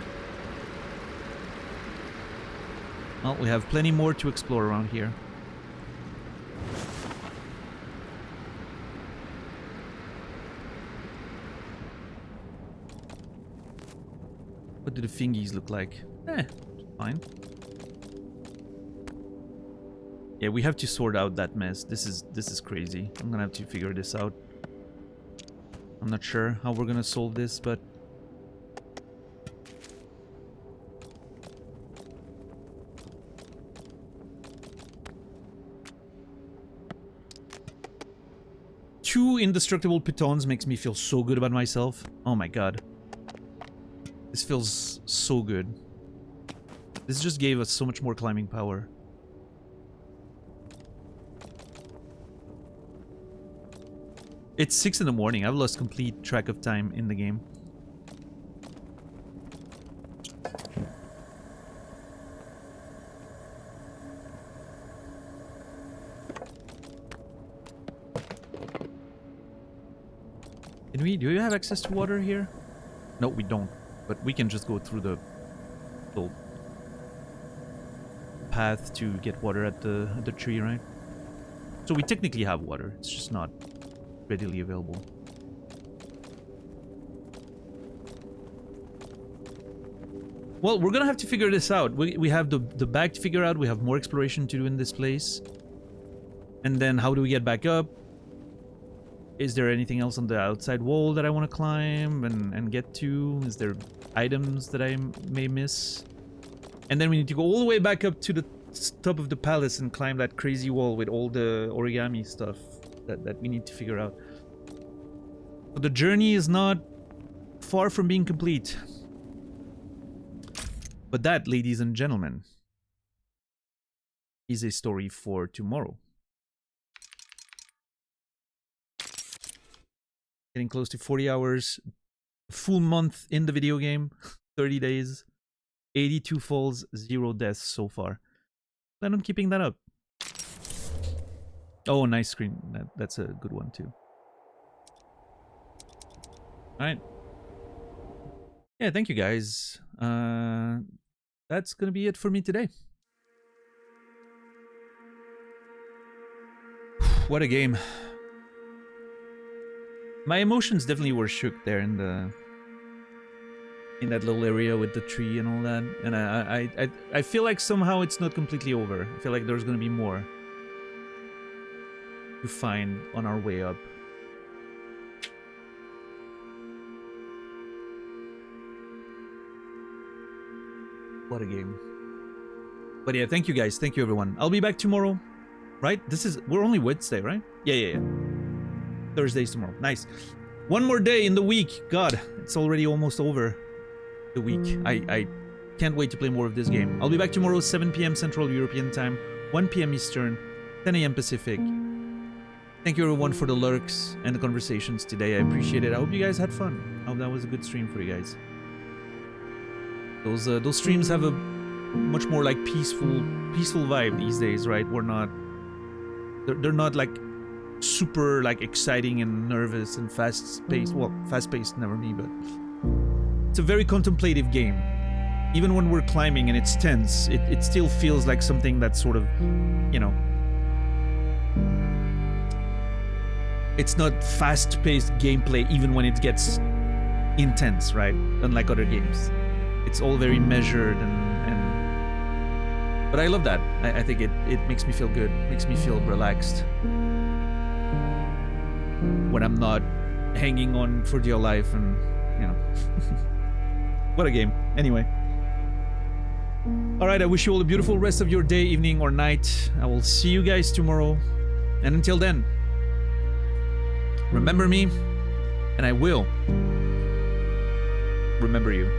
Well, we have plenty more to explore around here. What do the fingies look like? Fine. Yeah, we have to sort out that mess. This is crazy. I'm gonna have to figure this out. I'm not sure how we're gonna solve this, but... Two indestructible pitons makes me feel so good about myself. Oh my god. This feels so good. This just gave us so much more climbing power. It's 6 in the morning. I've lost complete track of time in the game. Do you have access to water here? No, we don't. But we can just go through the little path to get water at the tree, right? So we technically have water. It's just not readily available. Well, we're gonna have to figure this out. We have the bag to figure out. We have more exploration to do in this place. And then how do we get back up? Is there anything else on the outside wall that I want to climb and get to? Is there items that I may miss? And then we need to go all the way back up to the top of the palace and climb that crazy wall with all the origami stuff that we need to figure out. But the journey is not far from being complete. But that, ladies and gentlemen, is a story for tomorrow. Getting close to 40 hours, a full month in the video game, 30 days, 82 falls, 0 deaths so far. Plan on keeping that up. Oh, nice screen. That's a good one too. Alright. Yeah, thank you guys. That's gonna be it for me today. What a game. My emotions definitely were shook there in that little area with the tree and all that. And I feel like somehow it's not completely over. I feel like there's gonna be more to find on our way up. What a game. But yeah, thank you guys. Thank you everyone. I'll be back tomorrow. Right? We're only Wednesday, right? Yeah. Thursday's tomorrow. Nice. One more day in the week. God, it's already almost over the week. I can't wait to play more of this game. I'll be back tomorrow, 7 p.m. Central European Time, 1 p.m. Eastern, 10 a.m. Pacific. Thank you everyone for the lurks and the conversations today. I appreciate it. I hope you guys had fun. I hope that was a good stream for you guys. Those streams have a much more like peaceful vibe these days, right? They're not like super like exciting and nervous and fast-paced. Well, fast-paced never me, but it's a very contemplative game. Even when we're climbing and it's tense, it still feels like something that's sort of, you know, it's not fast-paced gameplay even when it gets intense, right? Unlike other games. It's all very measured but I love that. I think it makes me feel good, makes me feel relaxed. When I'm not hanging on for dear life and, you know. What a game. Anyway. Alright, I wish you all a beautiful rest of your day, evening, or night. I will see you guys tomorrow. And until then, remember me, and I will remember you.